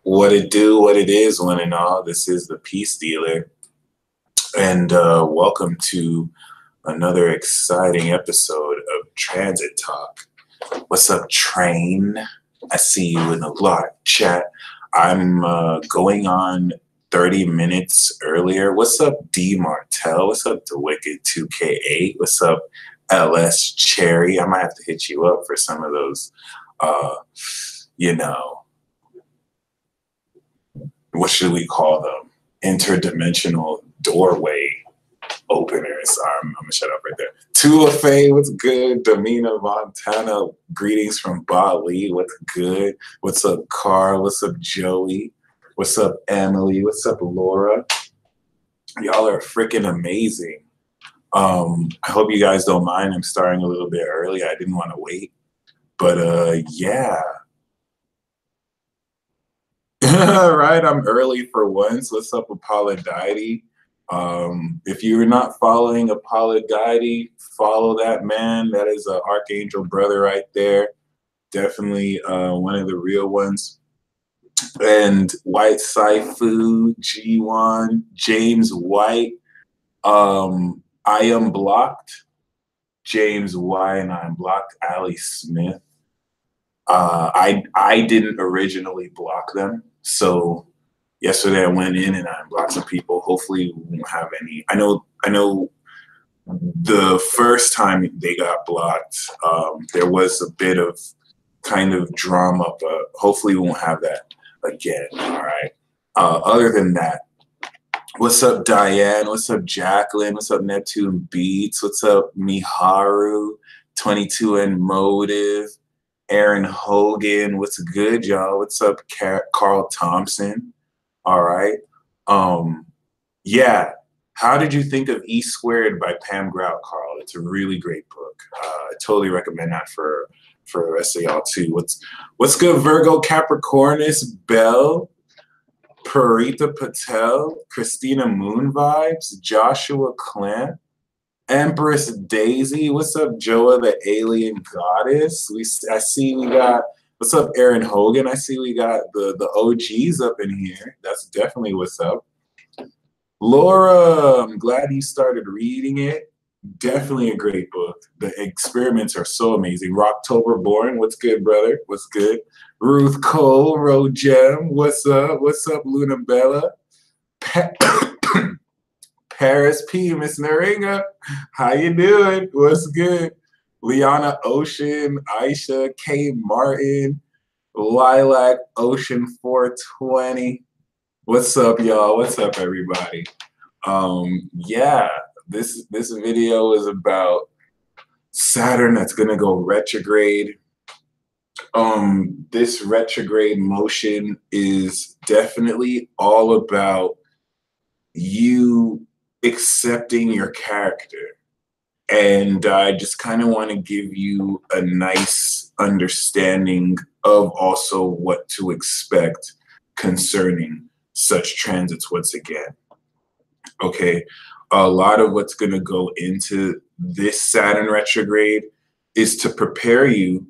What it do, what it is, one and all. This is the Peace Dealer, and welcome to another exciting episode of Transit Talk. What's up, Train? I see you in the live chat. I'm going on 30 minutes earlier. What's up, D Martell? What's up, The Wicked 2K8? What's up, LS Cherry? I might have to hit you up for some of those, you know, what should we call them? Interdimensional doorway openers. I'm gonna shut up right there. Tula Faye, what's good? Domina Montana, greetings from Bali. What's good? What's up, Carl? What's up, Joey? What's up, Emily? What's up, Laura? Y'all are freaking amazing. I hope you guys don't mind. I'm starting a little bit early. I didn't want to wait, but yeah. Right, I'm early for once. What's up, Apollodeity? If you're not following Apollodeity, follow that man. That is an archangel brother right there. Definitely one of the real ones. And White Saifu, G1, James White. I am blocked. James White, and I'm blocked. Ali Smith. I didn't originally block them. So yesterday I went in and I unblocked some people. Hopefully we won't have any. I know the first time they got blocked, there was a bit of kind of drama, but hopefully we won't have that again. All right. Other than that, what's up, Diane? What's up, Jacqueline? What's up, Neptune Beats? What's up, Miharu? 22 and Motive. Aaron Hogan, what's good, y'all? What's up, Carl Thompson? All right. Yeah. How did you think of E Squared by Pam Grout, Carl? It's a really great book. I totally recommend that for the rest of y'all too. What's good, Virgo Capricornus, Bell, Parita Patel, Christina Moon Vibes, Joshua Clamp, Empress Daisy, what's up, Joa the Alien Goddess? I see we got, what's up, Aaron Hogan? I see we got the OGs up in here. That's definitely what's up. Laura, I'm glad you started reading it. Definitely a great book. The experiments are so amazing. Rocktober Born, what's good, brother? What's good? Ruth Cole, Rogem, what's up? What's up, Luna Bella? Paris P, Miss Naringa, how you doing? What's good? Liana Ocean, Aisha K. Martin, Lilac Ocean 420. What's up, y'all? What's up, everybody? Yeah, this video is about Saturn that's gonna go retrograde. This retrograde motion is definitely all about you accepting your character. And I just kind of want to give you a nice understanding of also what to expect concerning such transits once again. Okay, a lot of what's going to go into this Saturn retrograde is to prepare you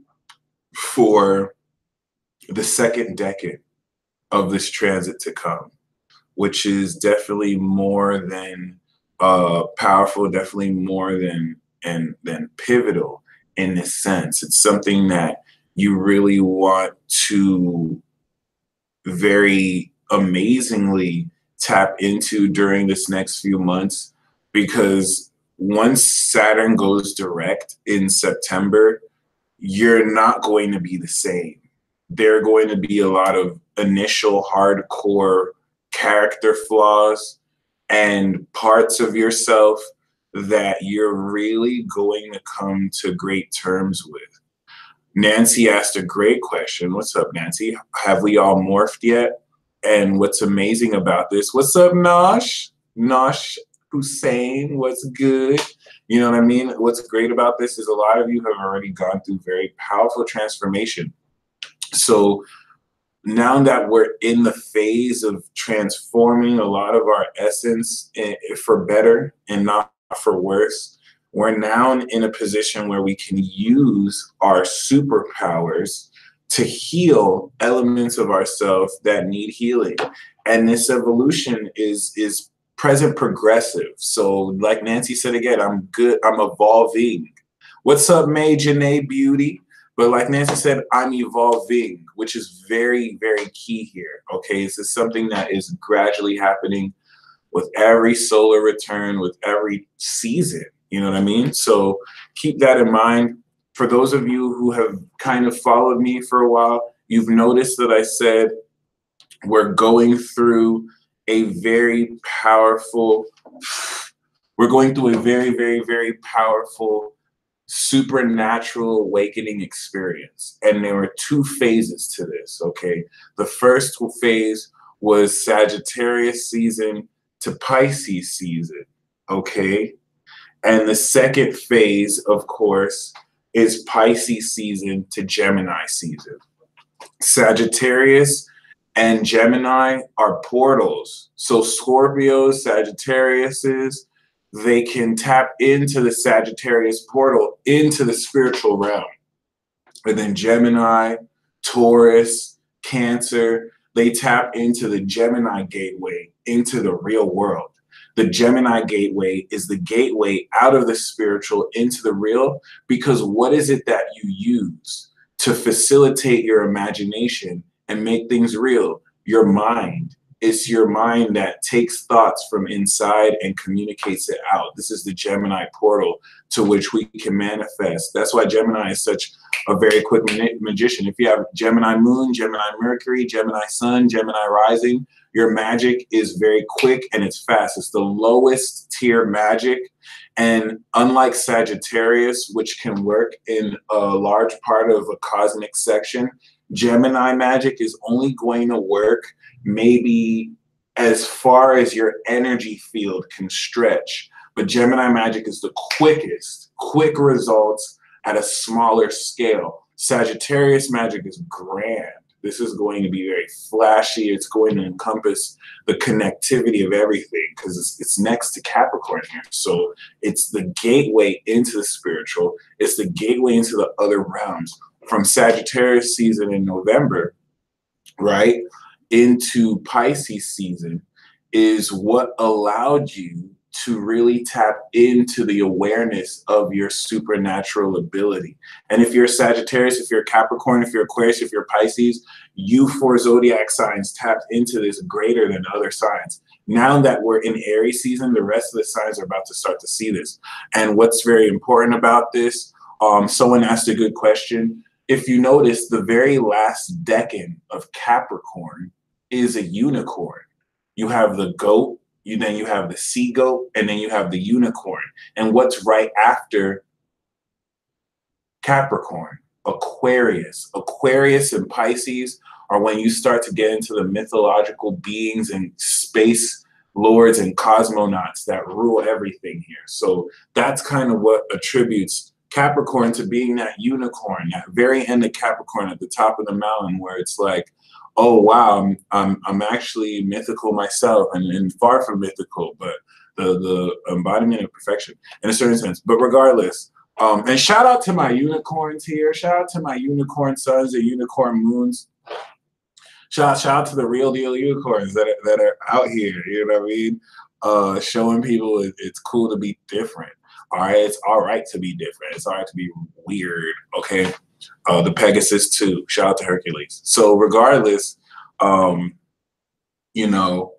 for the second decade of this transit to come, which is definitely more than powerful, definitely more than pivotal in this sense. It's something that you really want to very amazingly tap into during this next few months, because once Saturn goes direct in September, you're not going to be the same. There are going to be a lot of initial hardcore character flaws and parts of yourself that you're really going to come to great terms with. Nancy asked a great question. What's up, Nancy? Have we all morphed yet? And what's amazing about this, what's up, Nosh? Nosh Hussein, what's good? You know what I mean? What's great about this is a lot of you have already gone through very powerful transformation. So now that we're in the phase of transforming a lot of our essence for better and not for worse, we're now in a position where we can use our superpowers to heal elements of ourselves that need healing. And this evolution is present progressive. So like Nancy said again, I'm evolving. What's up, May Janae Beauty? But like Nancy said, I'm evolving, which is very, very key here. Okay, this is something that is gradually happening with every solar return, with every season. You know what I mean? So keep that in mind. For those of you who have kind of followed me for a while, you've noticed that I said we're going through a very powerful, very, very powerful supernatural awakening experience. And there were two phases to this, okay? The first phase was Sagittarius season to Pisces season, okay? And the second phase, of course, is Pisces season to Gemini season. Sagittarius and Gemini are portals. So Scorpios, Sagittariuses, they can tap into the Sagittarius portal into the spiritual realm. And then Gemini, Taurus, Cancer, they tap into the Gemini Gateway into the real world. The Gemini Gateway is the gateway out of the spiritual into the real, because what is it that you use to facilitate your imagination and make things real? Your mind. It's your mind that takes thoughts from inside and communicates it out. This is the Gemini portal to which we can manifest. That's why Gemini is such a very quick magician. If you have Gemini moon, Gemini Mercury, Gemini sun, Gemini rising, your magic is very quick and it's fast. It's the lowest tier magic. And unlike Sagittarius, which can work in a large part of a cosmic section, Gemini magic is only going to work maybe as far as your energy field can stretch. But Gemini magic is the quick results at a smaller scale. Sagittarius magic is grand. This is going to be very flashy. It's going to encompass the connectivity of everything because it's next to Capricorn here. So it's the gateway into the spiritual. It's the gateway into the other realms. From Sagittarius season in November, right, into Pisces season is what allowed you to really tap into the awareness of your supernatural ability. And if you're a Sagittarius, if you're a Capricorn, if you're Aquarius, if you're Pisces, you four zodiac signs tapped into this greater than other signs. Now that we're in Airy season, the rest of the signs are about to start to see this. And what's very important about this, someone asked a good question. If you notice, the very last decan of Capricorn is a unicorn. You have the goat, then you have the sea goat, and then you have the unicorn. And what's right after Capricorn? Aquarius. Aquarius and Pisces are when you start to get into the mythological beings and space lords and cosmonauts that rule everything here. So that's kind of what attributes Capricorn to being that unicorn, that very end of Capricorn at the top of the mountain, where it's like, oh wow, I'm actually mythical myself, and far from mythical, but the embodiment of perfection in a certain sense. But regardless, and shout out to my unicorns here. Shout out to my unicorn sons and unicorn moons. Shout out to the real deal unicorns that are out here. You know what I mean? Showing people it's cool to be different. All right, it's all right to be different. It's all right to be weird. Okay. The Pegasus too. Shout out to Hercules. So regardless, you know,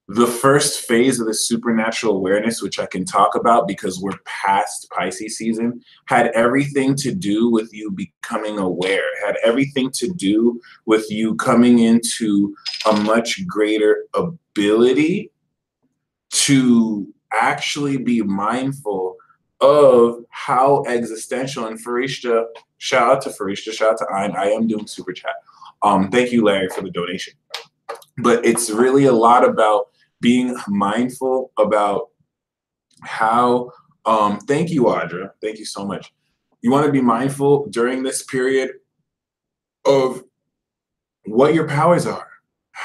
the first phase of the supernatural awareness, which I can talk about because we're past Pisces season, had everything to do with you becoming aware, had everything to do with you coming into a much greater ability to actually be mindful of how existential. And Farishta, shout out to Farishta, shout out to I am doing super chat. Thank you, Larry, for the donation. But it's really a lot about being mindful about how, thank you, Audra. Thank you so much. You want to be mindful during this period of what your powers are,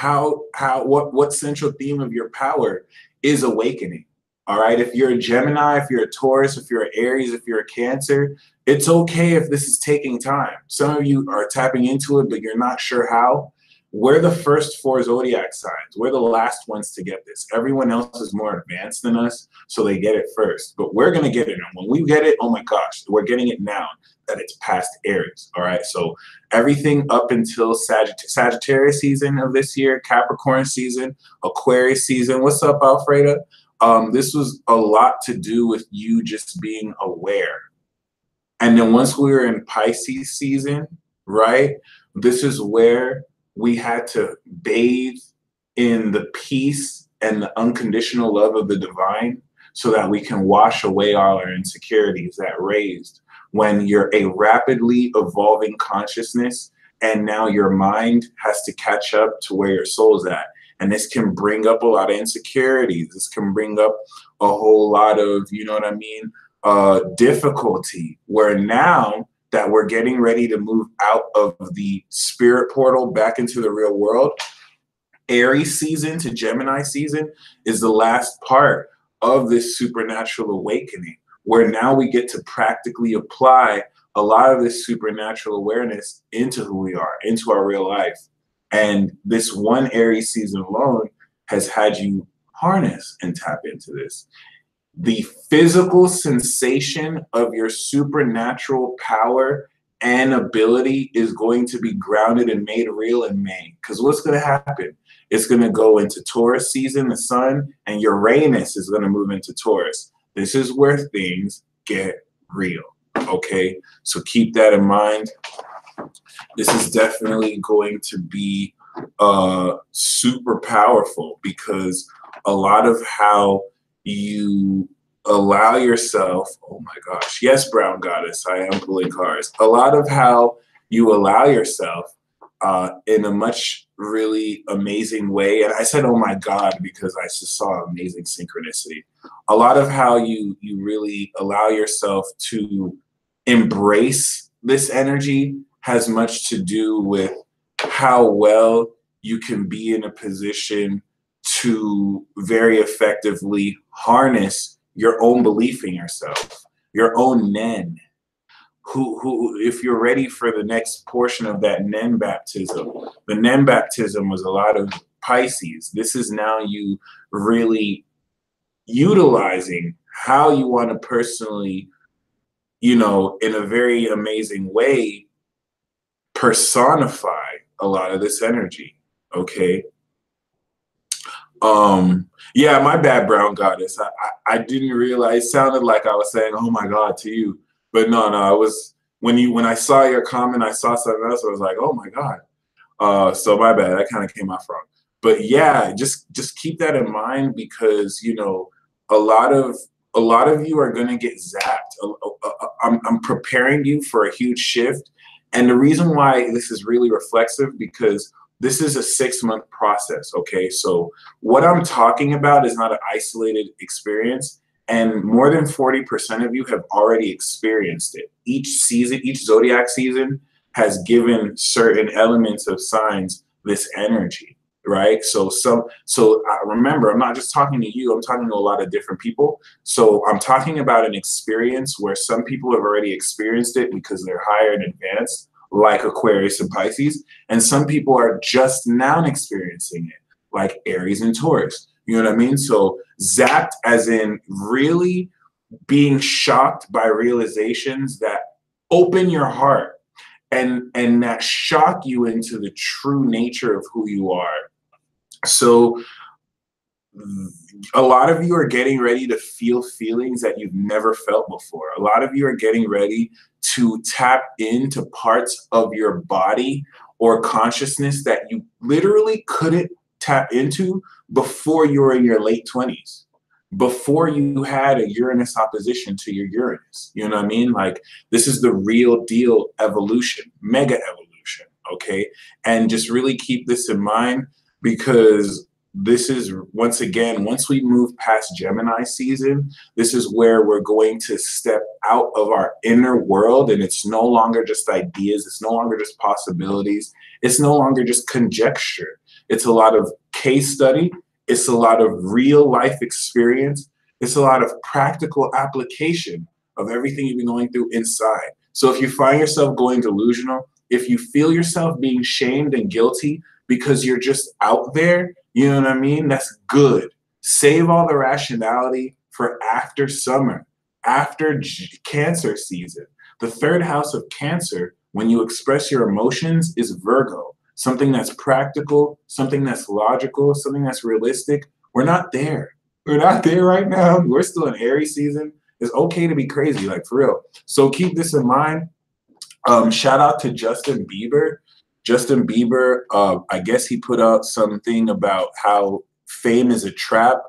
what central theme of your power is awakening. All right. If you're a Gemini, if you're a Taurus, if you're an Aries, if you're a Cancer, it's okay if this is taking time. Some of you are tapping into it, but you're not sure how. We're the first 4 zodiac signs. We're the last ones to get this. Everyone else is more advanced than us, so they get it first. But we're going to get it. And when we get it, oh my gosh, we're getting it now that it's past Aries. All right. So everything up until Sagittarius season of this year, Capricorn season, Aquarius season. What's up, Alfreda? This was a lot to do with you just being aware. And then once we were in Pisces season, right, this is where we had to bathe in the peace and the unconditional love of the divine so that we can wash away all our insecurities that raised when you're a rapidly evolving consciousness and now your mind has to catch up to where your soul's at. And this can bring up a lot of insecurities. This can bring up a whole lot of, you know what I mean, difficulty, where now that we're getting ready to move out of the spirit portal back into the real world, Aries season to Gemini season is the last part of this supernatural awakening, where now we get to practically apply a lot of this supernatural awareness into who we are, into our real life. And this one Aries season alone has had you harness and tap into this. The physical sensation of your supernatural power and ability is going to be grounded and made real in May. Because what's going to happen? It's going to go into Taurus season, the sun, and Uranus is going to move into Taurus. This is where things get real. Okay, so keep that in mind. This is definitely going to be super powerful, because a lot of how you allow yourself, oh my gosh, yes, Brown Goddess, I am pulling cards. A lot of how you allow yourself in a much really amazing way. And I said, oh my God, because I just saw amazing synchronicity. A lot of how you really allow yourself to embrace this energy has much to do with how well you can be in a position to very effectively harness your own belief in yourself, your own Nen. Who, if you're ready for the next portion of that Nen baptism, the Nen baptism was a lot of Pisces. This is now you really utilizing how you want to personally, you know, in a very amazing way, personify a lot of this energy. Okay. Yeah, my bad, Brown Goddess. I didn't realize, it sounded like I was saying, oh my God, to you. But no, it was when I saw your comment, I saw something else, I was like, oh my God. So my bad, that kind of came out wrong. But yeah, just keep that in mind, because, you know, a lot of you are gonna get zapped. I'm preparing you for a huge shift. And the reason why this is really reflexive, because this is a 6-month process, okay? So what I'm talking about is not an isolated experience, and more than 40% of you have already experienced it. Each season, each zodiac season has given certain elements of signs this energy, right? So remember, I'm not just talking to you, I'm talking to a lot of different people. So I'm talking about an experience where some people have already experienced it because they're higher and advanced, like Aquarius and Pisces, and some people are just now experiencing it, like Aries and Taurus. You know what I mean? So zapped as in really being shocked by realizations that open your heart and that shock you into the true nature of who you are. So a lot of you are getting ready to feel feelings that you've never felt before. A lot of you are getting ready to tap into parts of your body or consciousness that you literally couldn't tap into before you were in your late 20s, before you had a Uranus opposition to your Uranus. You know what I mean? Like, this is the real deal evolution, mega evolution, okay? And just really keep this in mind, because this is, once again, once we move past Gemini season, this is where we're going to step out of our inner world, and it's no longer just ideas, it's no longer just possibilities, it's no longer just conjecture. It's a lot of case study, it's a lot of real life experience, It's a lot of practical application of everything you've been going through inside. So if you find yourself going delusional, if you feel yourself being shamed and guilty because you're just out there, you know what I mean? That's good. Save all the rationality for after summer, after Cancer season. The third house of Cancer, when you express your emotions, is Virgo. Something that's practical, something that's logical, something that's realistic. We're not there. We're not there right now. We're still in Aries season. It's okay to be crazy, like for real. So keep this in mind. Shout out to Justin Bieber. Justin Bieber, I guess he put out something about how fame is a trap.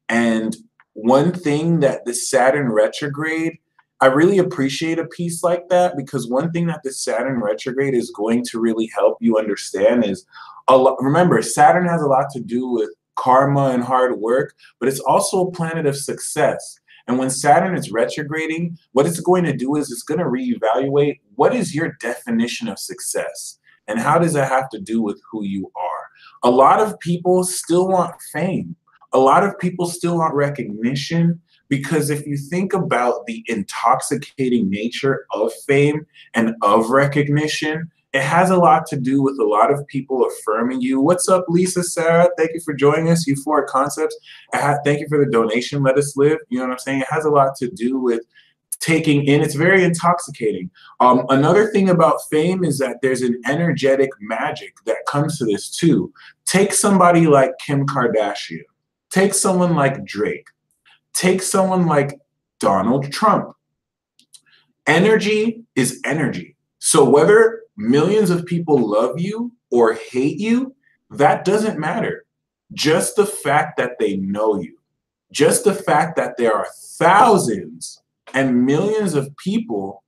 And one thing that the Saturn retrograde, I really appreciate a piece like that, because one thing that the Saturn retrograde is going to really help you understand is, remember, Saturn has a lot to do with karma and hard work, but it's also a planet of success. And when Saturn is retrograding, what it's going to do is it's going to reevaluate what is your definition of success and how does that have to do with who you are. A lot of people still want fame. A lot of people still want recognition, because if you think about the intoxicating nature of fame and of recognition, it has a lot to do with a lot of people affirming you. What's up, Lisa, Sarah? Thank you for joining us. Euphoric Concepts. Thank you for the donation. Let us live. You know what I'm saying? It has a lot to do with taking in. It's very intoxicating. Another thing about fame is that there's an energetic magic that comes to this too. Take somebody like Kim Kardashian. Take someone like Drake. Take someone like Donald Trump. Energy is energy. So whether millions of people love you or hate you, that doesn't matter. Just the fact that they know you, just the fact that there are thousands and millions of people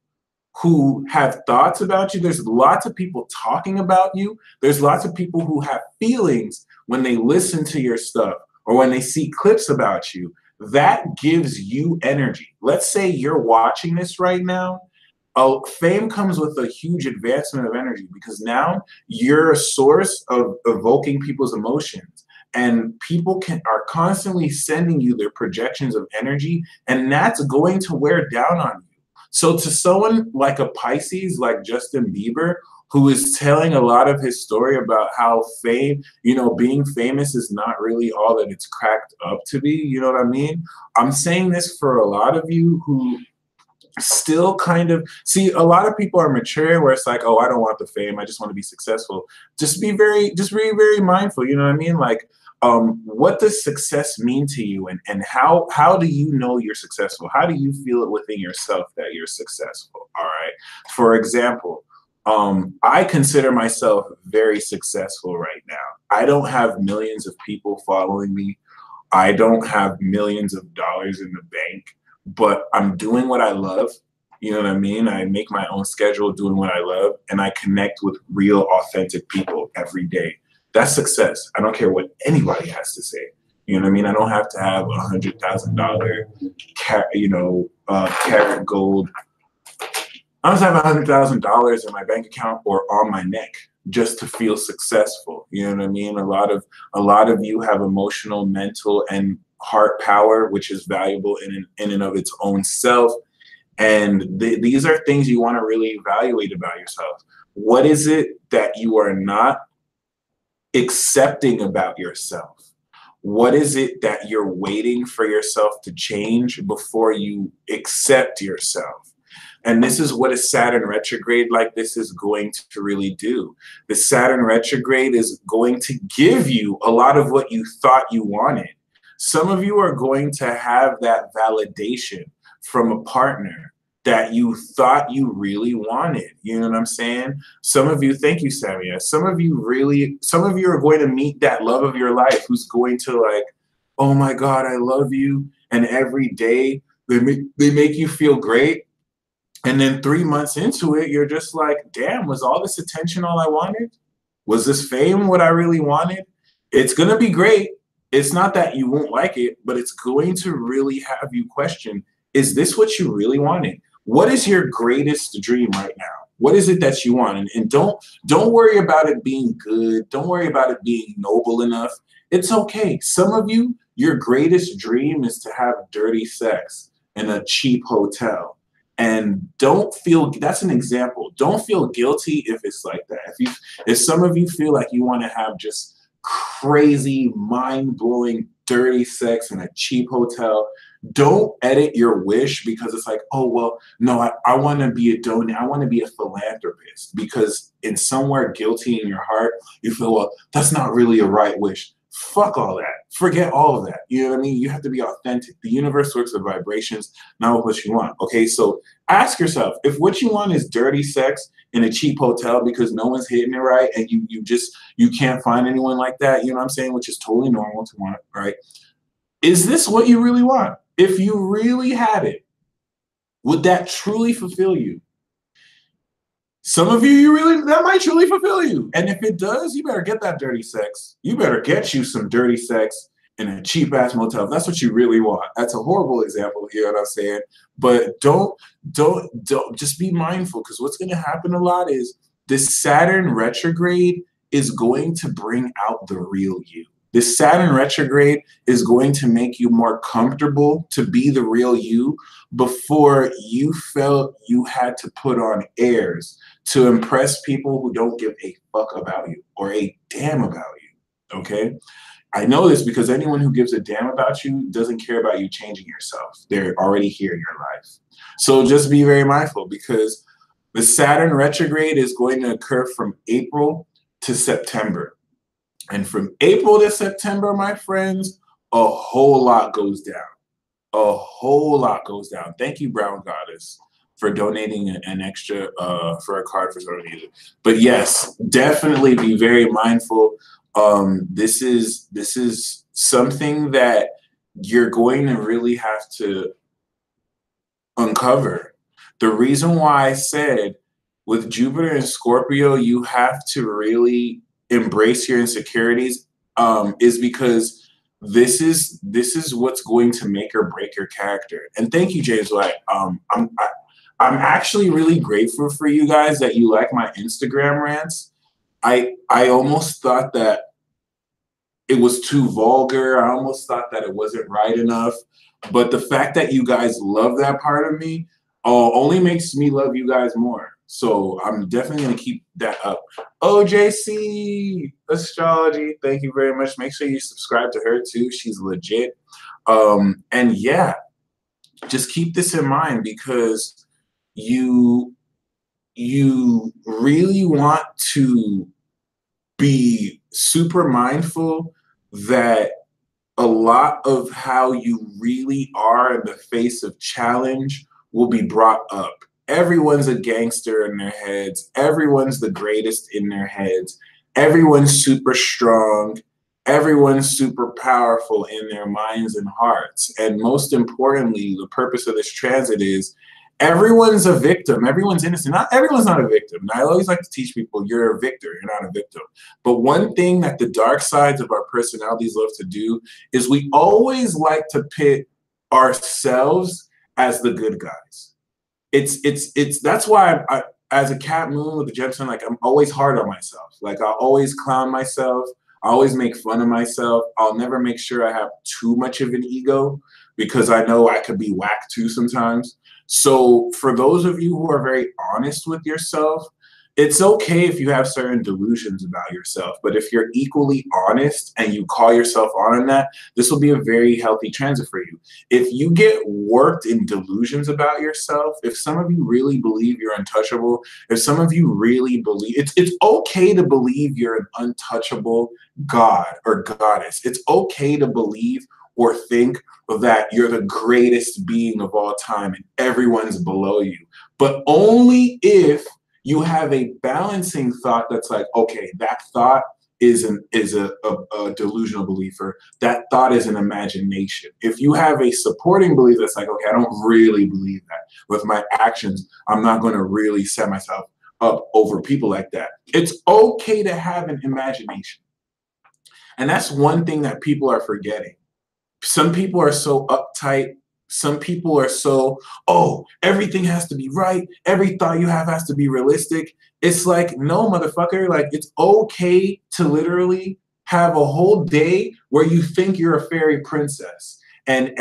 who have thoughts about you. There's lots of people talking about you. There's lots of people who have feelings when they listen to your stuff or when they see clips about you. That gives you energy. Let's say you're watching this right now. Fame comes with a huge advancement of energy, because now you're a source of evoking people's emotions, and people are constantly sending you their projections of energy, and that's going to wear down on you. So to someone like a Pisces, like Justin Bieber, who is telling a lot of his story about how fame, you know, being famous is not really all that it's cracked up to be, you know what I mean? I'm saying this for a lot of you who still kind of see, a lot of people are mature where it's like, oh, I don't want the fame, I just want to be successful. Just be very mindful, you know what I mean? Like, what does success mean to you, and how do you know you're successful? How do you feel it within yourself that you're successful? All right. For example, I consider myself very successful right now. I don't have millions of people following me. I don't have millions of dollars in the bank, but I'm doing what I love. You know what I mean? I make my own schedule doing what I love, and I connect with real, authentic people every day. That's success. I don't care what anybody has to say. You know what I mean? I don't have to have $100,000, carat gold. I don't have $100,000 in my bank account or on my neck just to feel successful. You know what I mean? A lot of you have emotional, mental, and heart power, which is valuable in and of its own self. And these are things you want to really evaluate about yourself. What is it that you are not accepting about yourself? What is it that you're waiting for yourself to change before you accept yourself? And this is what a Saturn retrograde like this is going to really do. The Saturn retrograde is going to give you a lot of what you thought you wanted. Some of you are going to have that validation from a partner that you thought you really wanted. You know what I'm saying? Some of you, thank you, Samia. Some of you are going to meet that love of your life who's going to like, oh my God, I love you. And every day they make you feel great. And then 3 months into it, you're just like, damn, was all this attention all I wanted? Was this fame what I really wanted? It's going to be great. It's not that you won't like it, but it's going to really have you question, is this what you really wanted? What is your greatest dream right now? What is it that you want? And don't worry about it being good. Don't worry about it being noble enough. It's okay. Some of you your greatest dream is to have dirty sex in a cheap hotel. And don't feel, that's an example. Don't feel guilty if it's like that. If some of you feel like you want to have just crazy, mind-blowing, dirty sex in a cheap hotel, don't edit your wish because it's like, oh, well, no, I want to be a donor. I want to be a philanthropist, because in somewhere guilty in your heart, you feel, well, that's not really a right wish. Fuck all that. Forget all of that. You know what I mean? You have to be authentic. The universe works with vibrations, not with what you want. Okay, so ask yourself, if what you want is dirty sex in a cheap hotel because no one's hitting it right, and you can't find anyone like that, you know what I'm saying, which is totally normal to want, right? Is this what you really want? If you really had it, would that truly fulfill you? Some of you, that might truly fulfill you. And if it does, you better get that dirty sex. You better get you some dirty sex in a cheap ass motel. If that's what you really want. That's a horrible example, you know what I'm saying? But don't just be mindful, because what's going to happen a lot is this Saturn retrograde is going to bring out the real you. This Saturn retrograde is going to make you more comfortable to be the real you before you felt you had to put on airs to impress people who don't give a fuck about you or a damn about you, okay? I know this because anyone who gives a damn about you doesn't care about you changing yourself. They're already here in your life. So just be very mindful, because the Saturn retrograde is going to occur from April to September. And from April to September, my friends, a whole lot goes down. A whole lot goes down. Thank you, Brown Goddess, for donating an extra for a card for someone needed. But yes, definitely be very mindful. This is something that you're going to really have to uncover. The reason why I said with Jupiter and Scorpio, you have to really embrace your insecurities is because this is what's going to make or break your character. And thank you, James White. I'm actually really grateful for you guys that you like my Instagram rants. I almost thought that it was too vulgar. I almost thought that it wasn't right enough. But the fact that you guys love that part of me only makes me love you guys more. So I'm definitely going to keep that up. OJC Astrology, thank you very much. Make sure you subscribe to her too. She's legit. And yeah, just keep this in mind, because you really want to be super mindful that a lot of how you really are in the face of challenge will be brought up. Everyone's a gangster in their heads. Everyone's the greatest in their heads. Everyone's super strong. Everyone's super powerful in their minds and hearts. And most importantly, the purpose of this transit is everyone's a victim. Everyone's innocent. Everyone's not a victim. And I always like to teach people, you're a victor. You're not a victim. But one thing that the dark sides of our personalities love to do is we always like to pit ourselves as the good guys. That's why I as a cat moon with the gemstone, like I'm always hard on myself. Like I'll always clown myself. I always make fun of myself. I'll never make sure I have too much of an ego, because I know I could be whack too sometimes. So for those of you who are very honest with yourself, it's okay if you have certain delusions about yourself, but if you're equally honest and you call yourself on that, this will be a very healthy transit for you. If you get worked in delusions about yourself, if some of you really believe you're untouchable, if some of you really believe, it's okay to believe you're an untouchable god or goddess. It's okay to believe or think that you're the greatest being of all time and everyone's below you, but only if you have a balancing thought that's like, okay, that thought is a delusional belief, or that thought is an imagination. If you have a supporting belief that's like, okay, I don't really believe that. With my actions, I'm not going to really set myself up over people like that. It's okay to have an imagination. And that's one thing that people are forgetting. Some people are so uptight. Some people are so, oh, everything has to be right. Every thought you have has to be realistic. It's like, no, motherfucker. Like, it's okay to literally have a whole day where you think you're a fairy princess, and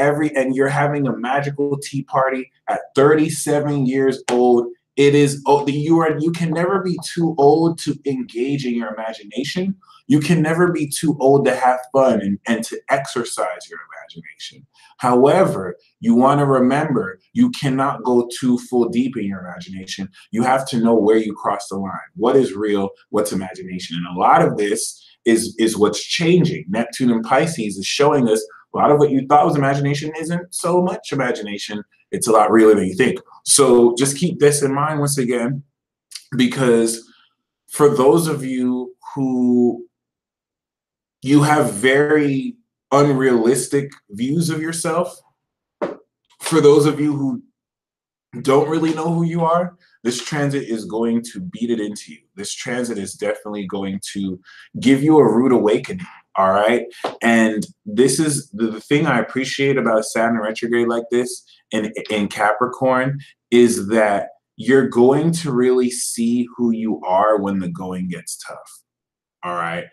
you're having a magical tea party at 37 years old. It is, you can never be too old to engage in your imagination. You can never be too old to have fun and to exercise your imagination. However, you want to remember, you cannot go too full deep in your imagination. You have to know where you cross the line. What is real? What's imagination? And a lot of this is what's changing. Neptune and Pisces is showing us a lot of what you thought was imagination isn't so much imagination. It's a lot realer than you think. So just keep this in mind once again, because for those of you who you have very unrealistic views of yourself, for those of you who don't really know who you are, this transit is going to beat it into you. This transit is definitely going to give you a rude awakening, all right? And this is the thing I appreciate about Saturn retrograde like this in Capricorn, is that you're going to really see who you are when the going gets tough, all right?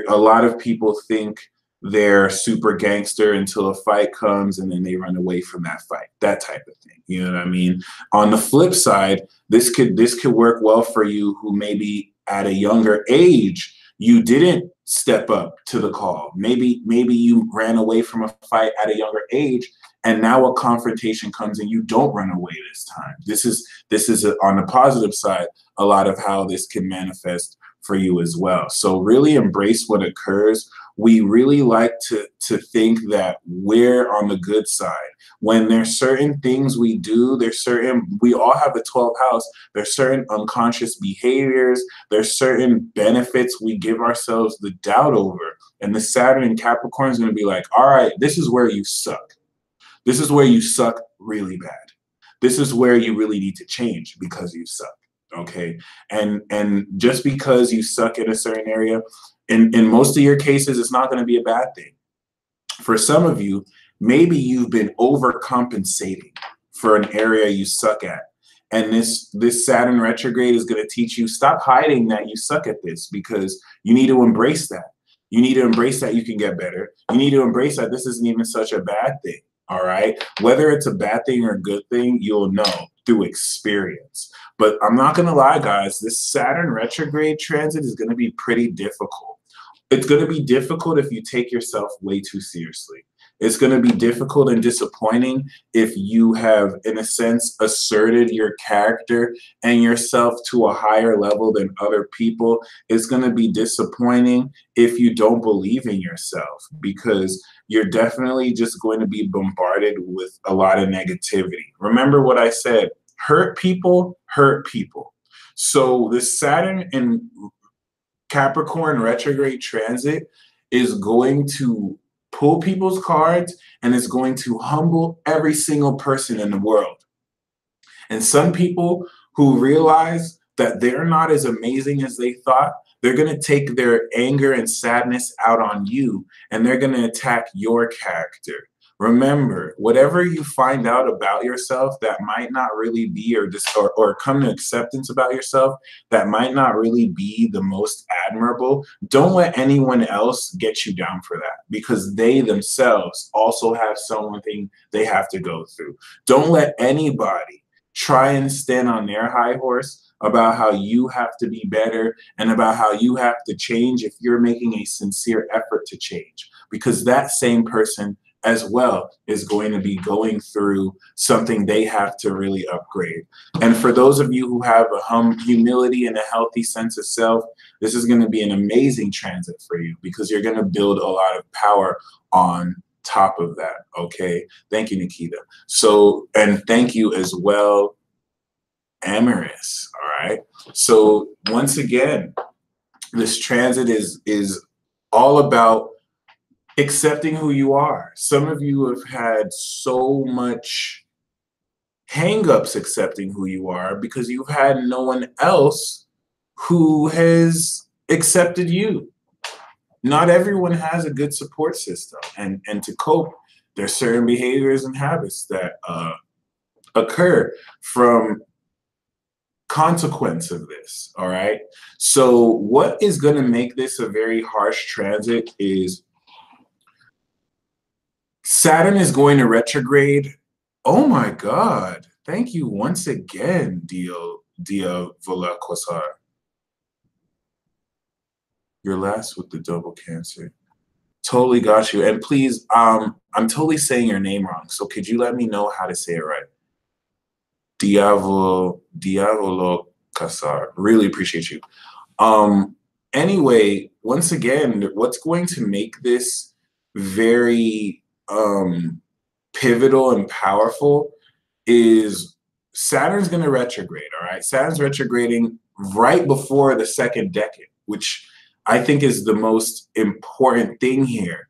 A lot of people think they're super gangster until a fight comes and then they run away from that fight, that type of thing. You know what I mean? On the flip side, this could work well for you who maybe at a younger age, you didn't step up to the call. Maybe you ran away from a fight at a younger age, and now a confrontation comes and you don't run away this time. This is on the positive side, a lot of how this can manifest for you as well. So really embrace what occurs. We really like to think that we're on the good side. When there's certain things we do, we all have the 12th house, there's certain unconscious behaviors, there's certain benefits we give ourselves the doubt over. And the Saturn in Capricorn is going to be like, all right, this is where you suck. This is where you suck really bad. This is where you really need to change because you suck. Okay. And just because you suck in a certain area, in most of your cases, it's not going to be a bad thing. For some of you, maybe you've been overcompensating for an area you suck at. And this Saturn retrograde is going to teach you, stop hiding that you suck at this, because you need to embrace that. You need to embrace that you can get better. You need to embrace that this isn't even such a bad thing. All right. Whether it's a bad thing or a good thing, you'll know through experience. But I'm not going to lie, guys, this Saturn retrograde transit is going to be pretty difficult. It's going to be difficult if you take yourself way too seriously. It's going to be difficult and disappointing if you have, in a sense, asserted your character and yourself to a higher level than other people. It's going to be disappointing if you don't believe in yourself, because you're definitely just going to be bombarded with a lot of negativity. Remember what I said, hurt people hurt people. So the Saturn in Capricorn retrograde transit is going to pull people's cards, and it's going to humble every single person in the world. And some people who realize that they're not as amazing as they thought, they're going to take their anger and sadness out on you, and they're going to attack your character. Remember, whatever you find out about yourself that might not really be, or come to acceptance about yourself that might not really be the most admirable, don't let anyone else get you down for that, because they themselves also have something they have to go through. Don't let anybody try and stand on their high horse about how you have to be better and about how you have to change if you're making a sincere effort to change, because that same person as well is going to be going through something they have to really upgrade. And for those of you who have a humility and a healthy sense of self, this is going to be an amazing transit for you, because you're going to build a lot of power on top of that. Okay. Thank you, Nikita. So, and thank you as well, Amaris. All right. So once again, this transit is all about accepting who you are. Some of you have had so much hang-ups accepting who you are because you've had no one else who has accepted you. Not everyone has a good support system, and to cope, there's certain behaviors and habits that occur from consequence of this, all right? So what is going to make this a very harsh transit is Saturn is going to retrograde. Oh my God. Thank you once again, Dia Volaquasar. You're last with the double Cancer. Totally got you. And please, I'm totally saying your name wrong. So could you let me know how to say it right? Diavolo Casar. Really appreciate you. Anyway, once again, what's going to make this very pivotal and powerful is Saturn's going to retrograde, all right? Saturn's retrograding right before the second decade, which I think is the most important thing here.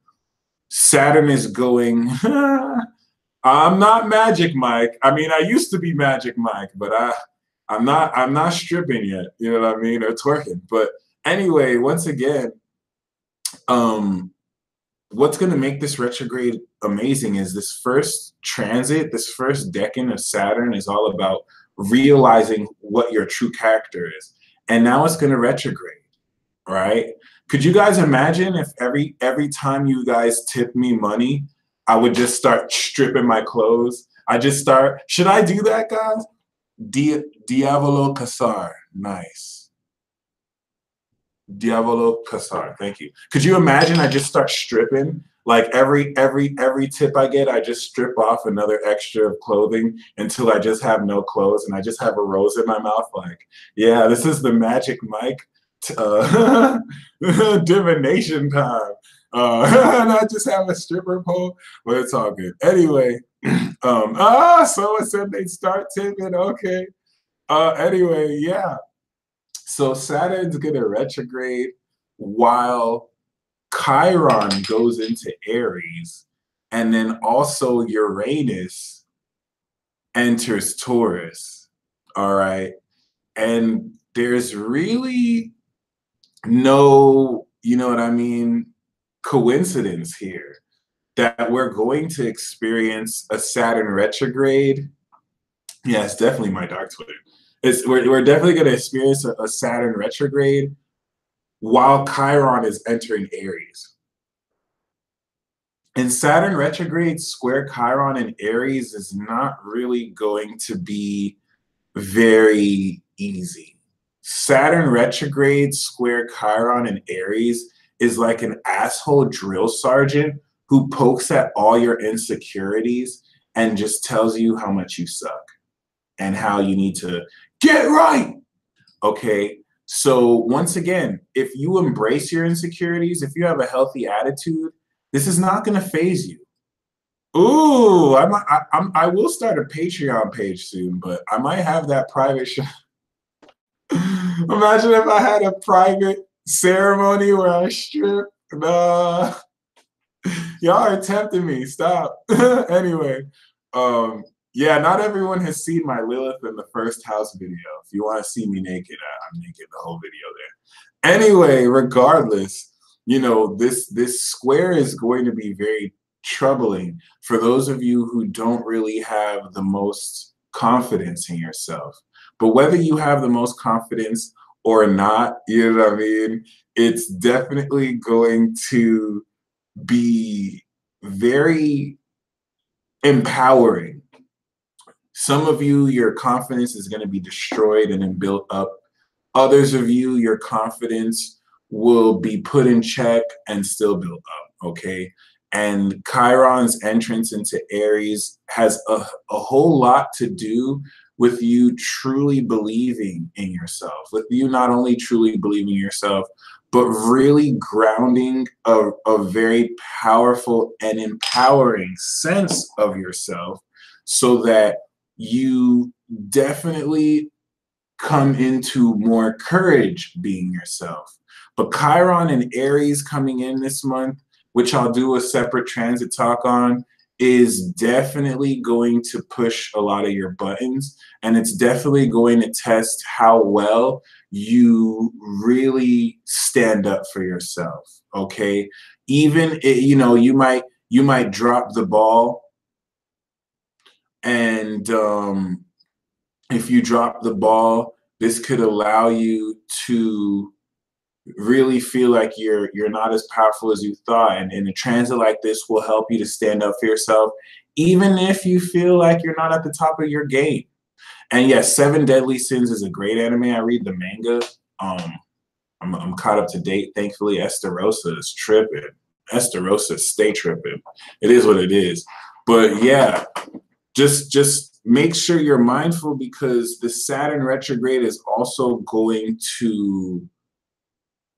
Saturn is going, I'm not Magic Mike. I mean, I used to be Magic Mike, but I'm not stripping yet, you know what I mean, or twerking. But anyway, once again, what's going to make this retrograde amazing is this first transit, this first decan of Saturn is all about realizing what your true character is. And now it's going to retrograde, right? Could you guys imagine if every time you guys tip me money, I would just start stripping my clothes? Should I do that, guys? Diavolo Casar, nice. Diavolo Casar, thank you. Could you imagine I just start stripping? Like every tip I get, I just strip off another extra of clothing until I just have no clothes and I just have a rose in my mouth. Like, yeah, this is the Magic Mike divination time. And I just have a stripper pole, but it's all good. Anyway, someone said they'd start tipping. Okay. Anyway, yeah. So Saturn's gonna retrograde while Chiron goes into Aries, and then also Uranus enters Taurus. All right. And there's really no, you know what I mean, coincidence here that we're going to experience a Saturn retrograde. Yeah, it's definitely my dark Twitter. We're definitely going to experience a Saturn retrograde while Chiron is entering Aries. And Saturn retrograde square Chiron in Aries is not really going to be very easy. Saturn retrograde square Chiron in Aries is like an asshole drill sergeant who pokes at all your insecurities and just tells you how much you suck and how you need to get right. Okay. So once again, if you embrace your insecurities, if you have a healthy attitude, this is not going to phase you. Ooh, I will start a Patreon page soon, but I might have that private show. Imagine if I had a private ceremony where I strip. Nah. Y'all are tempting me. Stop. Anyway, yeah, not everyone has seen my Lilith in the first house video. If you want to see me naked, I'm naked the whole video there. Anyway, regardless, you know, this square is going to be very troubling for those of you who don't really have the most confidence in yourself. But whether you have the most confidence or not, you know what I mean, it's definitely going to be very empowering. Some of you, your confidence is going to be destroyed and then built up. Others of you, your confidence will be put in check and still built up, okay? And Chiron's entrance into Aries has a whole lot to do with you truly believing in yourself, with you not only truly believing in yourself, but really grounding a very powerful and empowering sense of yourself so that you definitely come into more courage being yourself. But Chiron and Aries coming in this month, which I'll do a separate transit talk on, is definitely going to push a lot of your buttons, and it's definitely going to test how well you really stand up for yourself, okay? Even, you know, you might drop the ball, and if you drop the ball, This could allow you to really feel like you're not as powerful as you thought. And a transit like this will help you to stand up for yourself, even if you feel like you're not at the top of your game. And yes, Seven Deadly Sins is a great anime. I read the manga. I'm caught up to date. Thankfully, Esterosa is tripping. Esterosa, stay tripping. It is what it is. But yeah, just make sure you're mindful, because the Saturn retrograde is also going to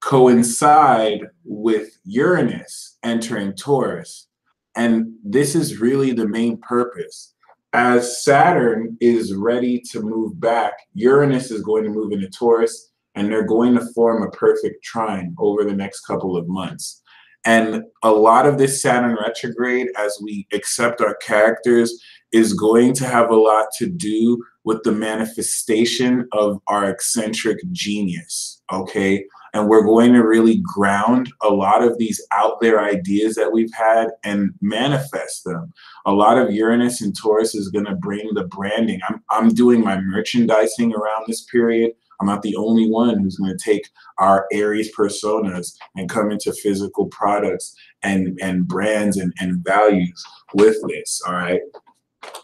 coincide with Uranus entering Taurus. And this is really the main purpose. As Saturn is ready to move back, Uranus is going to move into Taurus, and they're going to form a perfect trine over the next couple of months. And a lot of this Saturn retrograde, as we accept our characters, is going to have a lot to do with the manifestation of our eccentric genius, okay? And we're going to really ground a lot of these out there ideas that we've had and manifest them. A lot of Uranus and Taurus is going to bring the branding. I'm doing my merchandising around this period. I'm not the only one who's going to take our Aries personas and come into physical products and brands and values with this, all right?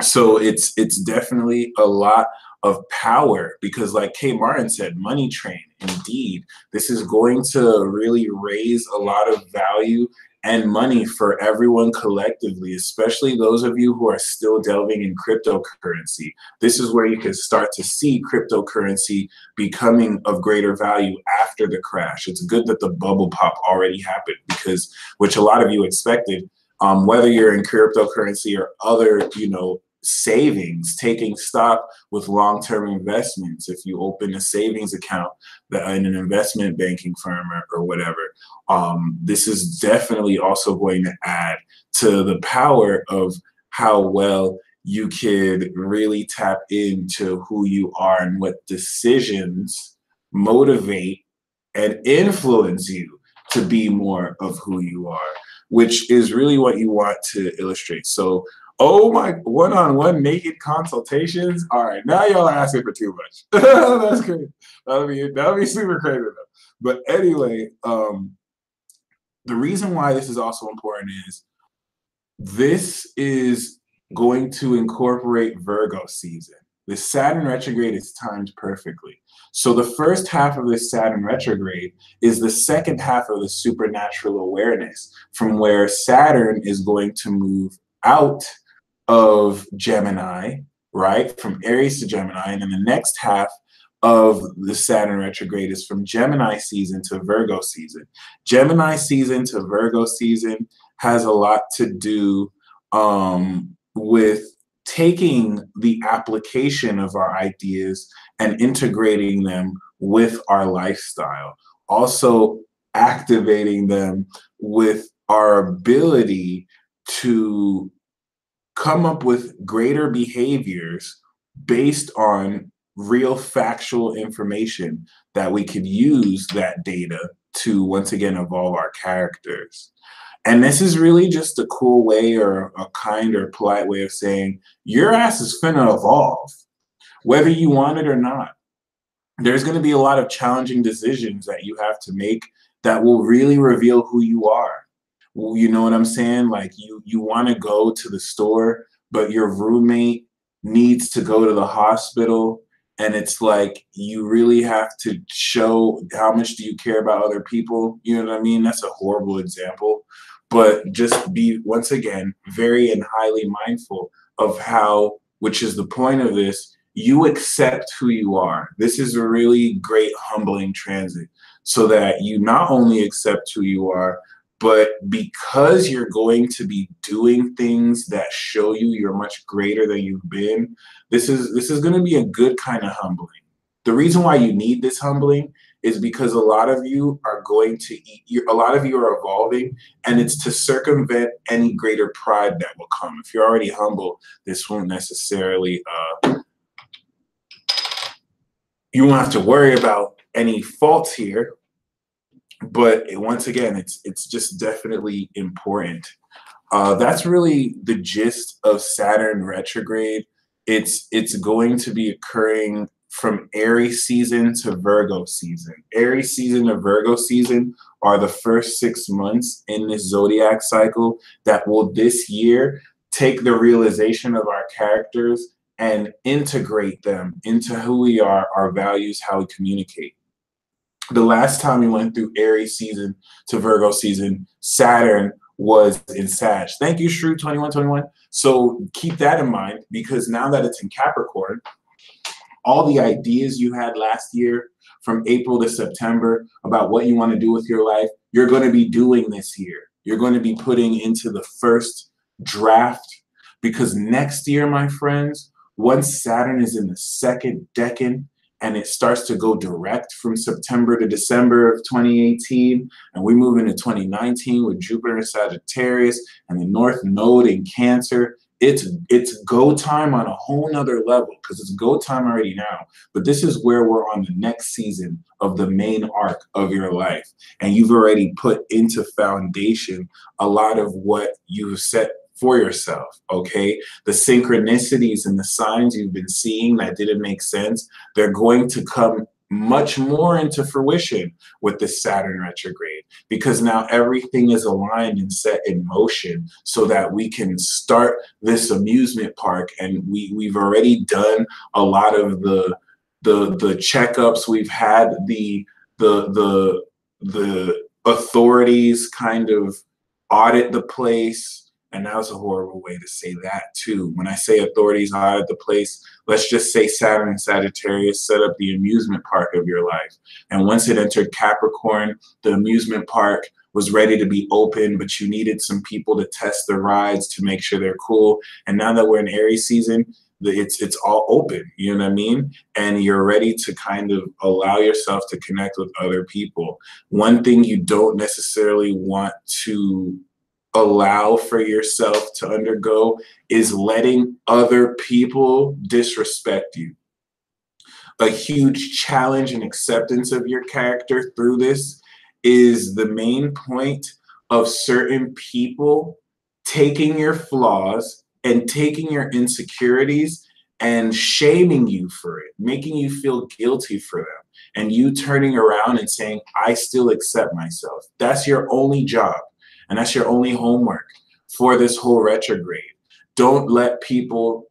So it's definitely a lot of power, because like K. Martin said, money train, indeed. This is going to really raise a lot of value and money for everyone collectively, especially those of you who are still delving in cryptocurrency. This is where you can start to see cryptocurrency becoming of greater value after the crash. It's good that the bubble pop already happened, because, which a lot of you expected, whether you're in cryptocurrency or other, savings, taking stock with long-term investments. If you open a savings account in an investment banking firm or whatever, this is definitely also going to add to the power of how well you could really tap into who you are and what decisions motivate and influence you to be more of who you are, which is really what you want to illustrate. So, oh my, one-on-one naked consultations. All right, now y'all are asking for too much. That's crazy. That'll be super crazy though. But anyway, the reason why this is also important is this is going to incorporate Virgo season. The Saturn retrograde is timed perfectly. So the first half of this Saturn retrograde is the second half of the supernatural awareness, from where Saturn is going to move out of Gemini, right? From Aries to Gemini. And then the next half of the Saturn retrograde is from Gemini season to Virgo season. Gemini season to Virgo season has a lot to do with taking the application of our ideas and integrating them with our lifestyle. Also activating them with our ability to come up with greater behaviors based on real factual information that we could use that data to once again evolve our characters. And this is really just a cool way, or a kind or polite way of saying your ass is finna evolve, whether you want it or not. There's going to be a lot of challenging decisions that you have to make that will really reveal who you are. You know what I'm saying? Like you want to go to the store, but your roommate needs to go to the hospital. And it's like, you really have to show how much do you care about other people. You know what I mean? That's a horrible example. But just be, once again, very and highly mindful of how, which is the point of this, you accept who you are. This is a really great humbling transit, so that you not only accept who you are, but because you're going to be doing things that show you you're much greater than you've been, this is going to be a good kind of humbling. The reason why you need this humbling is because a lot of you are going to a lot of you are evolving, and it's to circumvent any greater pride that will come. If you're already humble, this won't necessarily you won't have to worry about any faults here. But once again, it's just definitely important. That's really the gist of Saturn retrograde. It's going to be occurring from Aries season to Virgo season. Aries season to Virgo season are the first 6 months in this zodiac cycle that will this year take the realization of our characters and integrate them into who we are, our values, how we communicate. The last time we went through Aries season to Virgo season, Saturn was in Sag. Thank you, Shrew2121. So keep that in mind, because now that it's in Capricorn, all the ideas you had last year from April to September about what you want to do with your life, you're going to be doing this year. You're going to be putting into the first draft, because next year, my friends, once Saturn is in the second decan and it starts to go direct from September to December of 2018, and we move into 2019 with Jupiter in Sagittarius and the North Node in Cancer, it's go time on a whole nother level, because it's go time already now. But this is where we're on the next season of the main arc of your life. And you've already put into foundation a lot of what you've set for yourself, okay? The synchronicities and the signs you've been seeing that didn't make sense, they're going to come much more into fruition with the Saturn retrograde, because now everything is aligned and set in motion so that we can start this amusement park. And we've already done a lot of the checkups. We've had the authorities kind of audit the place. And that was a horrible way to say that too. When I say authorities audit the place, let's just say Saturn and Sagittarius set up the amusement park of your life. And once it entered Capricorn, the amusement park was ready to be open, but you needed some people to test the rides to make sure they're cool. And now that we're in Aries season, it's all open, you know what I mean? And you're ready to kind of allow yourself to connect with other people. One thing you don't necessarily want to allow for yourself to undergo is letting other people disrespect you. A huge challenge and acceptance of your character through this is the main point of certain people taking your flaws and taking your insecurities and shaming you for it, making you feel guilty for them, and you turning around and saying, I still accept myself. That's your only job. And that's your only homework for this whole retrograde. Don't let people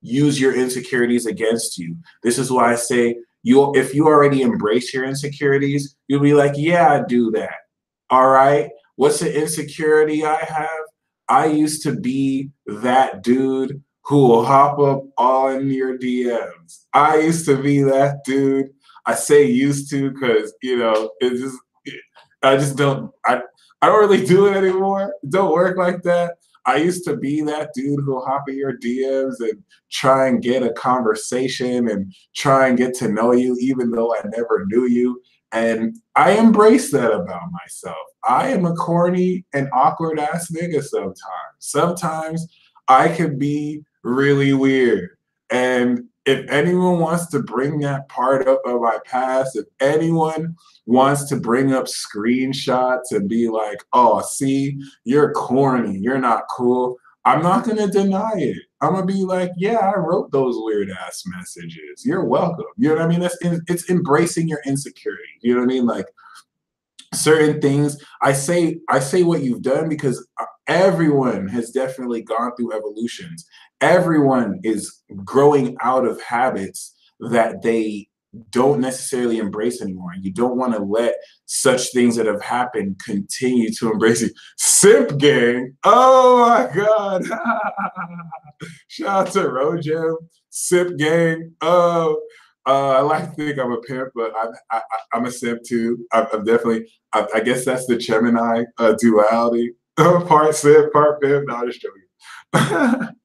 use your insecurities against you. This is why I say, if you already embrace your insecurities, you'll be like, yeah, I do that. All right. What's the insecurity I have? I used to be that dude who will hop up on your DMs. I used to be that dude. I say used to because, you know, I don't really do it anymore. It don't work like that. I used to be that dude who'll hop in your DMs and try and get a conversation and try and get to know you, even though I never knew you. And I embrace that about myself. I am a corny and awkward ass nigga sometimes. Sometimes I can be really weird. And if anyone wants to bring that part up of my past, if anyone wants to bring up screenshots and be like, oh, see, you're corny, you're not cool, I'm not going to deny it. I'm going to be like, yeah, I wrote those weird ass messages. You're welcome. You know what I mean? It's embracing your insecurity. You know what I mean? Like certain things, I say what you've done because everyone has definitely gone through evolutions. Everyone is growing out of habits that they don't necessarily embrace anymore. You don't want to let such things that have happened continue to embrace you. Simp gang. Oh my God. Shout out to Rojam. Simp gang. Oh, I like to think I'm a pimp, but I'm a simp too. I'm definitely, I guess that's the Gemini duality. Part simp, part pimp. No, I'm just joking.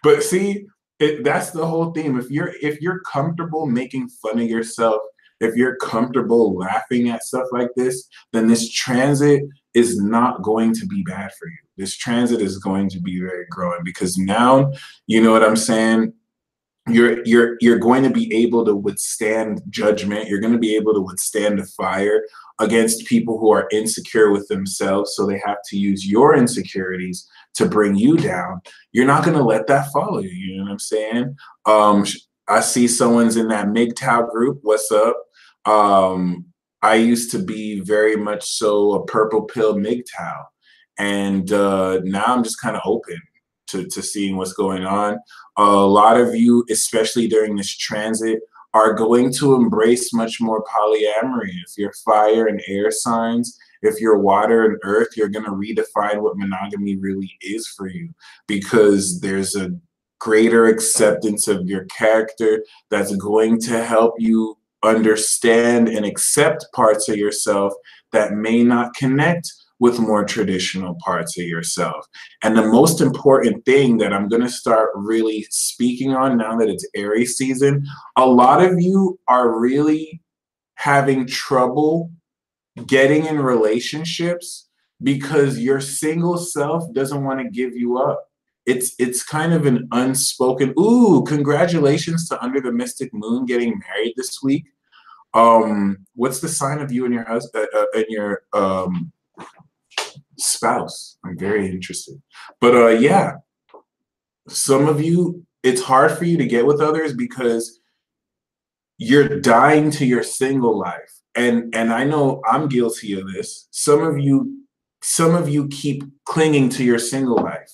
But see, that's the whole theme. If you're comfortable making fun of yourself, if you're comfortable laughing at stuff like this, then this transit is not going to be bad for you. This transit is going to be very growing, because now, you know what I'm saying? You're going to be able to withstand judgment. You're going to be able to withstand the fire against people who are insecure with themselves, so they have to use your insecurities to bring you down. You're not going to let that follow you. You know what I'm saying? I see someone's in that MGTOW group. What's up? I used to be very much so a purple pill MGTOW, and now I'm just kind of open to seeing what's going on. A lot of you, especially during this transit, are going to embrace much more polyamory. If you're fire and air signs, if you're water and earth, you're going to redefine what monogamy really is for you, because there's a greater acceptance of your character that's going to help you understand and accept parts of yourself that may not connect with more traditional parts of yourself. And the most important thing that I'm going to start really speaking on now that it's Aries season, a lot of you are really having trouble getting in relationships because your single self doesn't want to give you up. It's kind of an unspoken, ooh, congratulations to Under the Mystic Moon getting married this week. What's the sign of you and your husband and your spouse? I'm very interested. But yeah, some of you, it's hard for you to get with others because you're dying to your single life. And I know I'm guilty of this. Some of you keep clinging to your single life.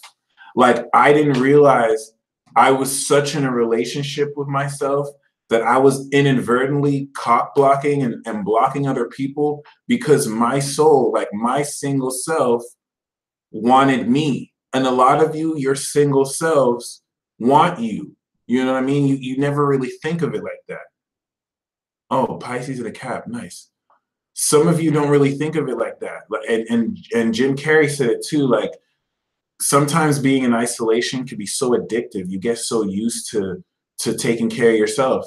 Like, I didn't realize I was such in a relationship with myself that I was inadvertently cock blocking and blocking other people because my soul, like my single self, wanted me. And a lot of you, your single selves want you. You know what I mean? You never really think of it like that. Oh, Pisces in a cap, nice. Some of you don't really think of it like that. And Jim Carrey said it too, like, sometimes being in isolation can be so addictive. You get so used to taking care of yourself,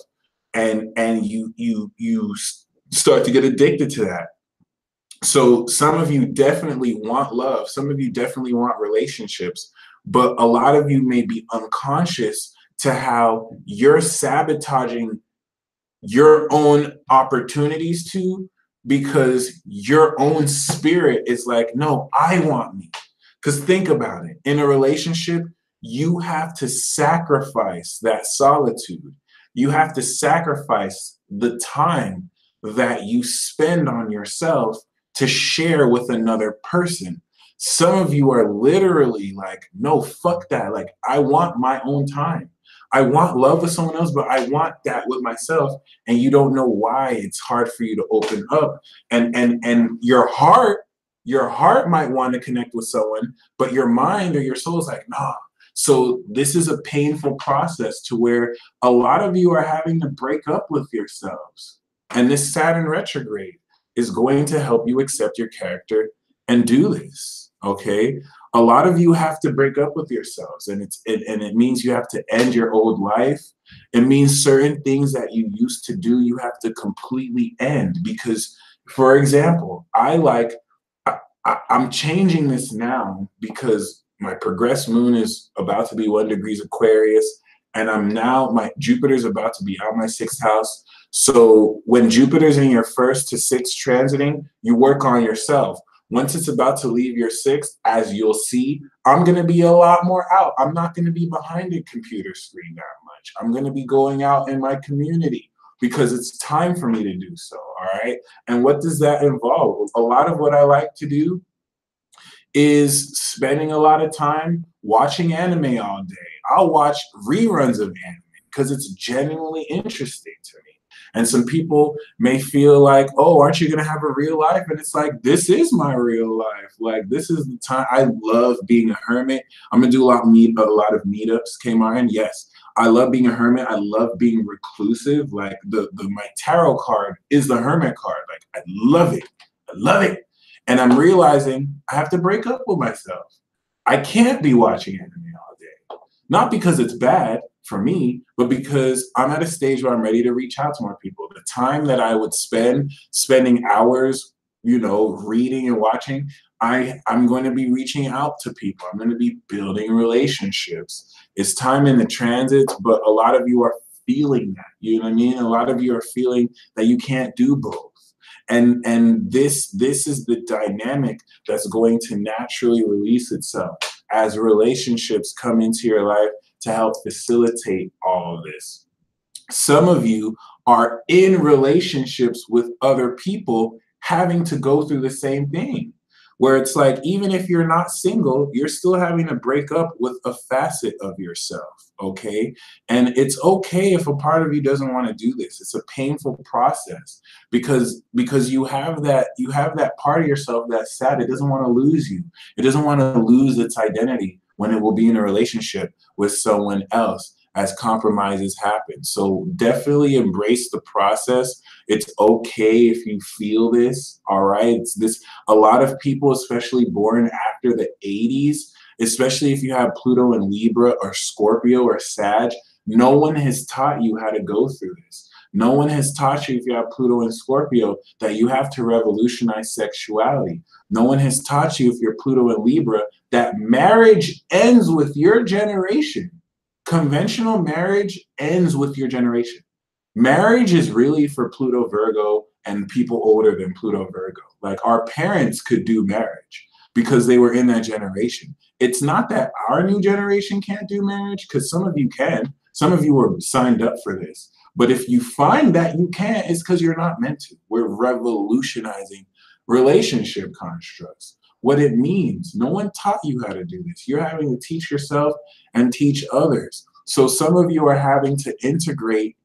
and you start to get addicted to that. So some of you definitely want love. Some of you definitely want relationships, but a lot of you may be unconscious to how you're sabotaging your own opportunities too, because your own spirit is like, no, I want me. Because think about it, in a relationship, you have to sacrifice that solitude. You have to sacrifice the time that you spend on yourself to share with another person. Some of you are literally like, no, fuck that. Like, I want my own time. I want love with someone else, but I want that with myself. And you don't know why it's hard for you to open up. And your heart might want to connect with someone, but your mind or your soul is like, nah. So this is a painful process to where a lot of you are having to break up with yourselves. And this Saturn retrograde is going to help you accept your character and do this, okay? A lot of you have to break up with yourselves, and it means you have to end your old life. It means certain things that you used to do, you have to completely end. Because, for example, I'm changing this now because my progressed moon is about to be 1 degree Aquarius, and my Jupiter's about to be out my 6th house. So when Jupiter's in your 1st to 6th transiting, you work on yourself. Once it's about to leave your 6th, as you'll see, I'm going to be a lot more out. I'm not going to be behind a computer screen that much. I'm going to be going out in my community because it's time for me to do so, all right? And what does that involve? A lot of what I like to do is spending a lot of time watching anime all day. I'll watch reruns of anime because it's genuinely interesting to me. And some people may feel like, oh, aren't you going to have a real life? And it's like, this is my real life. Like, this is the time. I love being a hermit. I'm going to do a lot of meetups, Kmart. Yes, I love being a hermit. I love being reclusive. Like, my tarot card is the hermit card. Like, I love it. I love it. And I'm realizing I have to break up with myself. I can't be watching anime all day. Not because it's bad for me, but because I'm at a stage where I'm ready to reach out to more people. The time that I would spending hours, reading and watching, I'm going to be reaching out to people. I'm going to be building relationships. It's time in the transits, but a lot of you are feeling that. You know what I mean? A lot of you are feeling that you can't do both. And this is the dynamic that's going to naturally release itself as relationships come into your life to help facilitate all of this. Some of you are in relationships with other people having to go through the same thing, where it's like, even if you're not single, you're still having to break up with a facet of yourself, okay? And it's okay if a part of you doesn't want to do this. It's a painful process because you have that part of yourself that's sad. It doesn't want to lose you. It doesn't want to lose its identity when it will be in a relationship with someone else as compromises happen. So definitely embrace the process. It's okay if you feel this, all right? It's this, a lot of people, especially born after the 80s, especially if you have Pluto in Libra or Scorpio or Sag, no one has taught you how to go through this. No one has taught you, if you have Pluto in Scorpio, that you have to revolutionize sexuality. No one has taught you, if you're Pluto in Libra, that marriage ends with your generation. Conventional marriage ends with your generation. Marriage is really for Pluto Virgo and people older than Pluto Virgo. Like, our parents could do marriage because they were in that generation. It's not that our new generation can't do marriage, because some of you can. Some of you were signed up for this. But if you find that you can't, it's because you're not meant to. We're revolutionizing relationship constructs. What it means. No one taught you how to do this. You're having to teach yourself and teach others. So some of you are having to integrate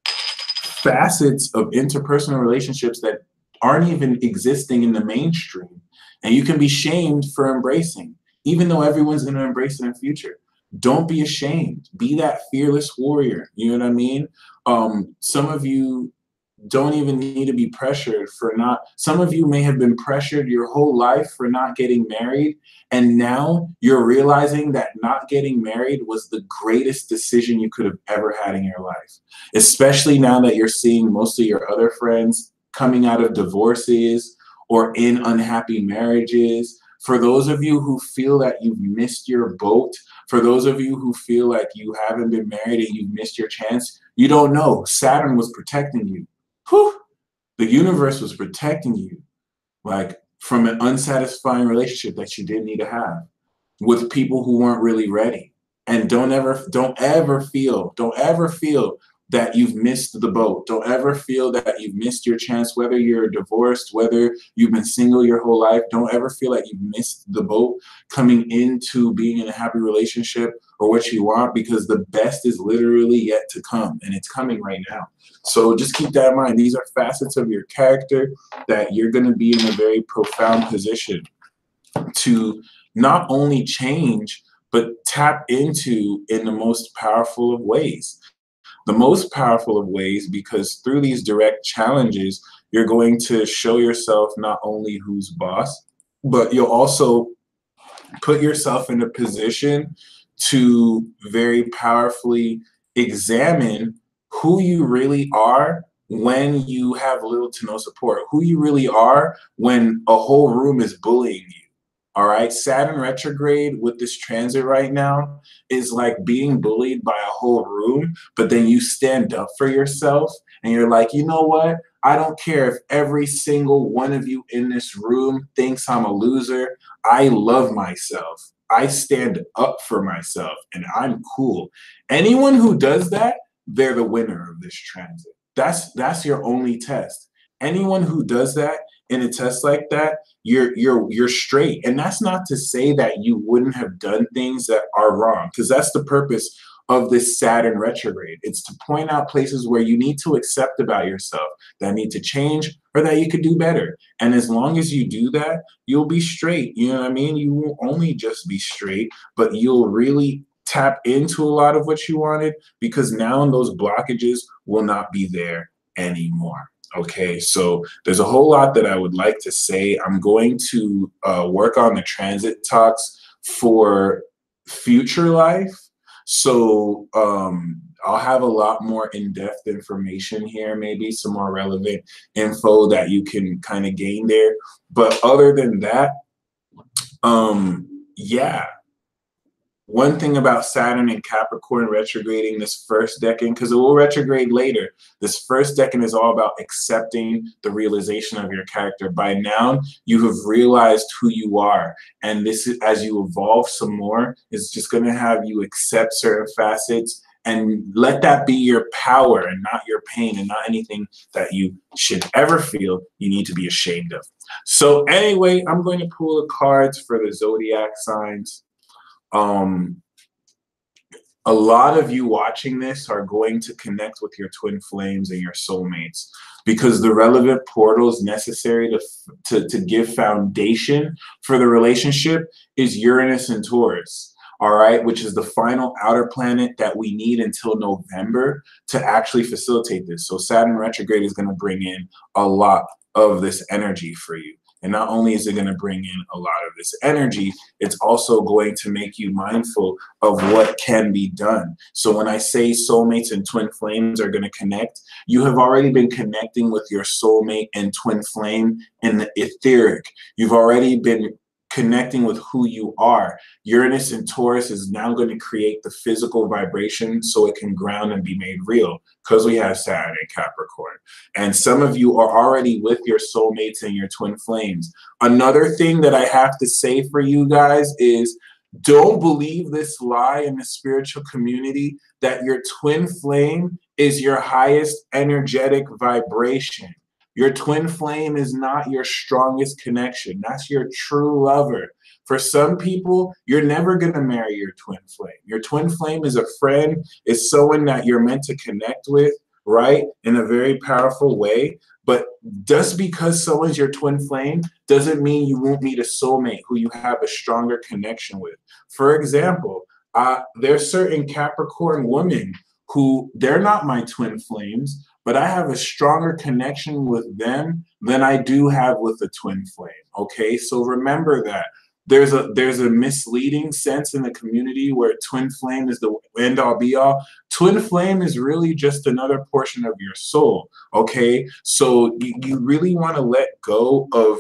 facets of interpersonal relationships that aren't even existing in the mainstream. And you can be shamed for embracing, even though everyone's going to embrace it in the future. Don't be ashamed. Be that fearless warrior. You know what I mean? Some of you don't even need to be pressured for not, some of you may have been pressured your whole life for not getting married, and now you're realizing that not getting married was the greatest decision you could have ever had in your life, especially now that you're seeing most of your other friends coming out of divorces or in unhappy marriages. For those of you who feel that you've missed your boat, for those of you who feel like you haven't been married and you've missed your chance, you don't know. Saturn was protecting you. Whew, the universe was protecting you, like, from an unsatisfying relationship that you didn't need to have with people who weren't really ready. And don't ever feel that you've missed the boat. Don't ever feel that you've missed your chance, whether you're divorced, whether you've been single your whole life. Don't ever feel like you've missed the boat coming into being in a happy relationship or what you want, because the best is literally yet to come, and it's coming right now. So just keep that in mind. These are facets of your character that you're going to be in a very profound position to not only change, but tap into in the most powerful of ways. The most powerful of ways, because through these direct challenges, you're going to show yourself not only who's boss, but you'll also put yourself in a position to very powerfully examine who you really are when you have little to no support, who you really are when a whole room is bullying you. All right, Saturn retrograde with this transit right now is like being bullied by a whole room, but then you stand up for yourself and you're like, you know what? I don't care if every single one of you in this room thinks I'm a loser. I love myself. I stand up for myself and I'm cool. Anyone who does that, they're the winner of this transit. That's your only test. Anyone who does that in a test like that, you're straight. And that's not to say that you wouldn't have done things that are wrong, because that's the purpose of this Saturn retrograde. It's to point out places where you need to accept about yourself that need to change or that you could do better. And as long as you do that, you'll be straight. You know what I mean? You won't only just be straight, but you'll really tap into a lot of what you wanted, because now those blockages will not be there anymore. Okay, so there's a whole lot that I would like to say. I'm going to work on the transit talks for future life. So I'll have a lot more in-depth information here, maybe some more relevant info that you can kind of gain there. But other than that, yeah. One thing about Saturn and Capricorn retrograding this first decan, because it will retrograde later, this first decan is all about accepting the realization of your character. By now, you have realized who you are. And this is, as you evolve some more, is just going to have you accept certain facets and let that be your power and not your pain, and not anything that you should ever feel you need to be ashamed of. So anyway, I'm going to pull the cards for the zodiac signs. A lot of you watching this are going to connect with your twin flames and your soulmates, because the relevant portals necessary to give foundation for the relationship is Uranus and Taurus, all right, which is the final outer planet that we need until November to actually facilitate this. So Saturn retrograde is going to bring in a lot of this energy for you. And not only is it going to bring in a lot of this energy, it's also going to make you mindful of what can be done. So when I say soulmates and twin flames are going to connect, you have already been connecting with your soulmate and twin flame in the etheric. You've already been connecting with who you are. Uranus and Taurus is now going to create the physical vibration so it can ground and be made real, because we have Saturn and Capricorn. And some of you are already with your soulmates and your twin flames. Another thing that I have to say for you guys is, don't believe this lie in the spiritual community that your twin flame is your highest energetic vibration. Your twin flame is not your strongest connection. That's your true lover. For some people, you're never going to marry your twin flame. Your twin flame is a friend, is someone that you're meant to connect with, right, in a very powerful way. But just because someone's your twin flame doesn't mean you won't meet a soulmate who you have a stronger connection with. For example, there's certain Capricorn women who, they're not my twin flames, but I have a stronger connection with them than I do have with the twin flame, okay? So remember that. There's a misleading sense in the community where twin flame is the end all be all. Twin flame is really just another portion of your soul, okay? So you really want to let go of,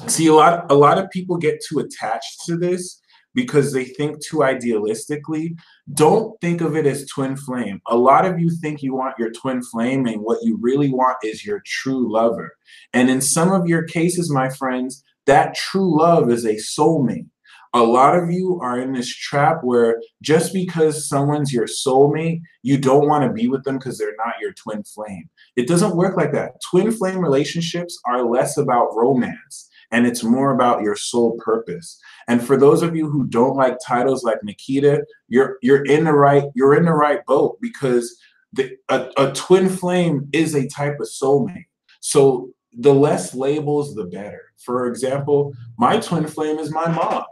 see, a lot of people get too attached to this because they think too idealistically. Don't think of it as twin flame. A lot of you think you want your twin flame, and what you really want is your true lover. And in some of your cases, my friends, that true love is a soulmate. A lot of you are in this trap where just because someone's your soulmate, you don't want to be with them because they're not your twin flame. It doesn't work like that. Twin flame relationships are less about romance, and it's more about your soul purpose. And for those of you who don't like titles like Nikita, you're in the right boat, because a twin flame is a type of soulmate. So the less labels, the better. For example, my twin flame is my mom.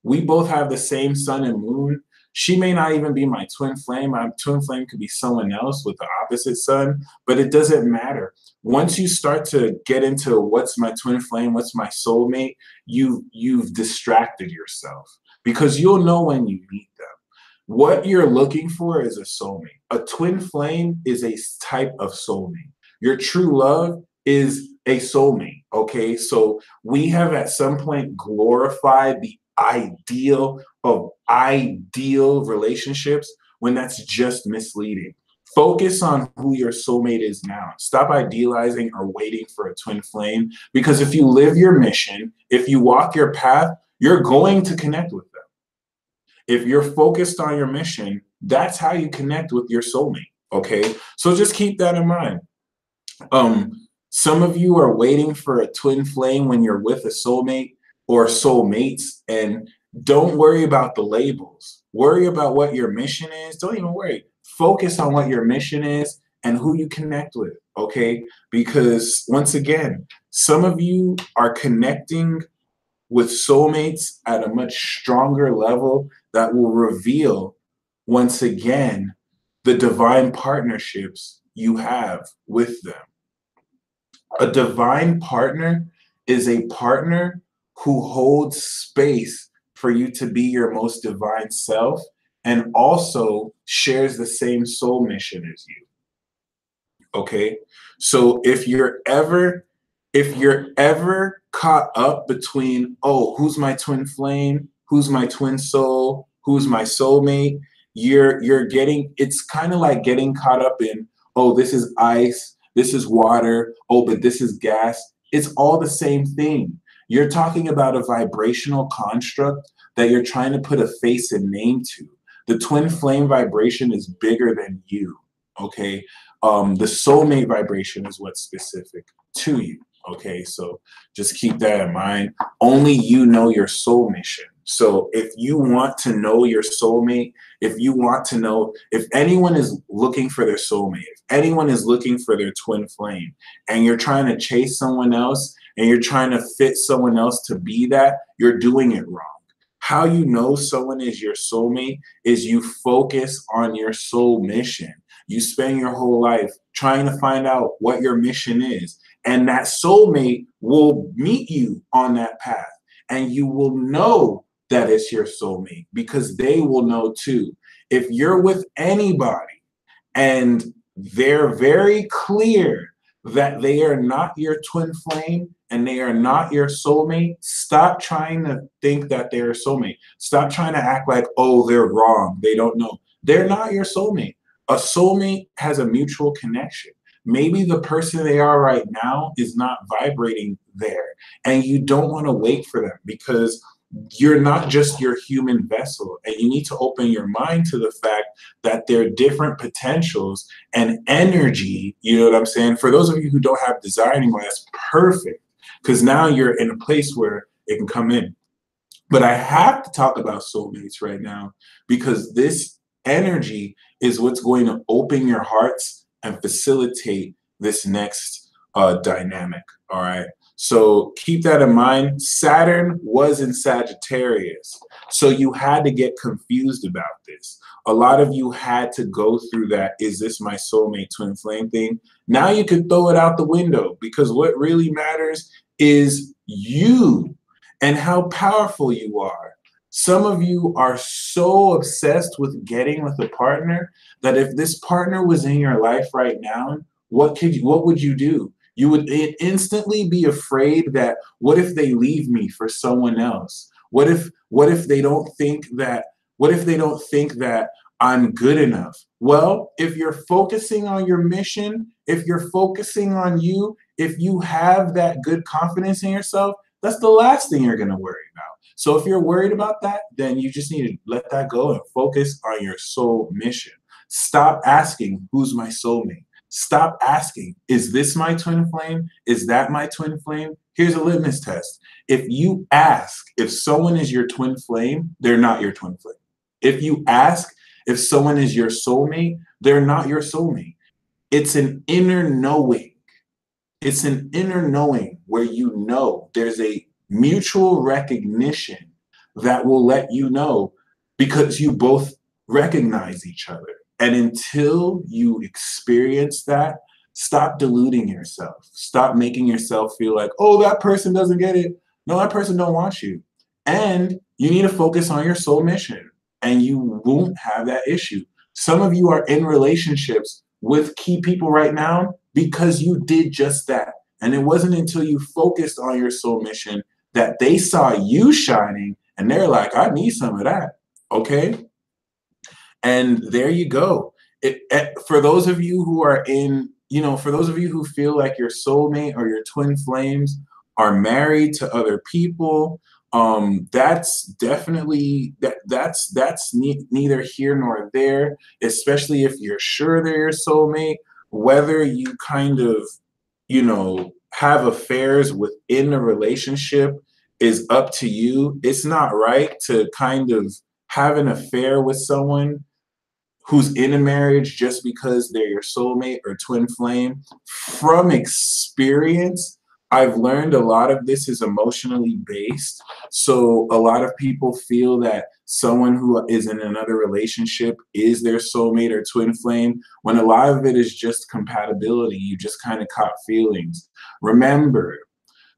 We both have the same sun and moon. She may not even be my twin flame. My twin flame could be someone else with the opposite sun, but it doesn't matter. Once you start to get into what's my twin flame, what's my soulmate, you've distracted yourself, because you'll know when you meet them. What you're looking for is a soulmate. A twin flame is a type of soulmate. Your true love is a soulmate, okay? So we have at some point glorified the ideal of ideal relationships, when that's just misleading. Focus on who your soulmate is now. Stop idealizing or waiting for a twin flame, because if you live your mission, if you walk your path, you're going to connect with them. If you're focused on your mission, that's how you connect with your soulmate, okay? So just keep that in mind. Some of you are waiting for a twin flame when you're with a soulmate or soulmates, and don't worry about the labels. Worry about what your mission is. Don't even worry. Focus on what your mission is and who you connect with, okay? Because once again, some of you are connecting with soulmates at a much stronger level that will reveal, once again, the divine partnerships you have with them. A divine partner is a partner who holds space for you to be your most divine self, and also shares the same soul mission as you. Okay? So if you're ever caught up between, oh, who's my twin flame, who's my twin soul, who's my soulmate, it's kind of like getting caught up in, oh, this is ice, this is water, oh, but this is gas. It's all the same thing. You're talking about a vibrational construct that you're trying to put a face and name to. The twin flame vibration is bigger than you, okay? The soulmate vibration is what's specific to you, okay? So just keep that in mind. Only you know your soul mission. So if you want to know your soulmate, if you want to know, if anyone is looking for their soulmate, if anyone is looking for their twin flame, and you're trying to chase someone else, and you're trying to fit someone else to be that, you're doing it wrong. How you know someone is your soulmate is you focus on your soul mission. You spend your whole life trying to find out what your mission is. And that soulmate will meet you on that path. And you will know that it's your soulmate because they will know too. If you're with anybody and they're very clear that they are not your twin flame and they are not your soulmate, stop trying to think that they're a soulmate. Stop trying to act like, oh, they're wrong. They don't know. They're not your soulmate. A soulmate has a mutual connection. Maybe the person they are right now is not vibrating there, and you don't want to wait for them because you're not just your human vessel, and you need to open your mind to the fact that there are different potentials and energy. You know what I'm saying? For those of you who don't have desire anymore, that's perfect because now you're in a place where it can come in. But I have to talk about soulmates right now because this energy is what's going to open your hearts and facilitate this next dynamic. All right. So keep that in mind. Saturn was in Sagittarius. So you had to get confused about this. A lot of you had to go through that. Is this my soulmate twin flame thing? Now you can throw it out the window because what really matters is you and how powerful you are. Some of you are so obsessed with getting with a partner that if this partner was in your life right now, what would you do? You would instantly be afraid that what if they leave me for someone else? What if they don't think that I'm good enough? Well, if you're focusing on your mission, if you're focusing on you, if you have that good confidence in yourself, that's the last thing you're going to worry about. So if you're worried about that, then you just need to let that go and focus on your soul mission. Stop asking, who's my soulmate? Stop asking, is this my twin flame? Is that my twin flame? Here's a litmus test. If you ask if someone is your twin flame, they're not your twin flame. If you ask if someone is your soulmate, they're not your soulmate. It's an inner knowing. It's an inner knowing where you know there's a mutual recognition that will let you know because you both recognize each other. And until you experience that, stop deluding yourself. Stop making yourself feel like, oh, that person doesn't get it. No, that person don't want you. And you need to focus on your soul mission and you won't have that issue. Some of you are in relationships with key people right now because you did just that. And it wasn't until you focused on your soul mission that they saw you shining and they're like, I need some of that. Okay. And there you go. For those of you who are in, for those of you who feel like your soulmate or your twin flames are married to other people, that's definitely that's neither here nor there, especially if you're sure they're your soulmate. Whether you kind of, have affairs within a relationship is up to you. It's not right to kind of have an affair with someone who's in a marriage just because they're your soulmate or twin flame. From experience, I've learned a lot of this is emotionally based. So a lot of people feel that someone who is in another relationship is their soulmate or twin flame, when a lot of it is just compatibility. You just kind of caught feelings. Remember,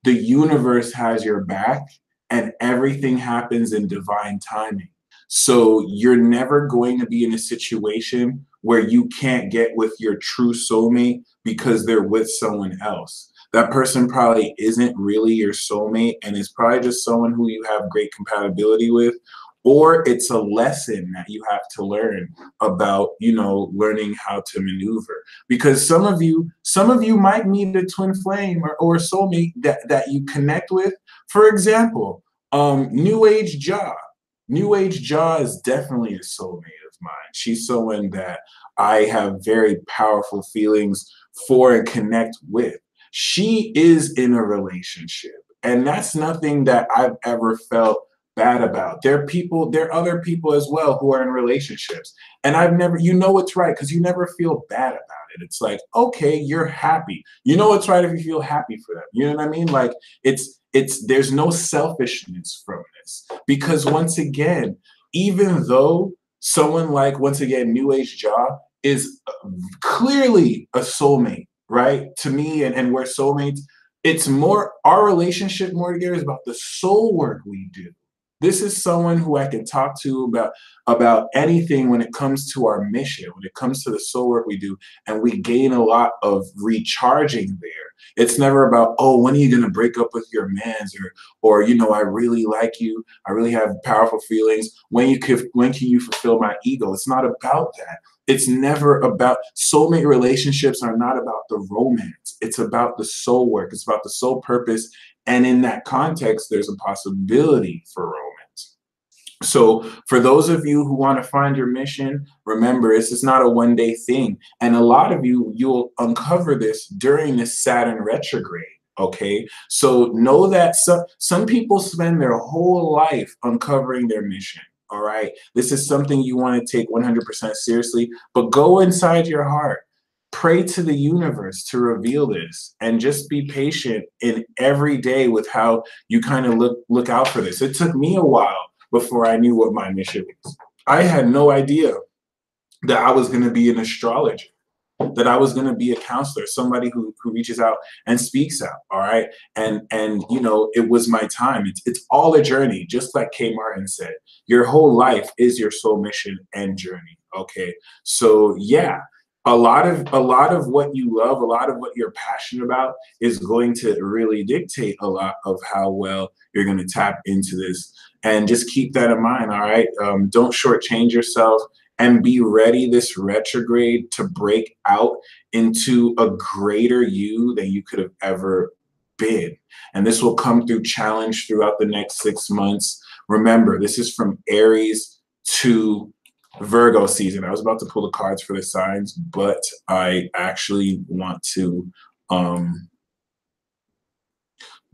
the universe has your back and everything happens in divine timing. So you're never going to be in a situation where you can't get with your true soulmate because they're with someone else. That person probably isn't really your soulmate and is probably just someone who you have great compatibility with, or it's a lesson that you have to learn about, learning how to maneuver. Because some of you might meet a twin flame or a soulmate that you connect with. For example, New Age Jaw. New Age Jaw is definitely a soulmate mine. She's someone that I have very powerful feelings for and connect with. She is in a relationship, and that's nothing that I've ever felt bad about. There are other people as well who are in relationships, and I've never, you know, it's right because you never feel bad about it. It's like, okay, you're happy. You know it's right if you feel happy for them. You know what I mean? Like there's no selfishness from this, because once again, even though someone like, once again, New Age job is clearly a soulmate, right? To me, and we're soulmates. It's more, our relationship more together is about the soul work we do. This is someone who I can talk to about anything when it comes to our mission, when it comes to the soul work we do, and we gain a lot of recharging there. It's never about, oh, when are you going to break up with your mans, or you know, I really like you, I really have powerful feelings. When can you fulfill my ego? It's not about that. It's never about, soulmate relationships are not about the romance. It's about the soul work. It's about the soul purpose. And in that context, there's a possibility for romance. So for those of you who want to find your mission, remember, this is not a one-day thing. And a lot of you, you'll uncover this during this Saturn retrograde. Okay, so know that some people spend their whole life uncovering their mission. All right, this is something you want to take 100% seriously, but go inside your heart. Pray to the universe to reveal this, and just be patient in every day with how you kind of look out for this. It took me a while before I knew what my mission was. I had no idea that I was going to be an astrologer, that I was going to be a counselor, somebody who reaches out and speaks out. All right. And you know, it was my time. It's all a journey. Just like K. Martin said, your whole life is your soul mission and journey. Okay. So yeah, a lot of what you love, a lot of what you're passionate about is going to really dictate a lot of how well you're going to tap into this. And just keep that in mind. All right. Don't shortchange yourself. And be ready this retrograde to break out into a greater you than you could have ever been. And this will come through challenge throughout the next 6 months. Remember, this is from Aries to Virgo season. I was about to pull the cards for the signs, but I actually want to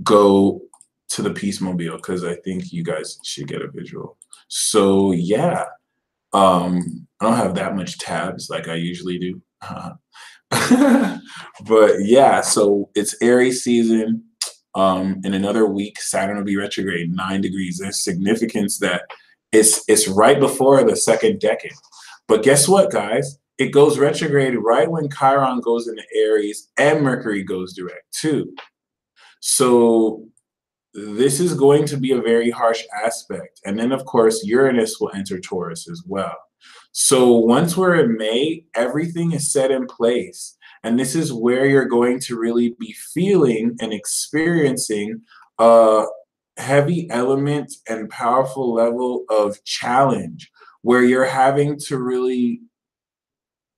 go to the Peace Mobile because I think you guys should get a visual. So yeah. I don't have that much tabs like I usually do. But yeah, so it's Aries season. In another week, Saturn will be retrograde 9 degrees. There's significance that it's right before the second decade. But guess what, guys? It goes retrograde right when Chiron goes into Aries and Mercury goes direct too. So this is going to be a very harsh aspect. And then, of course, Uranus will enter Taurus as well. So once we're in May, everything is set in place. And this is where you're going to really be feeling and experiencing a heavy element and powerful level of challenge, where you're having to really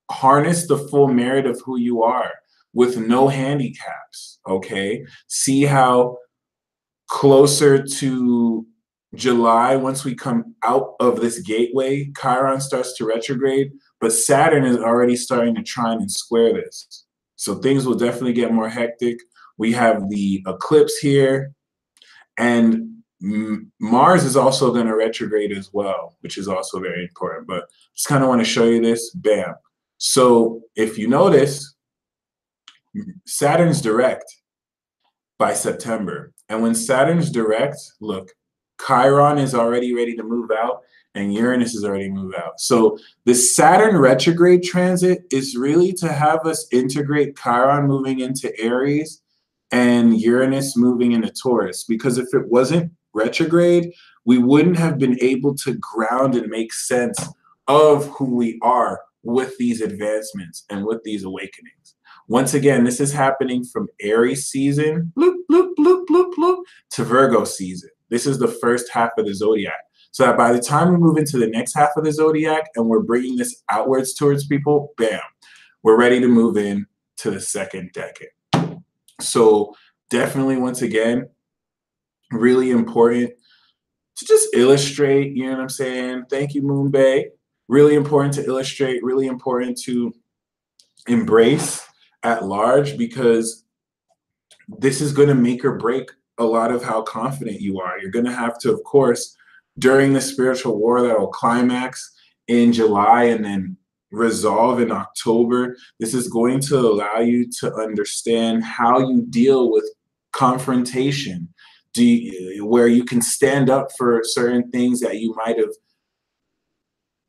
harness the full merit of who you are with no handicaps. Okay. See how closer to July, once we come out of this gateway, Chiron starts to retrograde, but Saturn is already starting to trine and square this. So things will definitely get more hectic. We have the eclipse here, and Mars is also going to retrograde as well, which is also very important. But just kind of want to show you this. Bam. So if you notice, Saturn's direct by September. And when Saturn's direct, look, Chiron is already ready to move out and Uranus is already moved out. So the Saturn retrograde transit is really to have us integrate Chiron moving into Aries and Uranus moving into Taurus. Because if it wasn't retrograde, we wouldn't have been able to ground and make sense of who we are with these advancements and with these awakenings. Once again, this is happening from Aries season, bloop, bloop, bloop, bloop, bloop, to Virgo season. This is the first half of the zodiac. So that by the time we move into the next half of the zodiac and we're bringing this outwards towards people, bam, we're ready to move in to the second decade. So definitely, once again, really important to just illustrate, you know what I'm saying? Thank you, Moon Bay. really important to illustrate, really important to embrace at large, because this is going to make or break a lot of how confident you are. You're going to have to, of course, during the spiritual war that will climax in July and then resolve in October, this is going to allow you to understand how you deal with confrontation, where you can stand up for certain things that you might have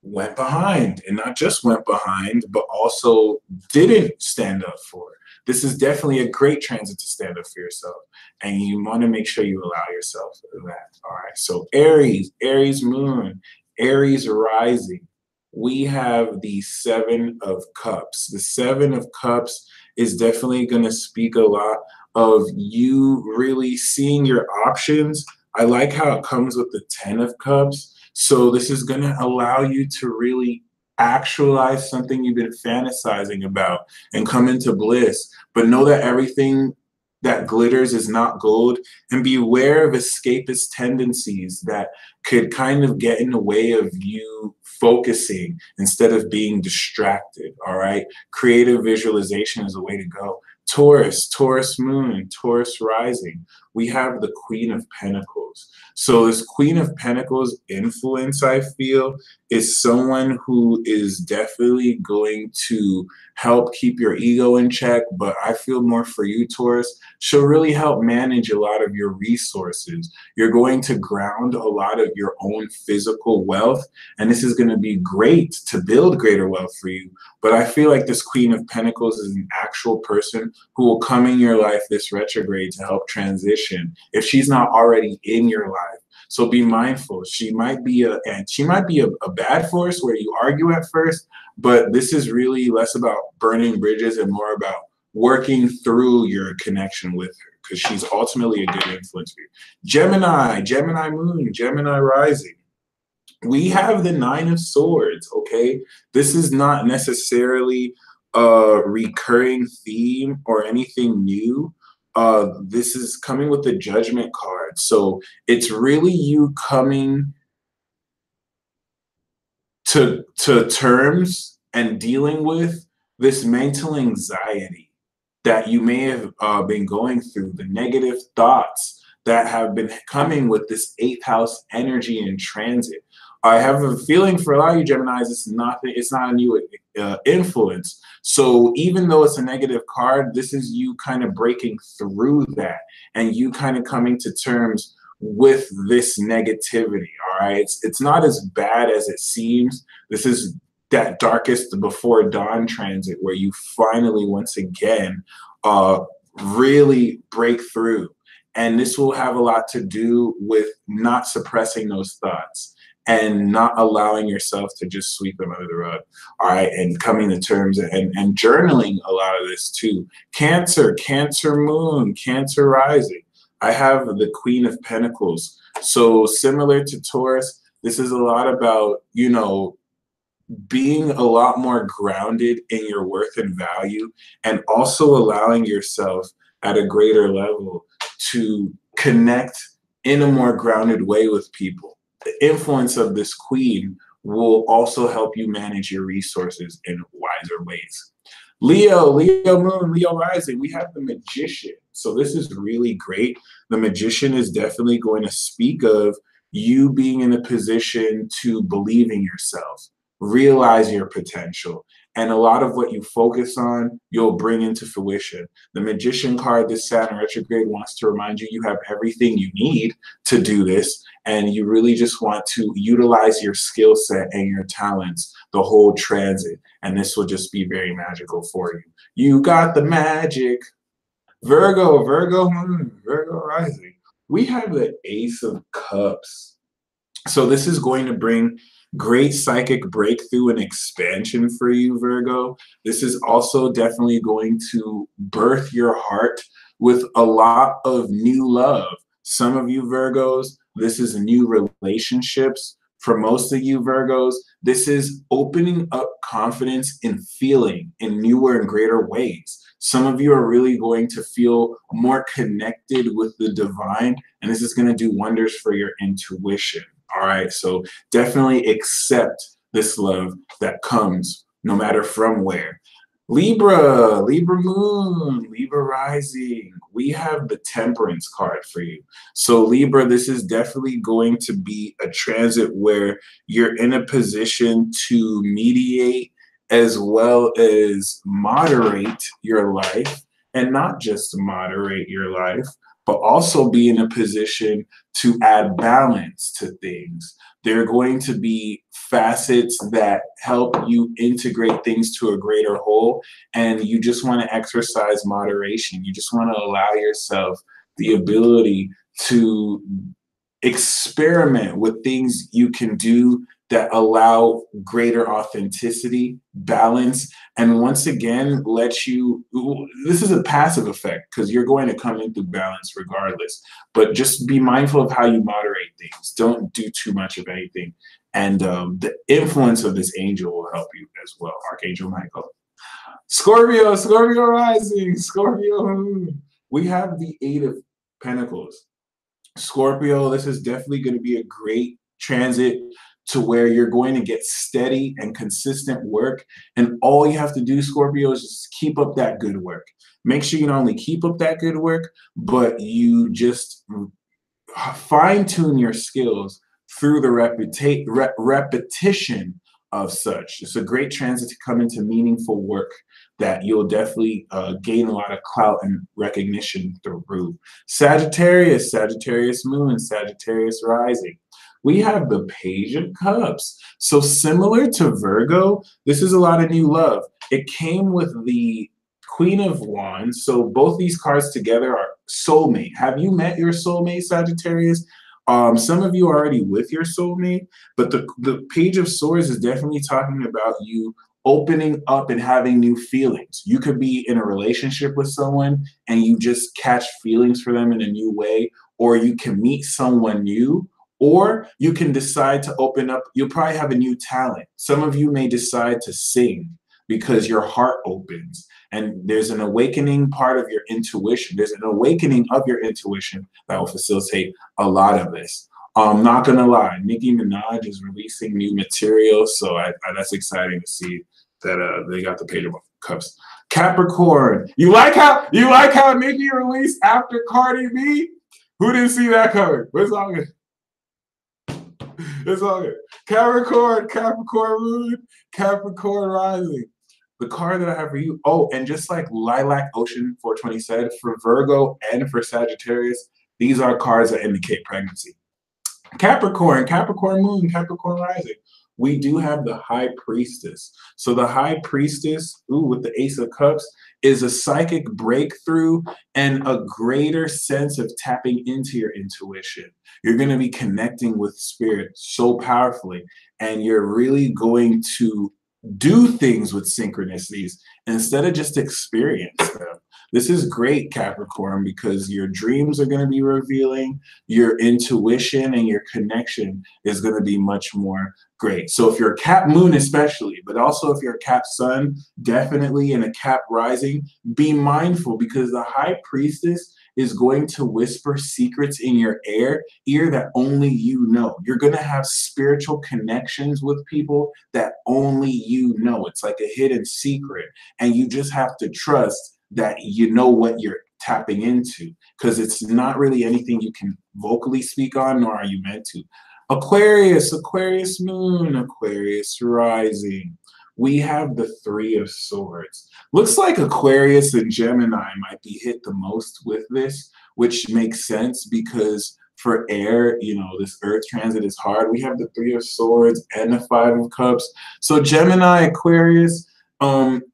went behind, and not just went behind, but also didn't stand up for. This is definitely a great transit to stand up for yourself, and you want to make sure you allow yourself that. All right, so Aries moon, Aries rising. We have the Seven of Cups. The Seven of Cups is definitely going to speak a lot of you really seeing your options. I like how it comes with the Ten of Cups. So this is going to allow you to really actualize something you've been fantasizing about and come into bliss. But know that everything that glitters is not gold, and beware of escapist tendencies that could kind of get in the way of you focusing instead of being distracted. All right. Creative visualization is the way to go. Taurus moon, Taurus rising. We have the Queen of Pentacles. So this Queen of Pentacles influence, I feel, is someone who is definitely going to help keep your ego in check. But I feel more for you, Taurus, she'll really help manage a lot of your resources. You're going to ground a lot of your own physical wealth, and this is going to be great to build greater wealth for you. But I feel like this Queen of Pentacles is an actual person who will come in your life this retrograde to help transition if she's not already in your life. So be mindful. She might be a bad force where you argue at first, but this is really less about burning bridges and more about working through your connection with her, because she's ultimately a good influence for you. Gemini moon, Gemini rising. We have the Nine of Swords, okay? This is not necessarily a recurring theme or anything new. This is coming with the Judgment card. So it's really you coming to terms and dealing with this mental anxiety that you may have been going through, the negative thoughts that have been coming with this 8th house energy in transit. I have a feeling for a lot of you Geminis, it's not a new influence. So even though it's a negative card, this is you kind of breaking through that and you kind of coming to terms with this negativity. All right, it's not as bad as it seems. This is that darkest before dawn transit where you finally once again really break through, and this will have a lot to do with not suppressing those thoughts and not allowing yourself to just sweep them under the rug, all right, and coming to terms and journaling a lot of this too. Cancer moon, Cancer rising. I have the Queen of Pentacles. So similar to Taurus, this is a lot about, you know, being a lot more grounded in your worth and value, and also allowing yourself at a greater level to connect in a more grounded way with people. The influence of this queen will also help you manage your resources in wiser ways. Leo moon, Leo rising, we have the Magician. So this is really great. The Magician is definitely going to speak of you being in a position to believe in yourself, realize your potential, and a lot of what you focus on, you'll bring into fruition. The Magician card, this Saturn retrograde, wants to remind you you have everything you need to do this, and you really just want to utilize your skill set and your talents the whole transit, and this will just be very magical for you. You got the magic. Virgo moon, Virgo rising. We have the Ace of Cups. So this is going to bring great psychic breakthrough and expansion for you, Virgo. This is also definitely going to birth your heart with a lot of new love. Some of you Virgos, this is new relationships. For most of you Virgos, this is opening up confidence in feeling in newer and greater ways. Some of you are really going to feel more connected with the divine, and this is going to do wonders for your intuition. All right, so definitely accept this love that comes no matter from where. Libra, Libra moon, Libra rising. We have the Temperance card for you. So Libra, this is definitely going to be a transit where you're in a position to mediate as well as moderate your life, and not just moderate your life, but also be in a position to add balance to things. There are going to be facets that help you integrate things to a greater whole, and you just want to exercise moderation. You just want to allow yourself the ability to experiment with things you can do that allow greater authenticity, balance, and once again, let you, this is a passive effect because you're going to come into balance regardless, but just be mindful of how you moderate things. Don't do too much of anything. And the influence of this angel will help you as well, Archangel Michael. Scorpio, Scorpio rising, Scorpio moon. We have the Eight of Pentacles. Scorpio, this is definitely going to be a great transit to where you're going to get steady and consistent work. And all you have to do, Scorpio, is just keep up that good work. Make sure you not only keep up that good work, but you just fine-tune your skills through the repetition of such. It's a great transit to come into meaningful work that you'll definitely gain a lot of clout and recognition through. Sagittarius, Sagittarius moon, Sagittarius rising. We have the Page of Cups. So similar to Virgo, this is a lot of new love. It came with the Queen of Wands. So both these cards together are soulmate. Have you met your soulmate, Sagittarius? Some of you are already with your soulmate, but the Page of Swords is definitely talking about you opening up and having new feelings. You could be in a relationship with someone and you just catch feelings for them in a new way, or you can meet someone new, or you can decide to open up. You'll probably have a new talent. Some of you may decide to sing because your heart opens and there's an awakening part of your intuition. There's an awakening of your intuition that will facilitate a lot of this. I'm not gonna lie, Nicki Minaj is releasing new material, so that's exciting to see that they got the Page of Cups. Capricorn, you like how Nicki released after Cardi B? Who didn't see that coming? But it's all good. It's all good. Capricorn, Capricorn moon, Capricorn rising. The card that I have for you, oh, and just like Lilac Ocean 420 said, for Virgo and for Sagittarius, these are cards that indicate pregnancy. Capricorn, Capricorn moon, Capricorn rising. We do have the High Priestess. So the High Priestess, with the Ace of Cups, is a psychic breakthrough and a greater sense of tapping into your intuition. You're going to be connecting with spirit so powerfully, and you're really going to do things with synchronicities instead of just experience them. This is great, Capricorn, because your dreams are going to be revealing, your intuition and your connection is going to be much more great. So if you're a Cap moon especially, but also if you're a Cap sun, definitely, and a Cap rising, be mindful because the High Priestess is going to whisper secrets in your ear that only you know. You're going to have spiritual connections with people that only you know. It's like a hidden secret, and you just have to trust that you know what you're tapping into, because it's not really anything you can vocally speak on, nor are you meant to. Aquarius, Aquarius moon, Aquarius rising. We have the Three of Swords. Looks like Aquarius and Gemini might be hit the most with this, which makes sense because for air, you know, this Earth transit is hard. We have the Three of Swords and the Five of Cups. So Gemini, Aquarius,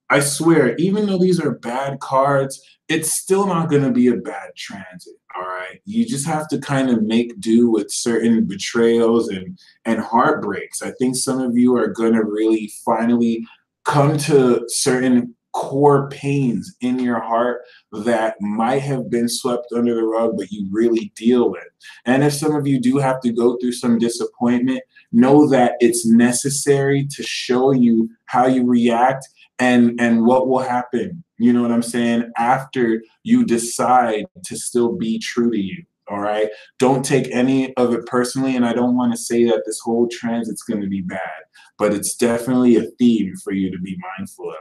I swear, even though these are bad cards, it's still not going to be a bad transit, all right? You just have to kind of make do with certain betrayals and heartbreaks. I think some of you are going to really finally come to certain core pains in your heart that might have been swept under the rug, but you really deal with. And if some of you do have to go through some disappointment, know that it's necessary to show you how you react and what will happen, you know what I'm saying, after you decide to still be true to you. all right? Don't take any of it personally, and I don't want to say that this whole transit's going to be bad, but it's definitely a theme for you to be mindful of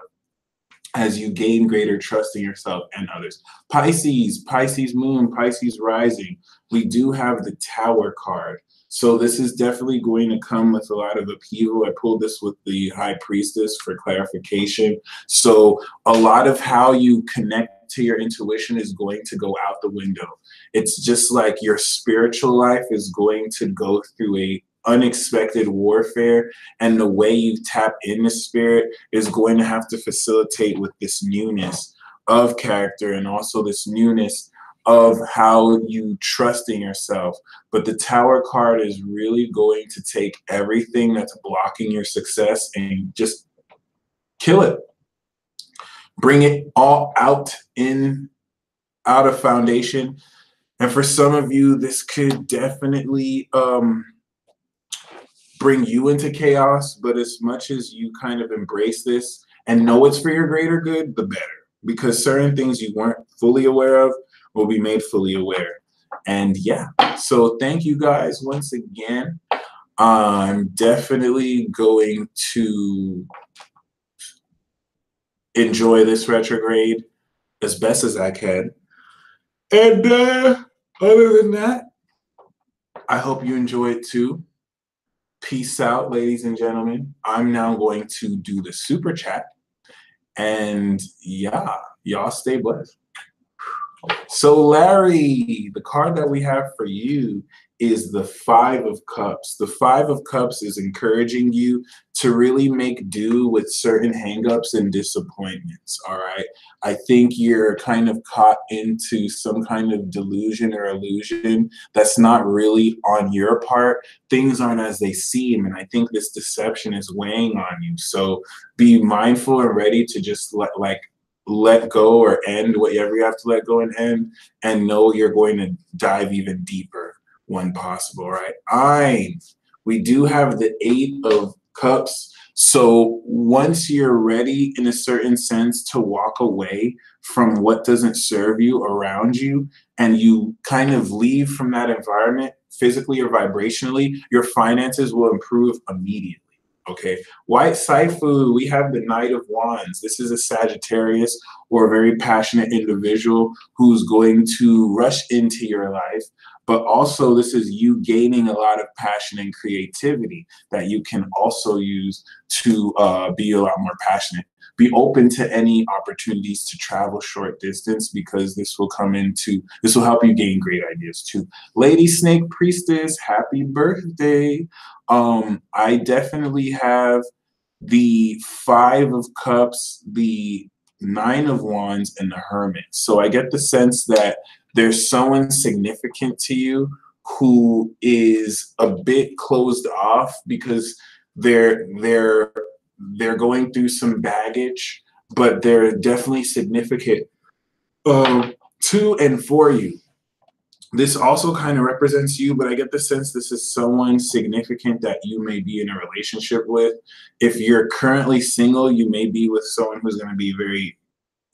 as you gain greater trust in yourself and others. Pisces moon, Pisces rising, we do have the Tower card. So this is definitely going to come with a lot of upheaval. I pulled this with the High Priestess for clarification. So a lot of how you connect to your intuition is going to go out the window. It's just like your spiritual life is going to go through a unexpected warfare, and the way you tap into spirit is going to have to facilitate with this newness of character and also this newness of how you trust in yourself. But the Tower card is really going to take everything that's blocking your success and just kill it. Bring it all out of foundation. And for some of you, this could definitely bring you into chaos, but as much as you kind of embrace this and know it's for your greater good, the better, because certain things you weren't fully aware of will be made fully aware. And yeah, so thank you guys once again. I'm definitely going to enjoy this retrograde as best as I can. And other than that, I hope you enjoy it too. Peace out, ladies and gentlemen. I'm now going to do the super chat. And yeah, y'all stay blessed. So Larry, the card that we have for you is the Five of Cups. The Five of Cups is encouraging you to really make do with certain hangups and disappointments, all right? I think you're kind of caught into some kind of delusion or illusion that's not really on your part. Things aren't as they seem, and I think this deception is weighing on you. So be mindful and ready to just let go or end whatever you have to let go and end, and know you're going to dive even deeper when possible, right? We do have the Eight of Cups. So once you're ready, in a certain sense, to walk away from what doesn't serve you around you, and you kind of leave from that environment physically or vibrationally, your finances will improve immediately. Okay, White Saifu, we have the Knight of Wands. This is a Sagittarius or a very passionate individual who's going to rush into your life. But also this is you gaining a lot of passion and creativity that you can also use to be a lot more passionate. Be open to any opportunities to travel short distance, because this will help you gain great ideas too. Lady Snake Priestess, happy birthday. I definitely have the Five of Cups, the Nine of Wands, and the Hermit. So I get the sense that there's someone significant to you who is a bit closed off because they're going through some baggage, but they're definitely significant to and for you. This also kind of represents you, but I get the sense this is someone significant that you may be in a relationship with. If you're currently single, you may be with someone who's going to be very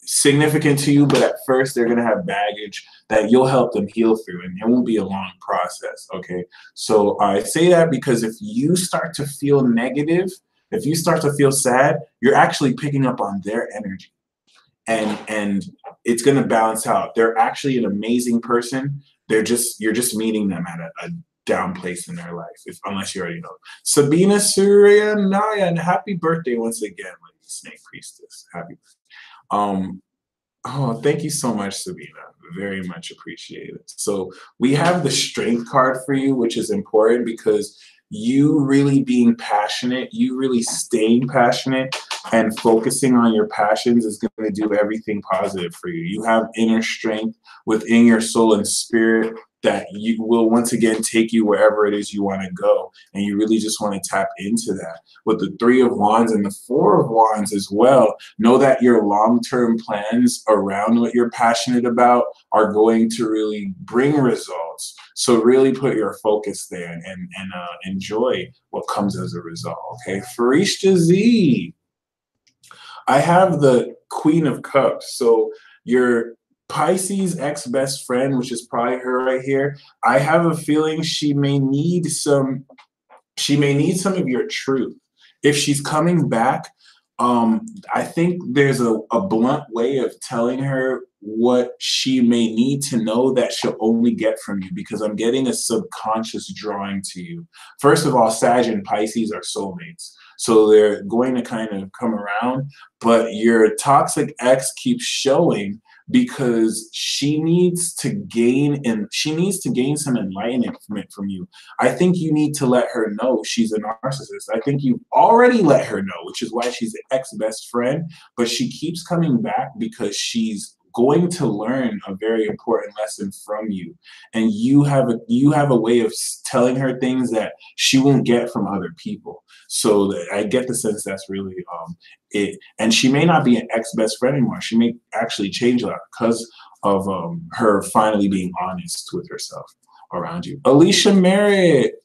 significant to you, but at first they're going to have baggage that you'll help them heal through, and it won't be a long process, okay? So I say that because if you start to feel negative, if you start to feel sad, you're actually picking up on their energy, and it's going to balance out. They're actually an amazing person. You're just meeting them at a down place in their life, unless you already know. Sabina Surya Naya, and happy birthday once again, Lady Snake Priestess. Happy birthday. Oh, thank you so much, Sabina. Very much appreciated. So we have the Strength card for you, which is important because you really being passionate, you really staying passionate and focusing on your passions is going to do everything positive for you. You have inner strength within your soul and spirit that you will once again take you wherever it is you want to go. And you really just want to tap into that. With the Three of Wands and the Four of Wands as well, know that your long-term plans around what you're passionate about are going to really bring results. So really put your focus there and enjoy what comes as a result, okay? Farishta Z, I have the Queen of Cups. So you're Pisces ex-best friend, which is probably her right here. I have a feeling she may need some of your truth. If she's coming back, I think there's a blunt way of telling her what she may need to know that she'll only get from you, because I'm getting a subconscious drawing to you. First of all, Sag and Pisces are soulmates. So they're going to kind of come around, but your toxic ex keeps showing because she needs to gain some enlightenment from you. I think you need to let her know she's a narcissist. I think you've already let her know, which is why she's the ex-best friend, but she keeps coming back because she's going to learn a very important lesson from you, and you have a way of telling her things that she won't get from other people. So I get the sense that's really it. And she may not be an ex-best friend anymore. She may actually change a lot because of her finally being honest with herself around you. Alicia Merritt,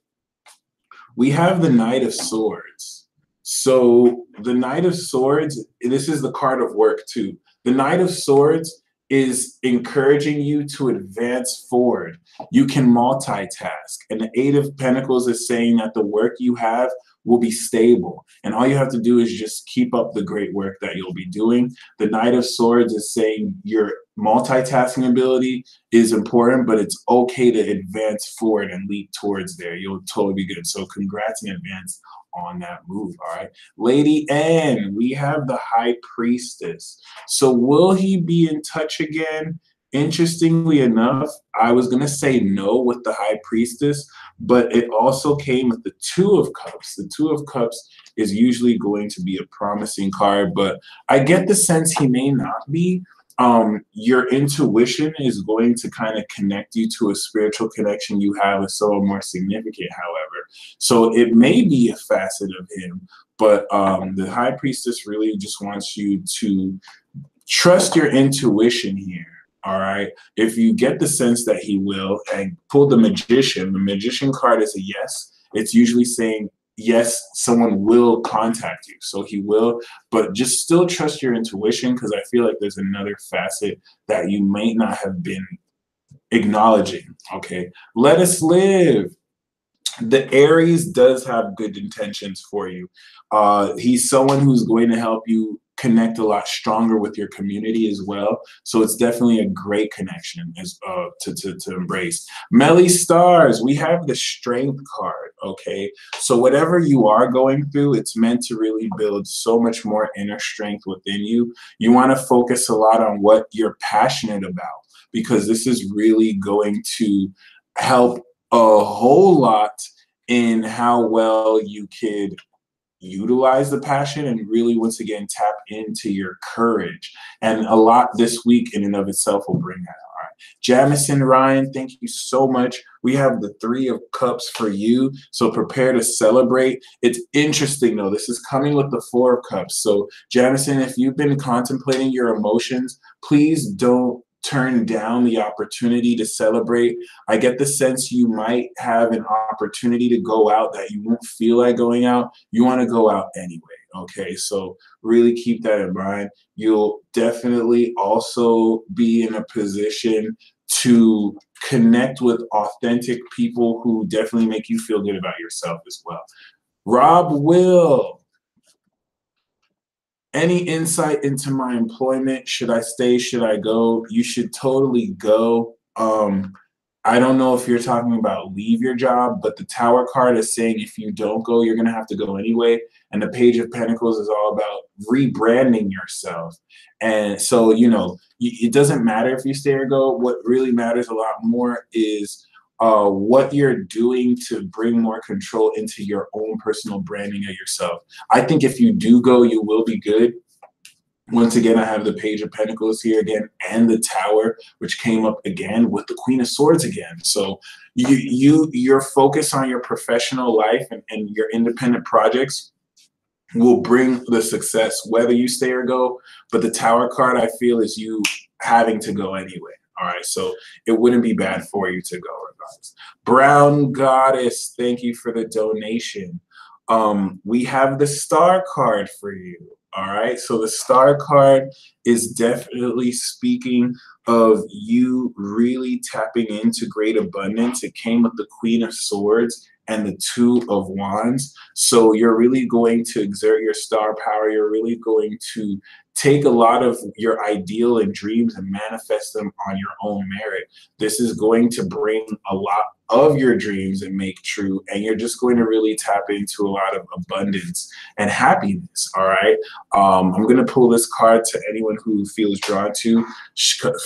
we have the Knight of Swords. So the Knight of Swords, this is the card of work too. The Knight of Swords is encouraging you to advance forward. You can multitask. And the Eight of Pentacles is saying that the work you have will be stable. And all you have to do is just keep up the great work that you'll be doing. The Knight of Swords is saying your multitasking ability is important, but it's okay to advance forward and leap towards there. You'll totally be good. So congrats in advance on that move. All right, Lady N, we have the High Priestess. So will he be in touch again? Interestingly enough, I was going to say no with the High Priestess, but it also came with the Two of Cups. The Two of Cups is usually going to be a promising card, but I get the sense he may not be. Your intuition is going to kind of connect you to a spiritual connection you have with someone more significant, however. So it may be a facet of him, but the High Priestess really just wants you to trust your intuition here. All right. If you get the sense that he will, and pull the Magician card is a yes. It's usually saying, yes, someone will contact you. So he will, but just still trust your intuition, because I feel like there's another facet that you may not have been acknowledging. Okay. Let us live. The Aries does have good intentions for you. He's someone who's going to help you connect a lot stronger with your community as well. So it's definitely a great connection as to embrace. Melly Stars, we have the Strength card, okay? So whatever you are going through, it's meant to really build so much more inner strength within you. You want to focus a lot on what you're passionate about, because this is really going to help a whole lot in how well you could utilize the passion and really, once again, tap into your courage. And a lot this week in and of itself will bring that. All right, Jamison Ryan, thank you so much. We have the Three of Cups for you, so prepare to celebrate. It's interesting though, this is coming with the Four of Cups. So Jamison, if you've been contemplating your emotions, please don't turn down the opportunity to celebrate. I get the sense you might have an opportunity to go out that you won't feel like going out. You want to go out anyway, okay? So really keep that in mind. You'll definitely also be in a position to connect with authentic people who definitely make you feel good about yourself as well. Rob Will, any insight into my employment? Should I stay? Should I go? You should totally go. I don't know if you're talking about leave your job, but the Tower card is saying if you don't go, you're going to have to go anyway. And the Page of Pentacles is all about rebranding yourself. And so, you know, it doesn't matter if you stay or go. What really matters a lot more is what you're doing to bring more control into your own personal branding of yourself. I think if you do go, you will be good. Once again, I have the Page of Pentacles here again, and the Tower, which came up again with the Queen of Swords again. So your focus on your professional life and your independent projects will bring the success, whether you stay or go. But the Tower card, I feel, is you having to go anyway. All right, so it wouldn't be bad for you to go regardless. Brown Goddess, thank you for the donation. We have the Star card for you. All right, so the Star card is definitely speaking of you really tapping into great abundance. It came with the Queen of Swords and the Two of Wands. So you're really going to exert your star power. You're really going to take a lot of your ideal and dreams and manifest them on your own merit. This is going to bring a lot of your dreams and make true, and you're just going to really tap into a lot of abundance and happiness. All right. I'm going to pull this card to anyone who feels drawn to.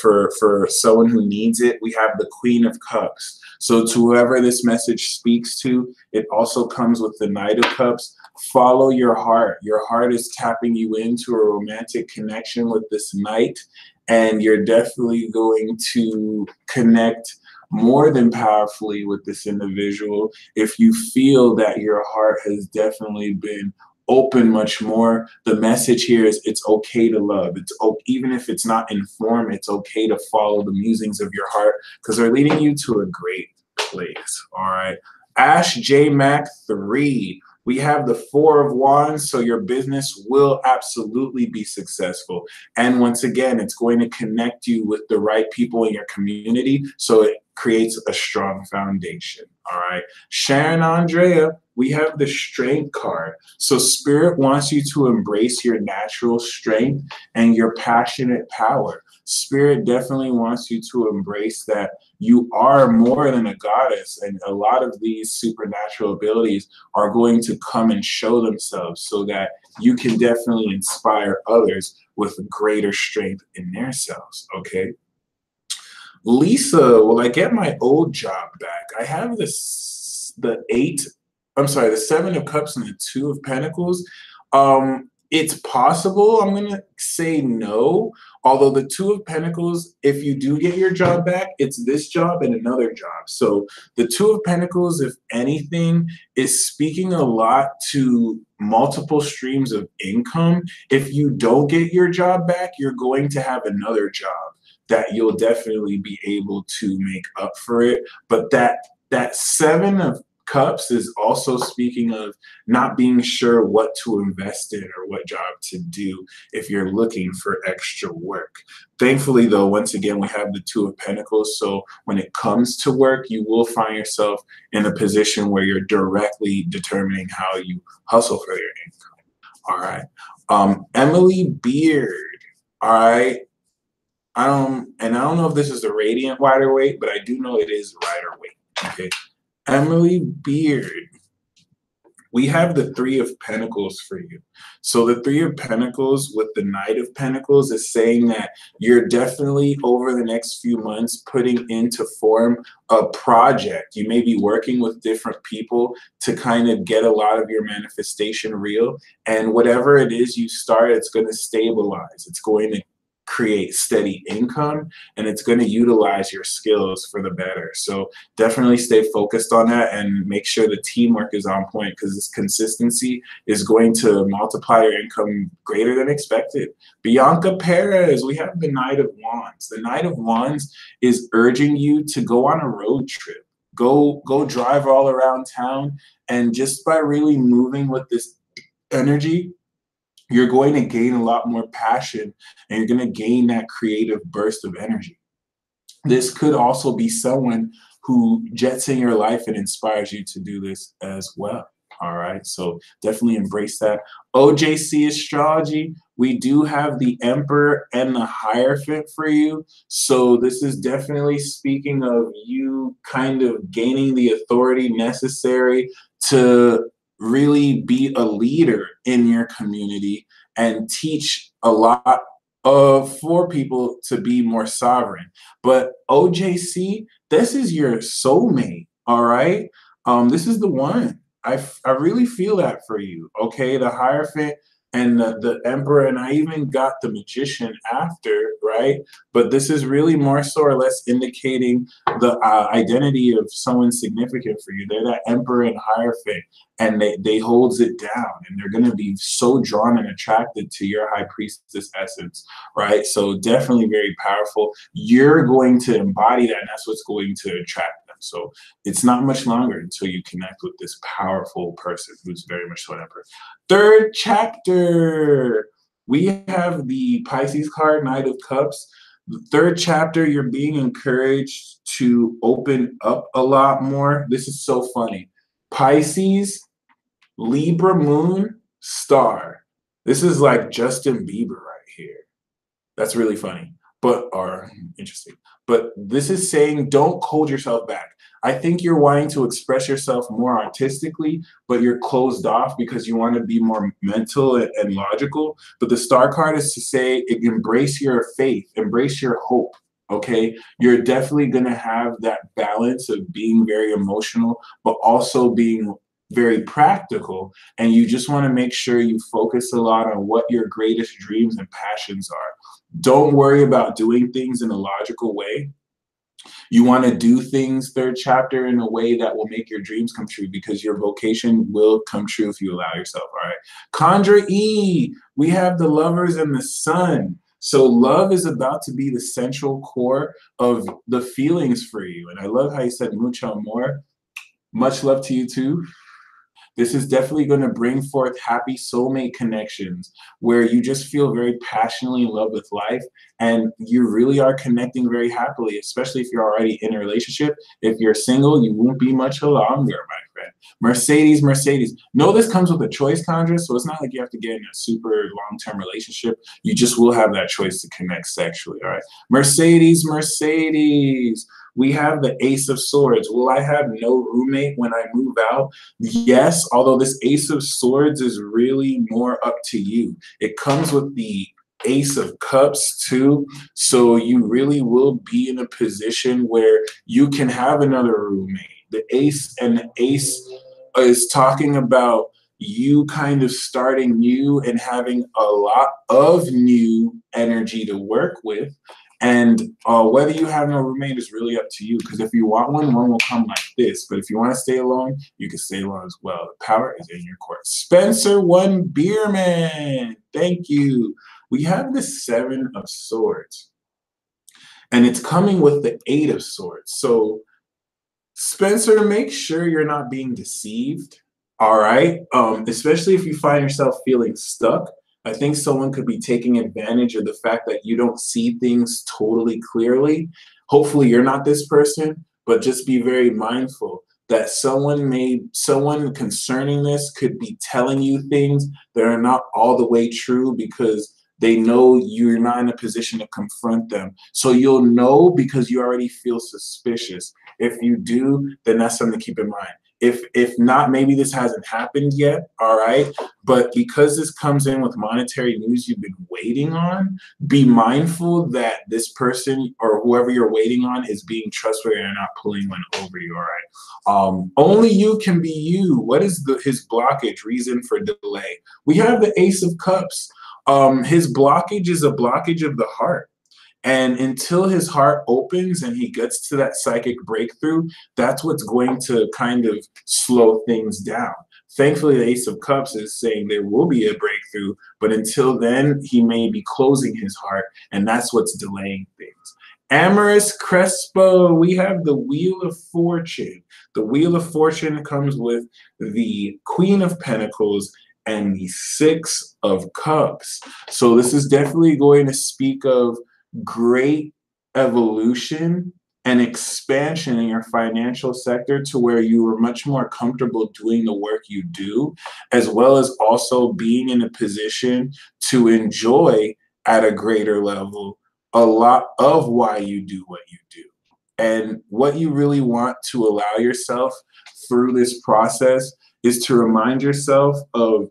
For someone who needs it, we have the Queen of Cups. So to whoever this message speaks to, it also comes with the Knight of Cups. Follow your heart. Your heart is tapping you into a romantic connection with this knight, and you're definitely going to connect more than powerfully with this individual if you feel that your heart has definitely been open much more. The message here is it's okay to love. It's even if it's not informed, it's okay to follow the musings of your heart, because they're leading you to a great place. All right. Ash J Mac 3. We have the Four of Wands, so your business will absolutely be successful. And once again, it's going to connect you with the right people in your community, so it creates a strong foundation. All right. Sharon Andrea, we have the Strength card. So Spirit wants you to embrace your natural strength and your passionate power. Spirit definitely wants you to embrace that you are more than a goddess, and a lot of these supernatural abilities are going to come and show themselves so that you can definitely inspire others with greater strength in their selves. Okay. Lisa, will I get my old job back? I have the Seven of Cups and the Two of Pentacles. It's possible. I'm going to say no. Although the Two of Pentacles, if you do get your job back, it's this job and another job. So the Two of Pentacles, if anything, is speaking a lot to multiple streams of income. If you don't get your job back, you're going to have another job that you'll definitely be able to make up for it. But that Seven of Cups is also speaking of not being sure what to invest in or what job to do if you're looking for extra work. Thankfully, though, once again, we have the Two of Pentacles. So when it comes to work, you will find yourself in a position where you're directly determining how you hustle for your income. All right. Emily Beard. All right. I don't know if this is the Radiant Rider Waite, but I do know it is Rider Waite. Okay. Emily Beard, we have the Three of Pentacles for you. So the Three of Pentacles with the Knight of Pentacles is saying that you're definitely over the next few months putting into form a project. You may be working with different people to kind of get a lot of your manifestation real. And whatever it is you start, it's going to stabilize. It's going to create steady income, and it's going to utilize your skills for the better. So definitely stay focused on that and make sure the teamwork is on point, because this consistency is going to multiply your income greater than expected. Bianca Perez, we have the Knight of Wands. The Knight of Wands is urging you to go on a road trip. Go drive all around town, and just by really moving with this energy, you're going to gain a lot more passion, and you're going to gain that creative burst of energy. This could also be someone who jets in your life and inspires you to do this as well. All right, so definitely embrace that. OJC Astrology, we do have the Emperor and the Hierophant for you. So this is definitely speaking of you kind of gaining the authority necessary to really be a leader in your community and teach a lot for people to be more sovereign. But OJC, this is your soulmate, all right? This is the one. I really feel that for you, okay? The Hierophant and the Emperor, and I even got the Magician after, right? But this is really more so or less indicating the identity of someone significant for you. They're that Emperor and Hierophant, and they holds it down, and they're going to be so drawn and attracted to your High Priestess essence, right? So definitely very powerful. You're going to embody that, and that's what's going to attract them. So it's not much longer until you connect with this powerful person who's very much so an Emperor. Third chapter, we have the Pisces card, Knight of Cups. The third chapter, you're being encouraged to open up a lot more. This is so funny. Pisces, Libra moon, star. This is like Justin Bieber right here. That's really funny, or interesting. But this is saying don't hold yourself back. I think you're wanting to express yourself more artistically, but you're closed off because you want to be more mental and logical. But the star card is to say, embrace your faith, embrace your hope. Okay, you're definitely going to have that balance of being very emotional, but also being very practical. And you just want to make sure you focus a lot on what your greatest dreams and passions are. Don't worry about doing things in a logical way. You want to do things, third chapter, in a way that will make your dreams come true, because your vocation will come true if you allow yourself. All right. Chandra E, we have the Lovers and the Sun. So love is about to be the central core of the feelings for you. And I love how you said mucho amor. Much love to you too. This is definitely going to bring forth happy soulmate connections where you just feel very passionately in love with life, and you really are connecting very happily, especially if you're already in a relationship. If you're single, you won't be much longer, my friend. Mercedes, Mercedes. No, this comes with a choice, Condra, so it's not like you have to get in a super long-term relationship. You just will have that choice to connect sexually, all right? Mercedes, Mercedes. We have the Ace of Swords. Will I have no roommate when I move out? Yes, although this Ace of Swords is really more up to you. It comes with the Ace of Cups too, so you really will be in a position where you can have another roommate. The Ace and the Ace is talking about you kind of starting new and having a lot of new energy to work with. And whether you have no roommate is really up to you, because if you want one, one will come like this. But if you want to stay alone, you can stay alone as well. The power is in your court. Spencer One Bierman, thank you. We have the Seven of Swords, and it's coming with the Eight of Swords. So Spencer, make sure you're not being deceived, all right? Especially if you find yourself feeling stuck. I think someone could be taking advantage of the fact that you don't see things totally clearly. Hopefully you're not this person, but just be very mindful that someone concerning this could be telling you things that are not all the way true, because they know you're not in a position to confront them. So you'll know because you already feel suspicious. If you do, then that's something to keep in mind. If not, maybe this hasn't happened yet, all right? But because this comes in with monetary news you've been waiting on, be mindful that this person or whoever you're waiting on is being trustworthy and not pulling one over you, all right? Only you can be you. What is his blockage, reason for delay? We have the Ace of Cups. His blockage is a blockage of the heart. And until his heart opens and he gets to that psychic breakthrough, that's what's going to kind of slow things down. Thankfully, the Ace of Cups is saying there will be a breakthrough, but until then, he may be closing his heart, and that's what's delaying things. Amorous Crespo, we have the Wheel of Fortune. The Wheel of Fortune comes with the Queen of Pentacles and the Six of Cups. So this is definitely going to speak of great evolution and expansion in your financial sector, to where you are much more comfortable doing the work you do, as well as also being in a position to enjoy at a greater level a lot of why you do what you do. And what you really want to allow yourself through this process is to remind yourself of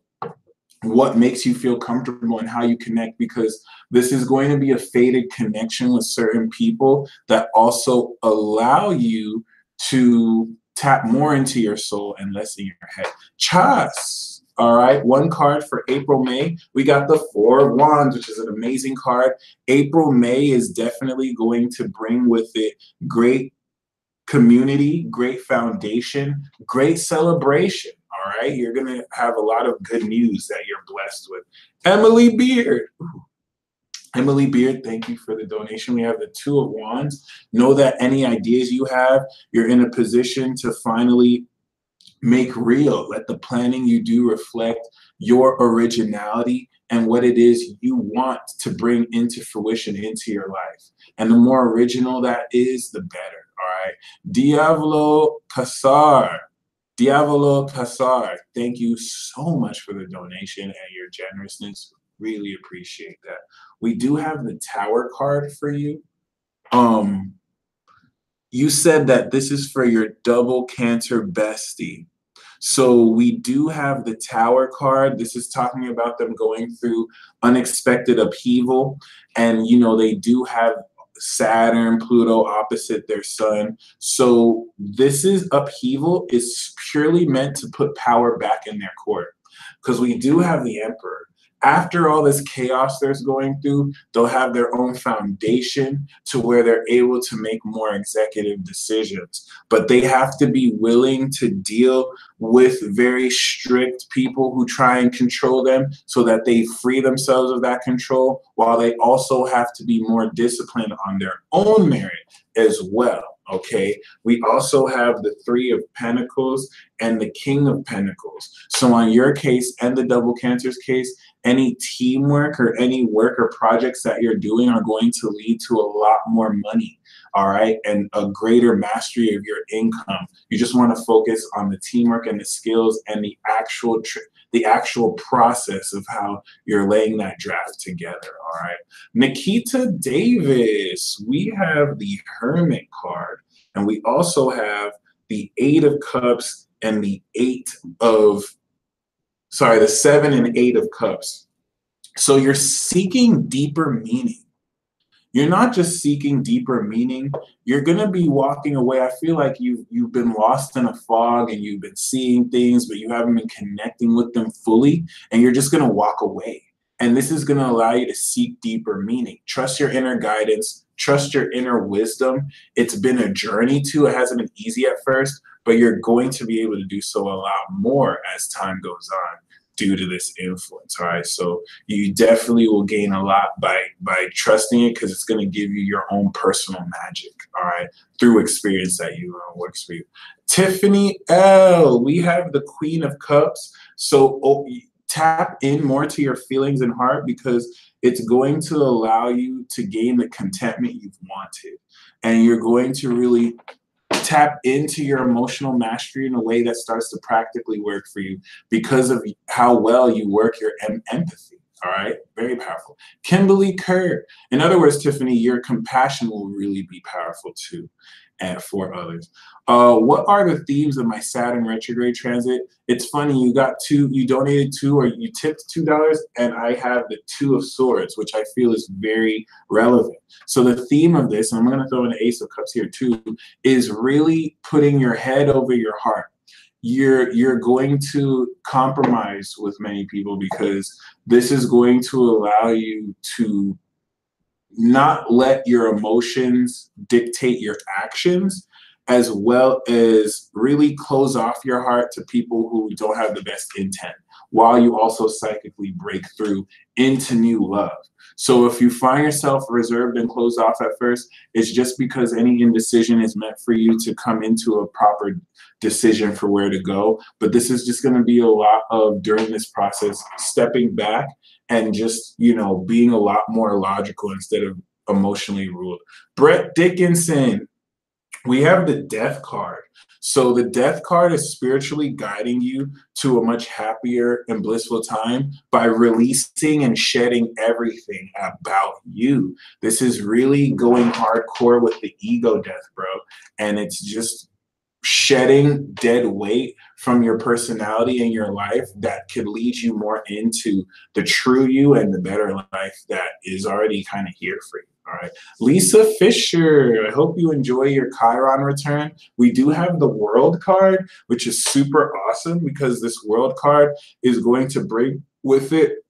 what makes you feel comfortable and how you connect, because this is going to be a fated connection with certain people that also allow you to tap more into your soul and less in your head. Chas, all right, one card for April, May. We got the Four of Wands, which is an amazing card. April, May is definitely going to bring with it great community, great foundation, great celebration. All right, you're going to have a lot of good news that you're blessed with. Emily Beard. Ooh. Emily Beard, thank you for the donation. We have the Two of Wands. Know that any ideas you have, you're in a position to finally make real. Let the planning you do reflect your originality and what it is you want to bring into fruition into your life. And the more original that is, the better. All right. Diavolo Casar. Diavolo Casar. Thank you so much for the donation and your generousness. Really appreciate that. We do have the Tower card for you. You said that this is for your double Cancer bestie. So we do have the Tower card. This is talking about them going through unexpected upheaval. And, you know, they do have Saturn, Pluto opposite their sun. So this is upheaval is purely meant to put power back in their court. Because we do have the Emperor. After all this chaos they're going through, they'll have their own foundation to where they're able to make more executive decisions. But they have to be willing to deal with very strict people who try and control them so that they free themselves of that control, while they also have to be more disciplined on their own merit as well. Okay, we also have the Three of Pentacles and the King of Pentacles. So on your case and the double Cancer's case, any teamwork or any work or projects that you're doing are going to lead to a lot more money, all right, and a greater mastery of your income. You just want to focus on the teamwork and the skills and the actual process of how you're laying that draft together, all right. Nikita Davis, we have the Hermit card, and we also have the Eight of Cups and the the 7 and 8 of Cups. So you're seeking deeper meaning. You're not just seeking deeper meaning. You're going to be walking away. I feel like you've been lost in a fog and you've been seeing things, but you haven't been connecting with them fully. And you're just going to walk away. And this is going to allow you to seek deeper meaning. Trust your inner guidance. Trust your inner wisdom. It's been a journey too. It hasn't been easy at first, but you're going to be able to do so a lot more as time goes on due to this influence. All right. So you definitely will gain a lot by trusting it, because it's going to give you your own personal magic. All right. Through experience that works for you. Tiffany L, we have the Queen of Cups. So tap in more to your feelings and heart, because it's going to allow you to gain the contentment you've wanted. And you're going to really tap into your emotional mastery in a way that starts to practically work for you because of how well you work your empathy. All right, very powerful. Kimberly Kerr. In other words, Tiffany, your compassion will really be powerful too, and for others. What are the themes of my Saturn retrograde transit? It's funny, you got two, you donated two, or you tipped $2, and I have the Two of Swords, which I feel is very relevant. So the theme of this, and I'm going to throw in the Ace of Cups here too, is really putting your head over your heart. You're going to compromise with many people, because this is going to allow you to not let your emotions dictate your actions, as well as really close off your heart to people who don't have the best intent, while you also psychically break through into new love. So if you find yourself reserved and closed off at first, it's just because any indecision is meant for you to come into a proper decision for where to go. But this is just going to be a lot of, during this process, stepping back and just, you know, being a lot more logical instead of emotionally ruled. Brett Dickinson, we have the Death card. So the Death card is spiritually guiding you to a much happier and blissful time by releasing and shedding everything about you. This is really going hardcore with the ego death, bro. And it's just shedding dead weight from your personality and your life that could lead you more into the true you and the better life that is already kind of here for you. All right. Lisa Fisher, I hope you enjoy your Chiron return. We do have the World card, which is super awesome, because this World card is going to bring with it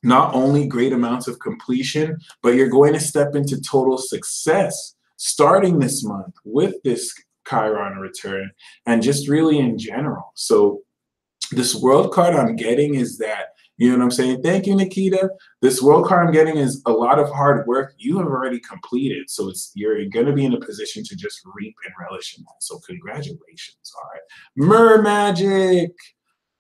not only great amounts of completion, but you're going to step into total success starting this month with this Chiron return, and just really in general. So this World card I'm getting is that You know what I'm saying? Thank you, Nikita. This world card I'm getting is a lot of hard work you have already completed. So you're going to be in a position to just reap and relish in that. So congratulations. All right. Mer Magic.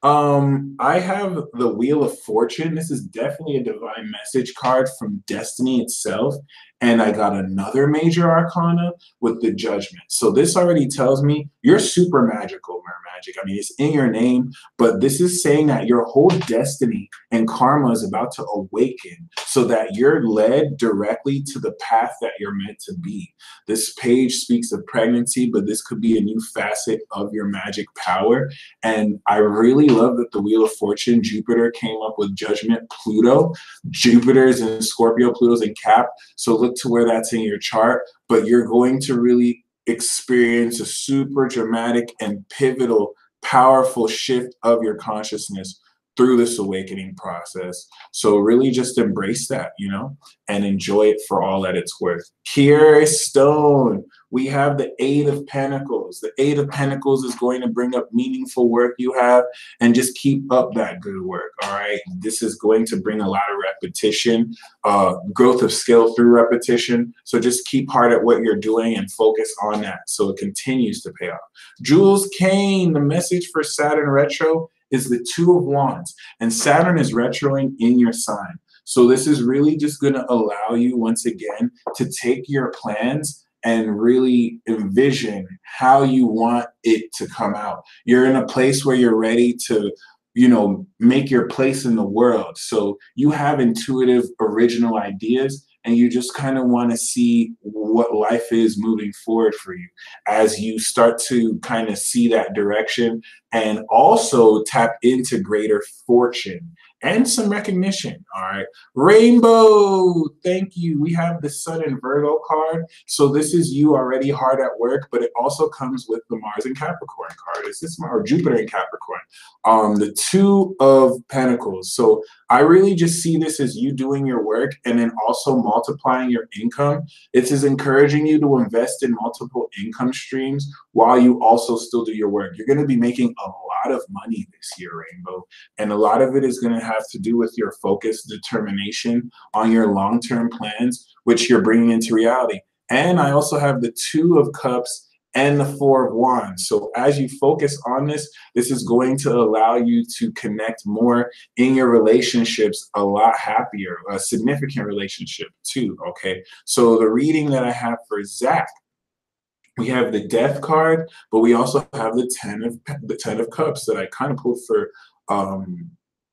I have the Wheel of Fortune. This is definitely a divine message card from destiny itself. And I got another major arcana with the Judgment. So this already tells me you're super magical, Mer Magic. I mean, it's in your name, but this is saying that your whole destiny and karma is about to awaken so that you're led directly to the path that you're meant to be. This page speaks of pregnancy, but this could be a new facet of your magic power. And I really love that the Wheel of Fortune, Jupiter came up with Judgment, Pluto. Jupiter's in Scorpio, Pluto's in Cap. So look to where that's in your chart, but you're going to really experience a super dramatic and pivotal, powerful shift of your consciousness through this awakening process. So really just embrace that, you know, and enjoy it for all that it's worth. Kiera Stone, we have the Eight of Pentacles. The Eight of Pentacles is going to bring up meaningful work you have, and just keep up that good work, all right? This is going to bring a lot of repetition, growth of skill through repetition. So just keep hard at what you're doing and focus on that so it continues to pay off. Jules Kane, the message for Saturn Retro is the Two of Wands, and Saturn is retroing in your sign. So this is really just going to allow you, once again, to take your plans and really envision how you want it to come out. You're in a place where you're ready to, you know, make your place in the world. So you have intuitive, original ideas, and you just kind of want to see what life is moving forward for you as you start to kind of see that direction, and also tap into greater fortune and some recognition. All right. Rainbow, thank you. We have the Sun and Virgo card. So this is you already hard at work, but it also comes with the Mars and Capricorn card. Is this Mars or Jupiter and Capricorn? The Two of Pentacles. So I really just see this as you doing your work and then also multiplying your income. It is encouraging you to invest in multiple income streams while you also still do your work. You're going to be making a lot of money this year, Rainbow. And a lot of it is going to have to do with your focus, determination on your long-term plans, which you're bringing into reality. And I also have the Two of Cups and the Four of Wands. So as you focus on this, this is going to allow you to connect more in your relationships, a lot happier, a significant relationship too, okay? So the reading that I have for Zach, we have the Death card, but we also have the Ten of Cups that I kind of pulled for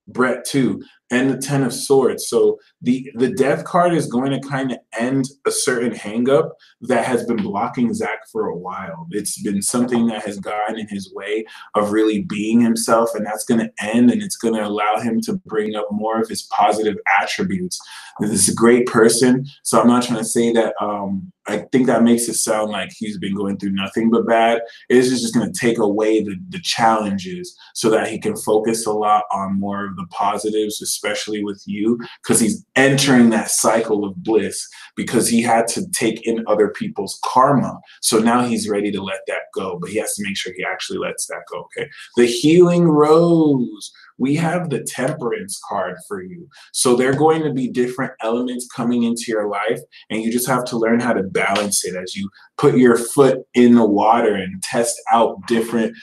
Brett too, and the Ten of Swords. So the Death card is going to kind of end a certain hangup that has been blocking Zach for a while. It's been something that has gotten in his way of really being himself, and that's going to end, and it's going to allow him to bring up more of his positive attributes. This is a great person, so I'm not trying to say that I think that makes it sound like he's been going through nothing but bad. It's just going to take away the challenges so that he can focus a lot on more of the positives, especially with you, because he's entering that cycle of bliss because he had to take in other people's karma. So now he's ready to let that go, but he has to make sure he actually lets that go, okay? The Healing Rose. We have the Temperance card for you. So there are going to be different elements coming into your life, and you just have to learn how to balance it as you put your foot in the water and test out different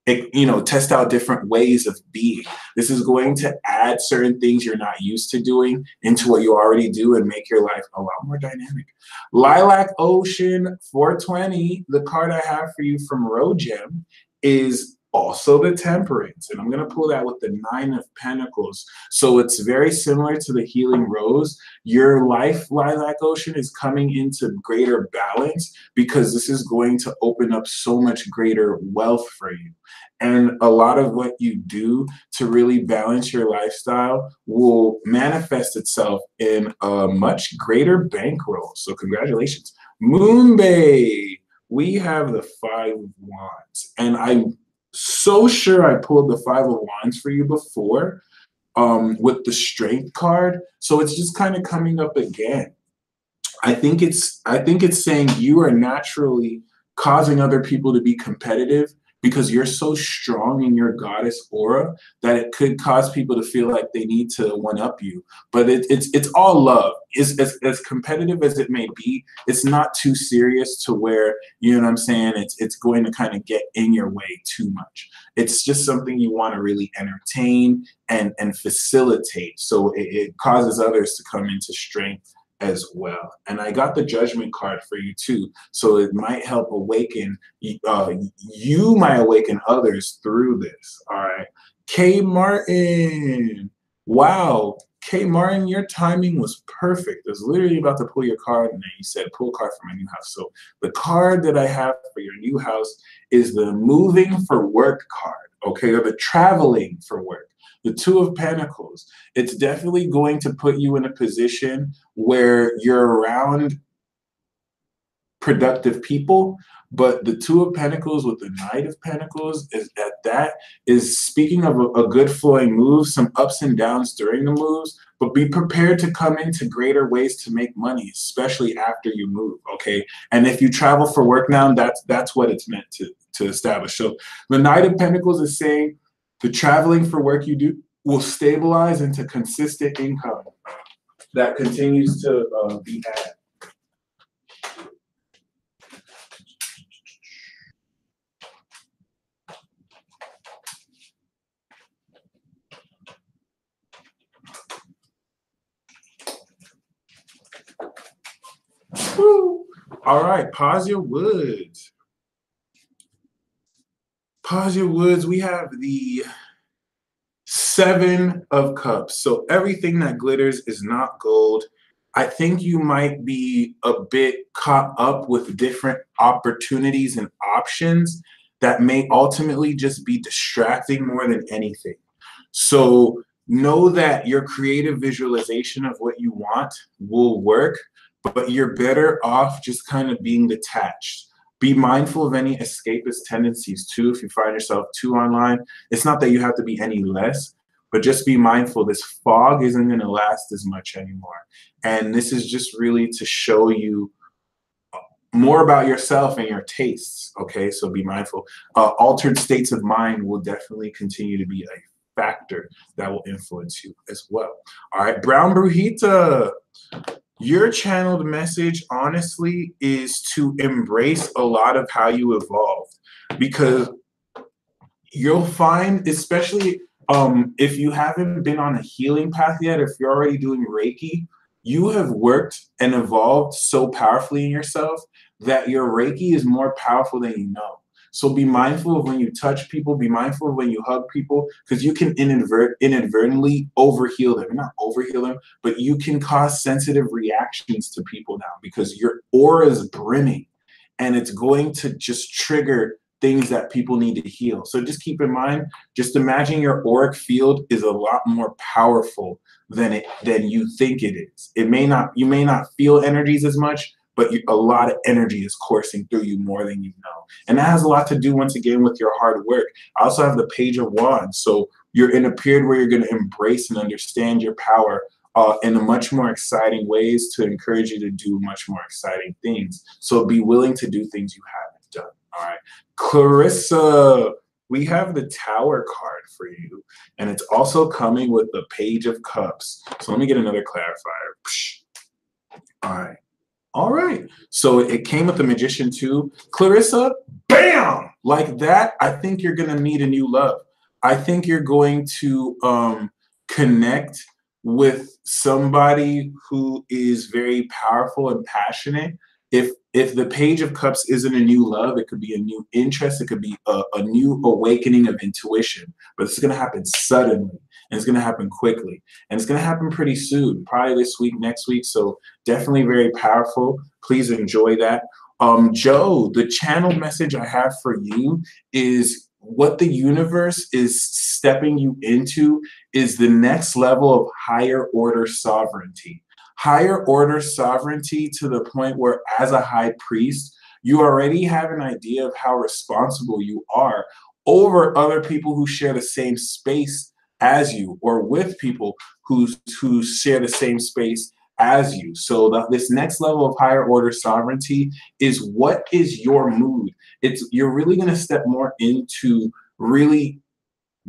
ways of being. This is going to add certain things you're not used to doing into what you already do and make your life a lot more dynamic. Lilac Ocean 420, the card I have for you from Rogem is also the Temperance, and I'm going to pull that with the Nine of Pentacles. So it's very similar to the Healing Rose. Your life, Lilac Ocean, is coming into greater balance because this is going to open up so much greater wealth for you. And a lot of what you do to really balance your lifestyle will manifest itself in a much greater bankroll. So congratulations. Moonbay, we have the Five of Wands, and I'm so sure I pulled the Five of Wands for you before with the Strength card. So it's just kind of coming up again. I think it's saying you are naturally causing other people to be competitive because you're so strong in your goddess aura that it could cause people to feel like they need to one-up you. But it's all love. As competitive as it may be, it's not too serious to where, you know what I'm saying, it's going to kind of get in your way too much. It's just something you want to really entertain and facilitate, so it causes others to come into strength as well. And I got the Judgment card for you too, so it might help awaken, you might awaken others through this. All right, K Martin, wow, K Martin, your timing was perfect. I was literally about to pull your card, and then you said pull a card for my new house. So the card that I have for your new house is the moving for work card, okay, or the traveling for work. The Two of Pentacles. It's definitely going to put you in a position where you're around productive people, but the Two of Pentacles with the Knight of Pentacles is speaking of a good flowing move, some ups and downs during the moves, but be prepared to come into greater ways to make money, especially after you move, okay? And if you travel for work now, that's what it's meant to establish. So the Knight of Pentacles is saying the traveling for work you do will stabilize into consistent income that continues to be had. Woo. All right, pause your woods. Pause your woods. We have the Seven of Cups. So everything that glitters is not gold. I think you might be a bit caught up with different opportunities and options that may ultimately just be distracting more than anything. So know that your creative visualization of what you want will work, but you're better off just kind of being detached. Be mindful of any escapist tendencies too. If you find yourself too online, it's not that you have to be any less, but just be mindful. This fog isn't going to last as much anymore. And this is just really to show you more about yourself and your tastes. Okay, so be mindful. Altered states of mind will definitely continue to be a factor that will influence you as well. All right, Brown Brujita. Your channeled message, honestly, is to embrace a lot of how you evolved, because you'll find, especially if you haven't been on a healing path yet, if you're already doing Reiki, you have worked and evolved so powerfully in yourself that your Reiki is more powerful than you know. So be mindful of when you touch people, be mindful of when you hug people, because you can inadvertently overheal them. Not overheal them, but you can cause sensitive reactions to people now because your aura is brimming and it's going to just trigger things that people need to heal. So just keep in mind, just imagine your auric field is a lot more powerful than you think it is. You may not feel energies as much, but a lot of energy is coursing through you more than you know. And that has a lot to do, once again, with your hard work. I also have the Page of Wands. So you're in a period where you're going to embrace and understand your power in a much more exciting ways to encourage you to do much more exciting things. So be willing to do things you haven't done. All right. Clarissa, we have the Tower card for you. And it's also coming with the Page of Cups. So let me get another clarifier. All right. All right, so it came with the Magician too. Clarissa, bam! Like that, I think you're gonna meet a new love. I think you're going to connect with somebody who is very powerful and passionate. If the Page of Cups isn't a new love, it could be a new interest. It could be a new awakening of intuition. But it's gonna happen suddenly. And it's going to happen quickly. And it's going to happen pretty soon, probably this week, next week. So definitely very powerful. Please enjoy that. Joe, the channel message I have for you is what the universe is stepping you into is the next level of higher order sovereignty. Higher order sovereignty to the point where, as a high priest, you already have an idea of how responsible you are over other people who share the same space as you, or with people who share the same space as you. So this next level of higher order sovereignty is, what is your mood? You're really going to step more into really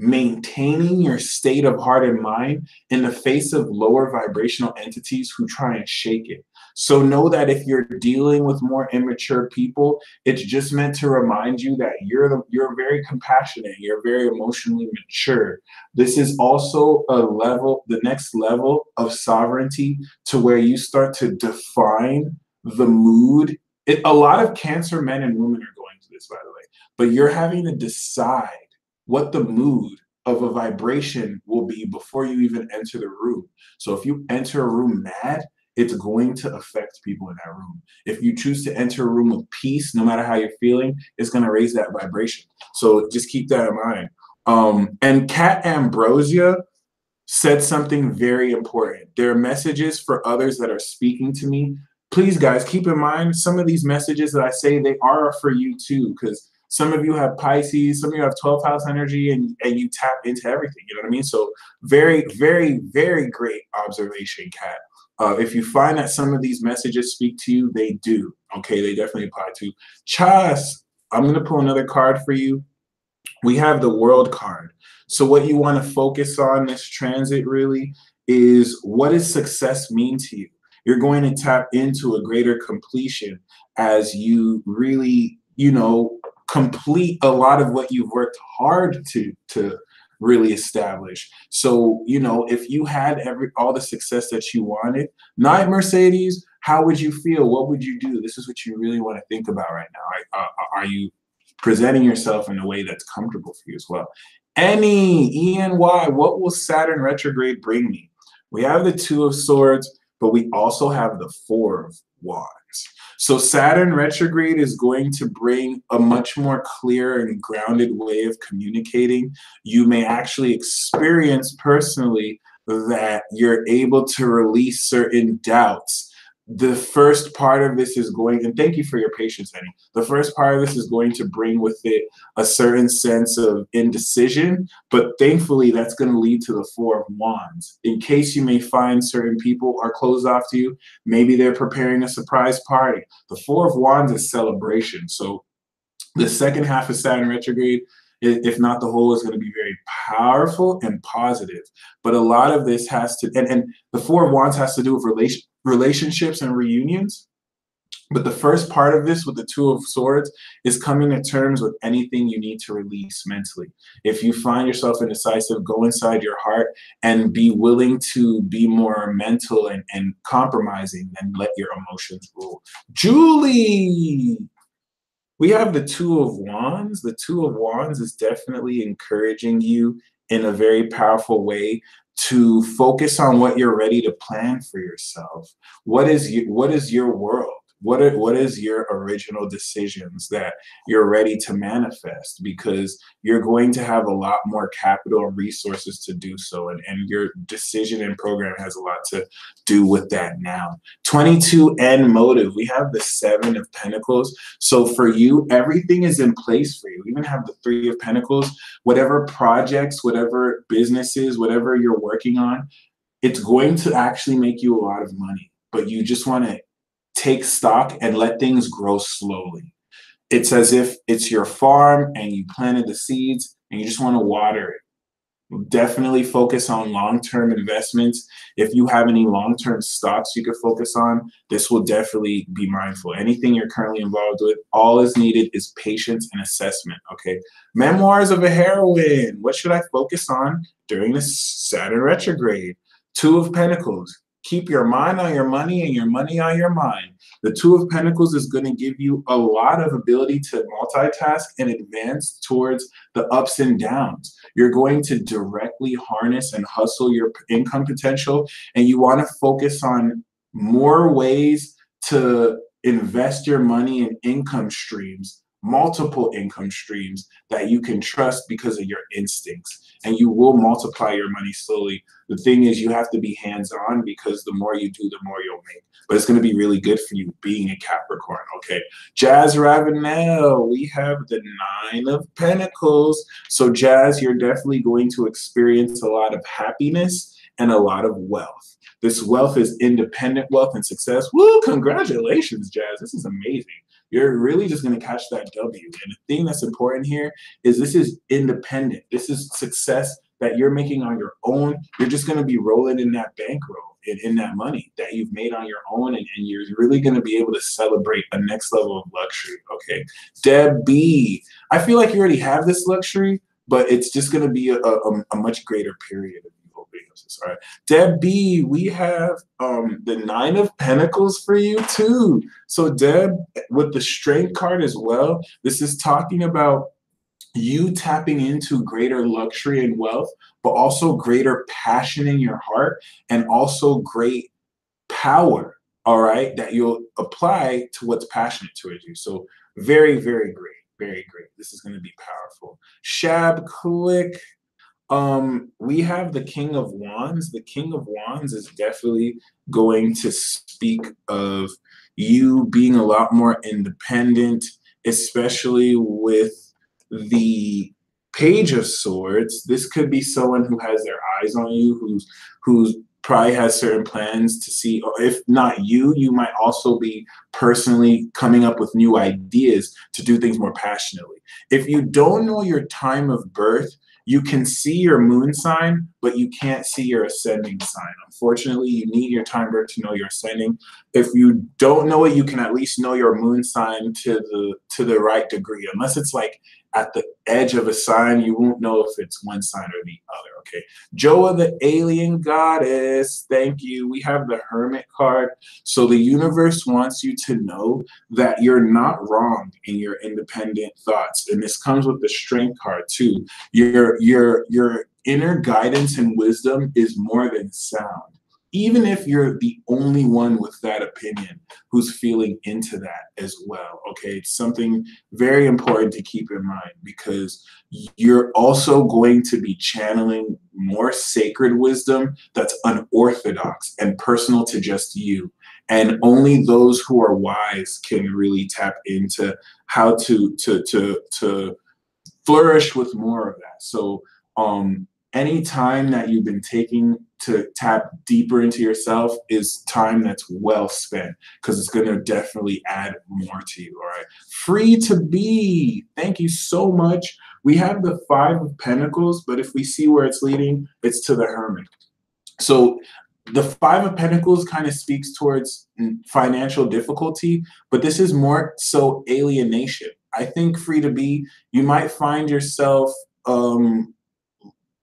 maintaining your state of heart and mind in the face of lower vibrational entities who try and shake it. So know that if you're dealing with more immature people, it's just meant to remind you that you're very compassionate, you're very emotionally mature. This is also the next level of sovereignty, to where you start to define the mood. A lot of Cancer men and women are going through this, by the way, but you're having to decide what the mood of a vibration will be before you even enter the room. So if you enter a room mad, it's going to affect people in that room. If you choose to enter a room with peace, no matter how you're feeling, it's going to raise that vibration. So just keep that in mind. And Kat Ambrosia said something very important. There are messages for others that are speaking to me. Please, guys, keep in mind, some of these messages that I say, they are for you too, because some of you have Pisces, some of you have 12th house energy, and you tap into everything, you know what I mean? So very, very, very great observation, Kat. If you find that some of these messages speak to you, they do, okay? They definitely apply to you. Chas, I'm gonna pull another card for you. We have the World card. So what you wanna focus on this transit really is, what does success mean to you? You're going to tap into a greater completion as you really, complete a lot of what you've worked hard to really establish. So, if you had all the success that you wanted, not Mercedes, how would you feel? What would you do? This is what you really want to think about right now. Are you presenting yourself in a way that's comfortable for you as well? ENY, what will Saturn retrograde bring me? We have the Two of Swords, but we also have the Four of Wands. So Saturn retrograde is going to bring a much more clear and grounded way of communicating. You may actually experience personally that you're able to release certain doubts. The first part of this is going, and thank you for your patience, Henny. The first part of this is going to bring with it a certain sense of indecision, but thankfully that's going to lead to the Four of Wands. In case you may find certain people are closed off to you, maybe they're preparing a surprise party. The Four of Wands is celebration. So the second half of Saturn retrograde, if not the whole, is going to be very powerful and positive. But a lot of this has to, and the Four of Wands has to do with relationships and reunions. But the first part of this with the Two of Swords is coming to terms with anything you need to release mentally. If you find yourself indecisive, go inside your heart and be willing to be more mental and compromising, and let your emotions rule. Julie! We have the Two of Wands. The Two of Wands is definitely encouraging you in a very powerful way to focus on what you're ready to plan for yourself. What is your world? What is your original decisions that you're ready to manifest? Because you're going to have a lot more capital and resources to do so. And your decision and program has a lot to do with that now. 22N motive. We have the Seven of Pentacles. So for you, everything is in place for you. We even have the Three of Pentacles. Whatever projects, whatever businesses, whatever you're working on, it's going to actually make you a lot of money. But you just want to take stock and let things grow slowly. It's as if it's your farm and you planted the seeds and you just want to water it. Definitely focus on long-term investments. If you have any long-term stocks you could focus on, this will definitely be mindful. Anything you're currently involved with, all is needed is patience and assessment, okay? Memoirs of a Heroine. What should I focus on during this Saturn retrograde? Two of Pentacles. Keep your mind on your money and your money on your mind. The Two of Pentacles is going to give you a lot of ability to multitask and advance towards the ups and downs. You're going to directly harness and hustle your income potential, and you want to focus on more ways to invest your money in income streams, multiple income streams that you can trust because of your instincts, and you will multiply your money slowly. The thing is, you have to be hands-on, because the more you do, the more you'll make. But it's going to be really good for you being a Capricorn, okay? Jazz Ravenel, we have the Nine of Pentacles. So Jazz, you're definitely going to experience a lot of happiness and a lot of wealth. This wealth is independent wealth and success. Woo, congratulations, Jazz. This is amazing. You're really just going to catch that W. And the thing that's important here is this is independent. This is success that you're making on your own. You're just going to be rolling in that bankroll, in that money that you've made on your own, and you're really going to be able to celebrate a next level of luxury, okay? Deb B, I feel like you already have this luxury, but it's just going to be a much greater period of you opening up this. All right, Deb B, we have the Nine of Pentacles for you too. So Deb, with the Strength card as well, this is talking about you tapping into greater luxury and wealth, but also greater passion in your heart, and also great power, all right, that you'll apply to what's passionate towards you. So very, very great. Very great. This is going to be powerful. Shab Click. We have the King of Wands. The King of Wands is definitely going to speak of you being a lot more independent, especially with the Page of Swords. This could be someone who has their eyes on you, who's probably has certain plans to see, or if not you, you might also be personally coming up with new ideas to do things more passionately. If you don't know your time of birth, you can see your moon sign, but you can't see your ascending sign. Unfortunately, you need your time of birth to know your ascending. If you don't know it, you can at least know your moon sign to the right degree. Unless it's like at the edge of a sign, you won't know if it's one sign or the other, okay? Joa, the Alien Goddess, thank you. We have the Hermit card. So the universe wants you to know that you're not wrong in your independent thoughts. And this comes with the Strength card too. Your inner guidance and wisdom is more than sound. Even if you're the only one with that opinion who's feeling into that as well, okay? It's something very important to keep in mind, because you're also going to be channeling more sacred wisdom that's unorthodox and personal to just you. And only those who are wise can really tap into how to flourish with more of that. So any time that you've been taking to tap deeper into yourself is time that's well spent, because it's going to definitely add more to you. All right. Free to be. Thank you so much. We have the Five of Pentacles, but if we see where it's leading, it's to the Hermit. So the Five of Pentacles kind of speaks towards financial difficulty, but this is more so alienation. I think free to be, you might find yourself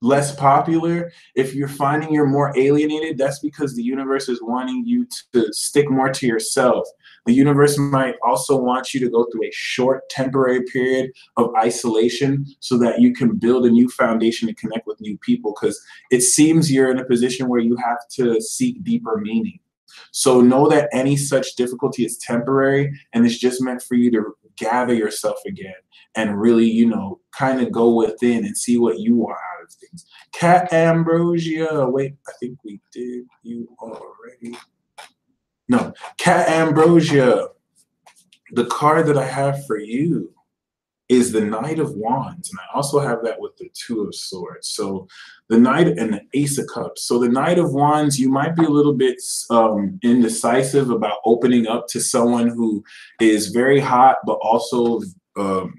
less popular. If you're finding you're more alienated, that's because the universe is wanting you to stick more to yourself. The universe might also want you to go through a short temporary period of isolation so that you can build a new foundation and connect with new people, because it seems you're in a position where you have to seek deeper meaning. So know that any such difficulty is temporary, and it's just meant for you to gather yourself again and really, you know, kind of go within and see what you want out of things. Cat Ambrosia. Wait, I think we did you already. No, Cat Ambrosia. The card that I have for you is the Knight of Wands, and I also have that with the Two of Swords. So the Knight and the Ace of Cups. So the Knight of Wands, you might be a little bit indecisive about opening up to someone who is very hot, but also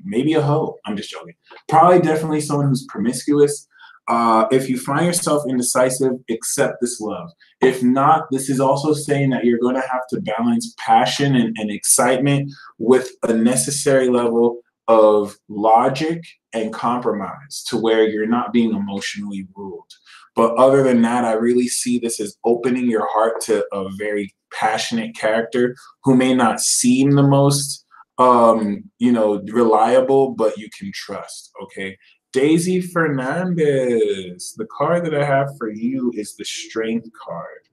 maybe a hoe. I'm just joking. Probably definitely someone who's promiscuous. If you find yourself indecisive, accept this love. If not, this is also saying that you're going to have to balance passion and excitement with a necessary level of logic and compromise to where you're not being emotionally ruled. But other than that, I really see this as opening your heart to a very passionate character who may not seem the most you know, reliable, but you can trust, okay? Daisy Fernandez, the card that I have for you is the Strength card,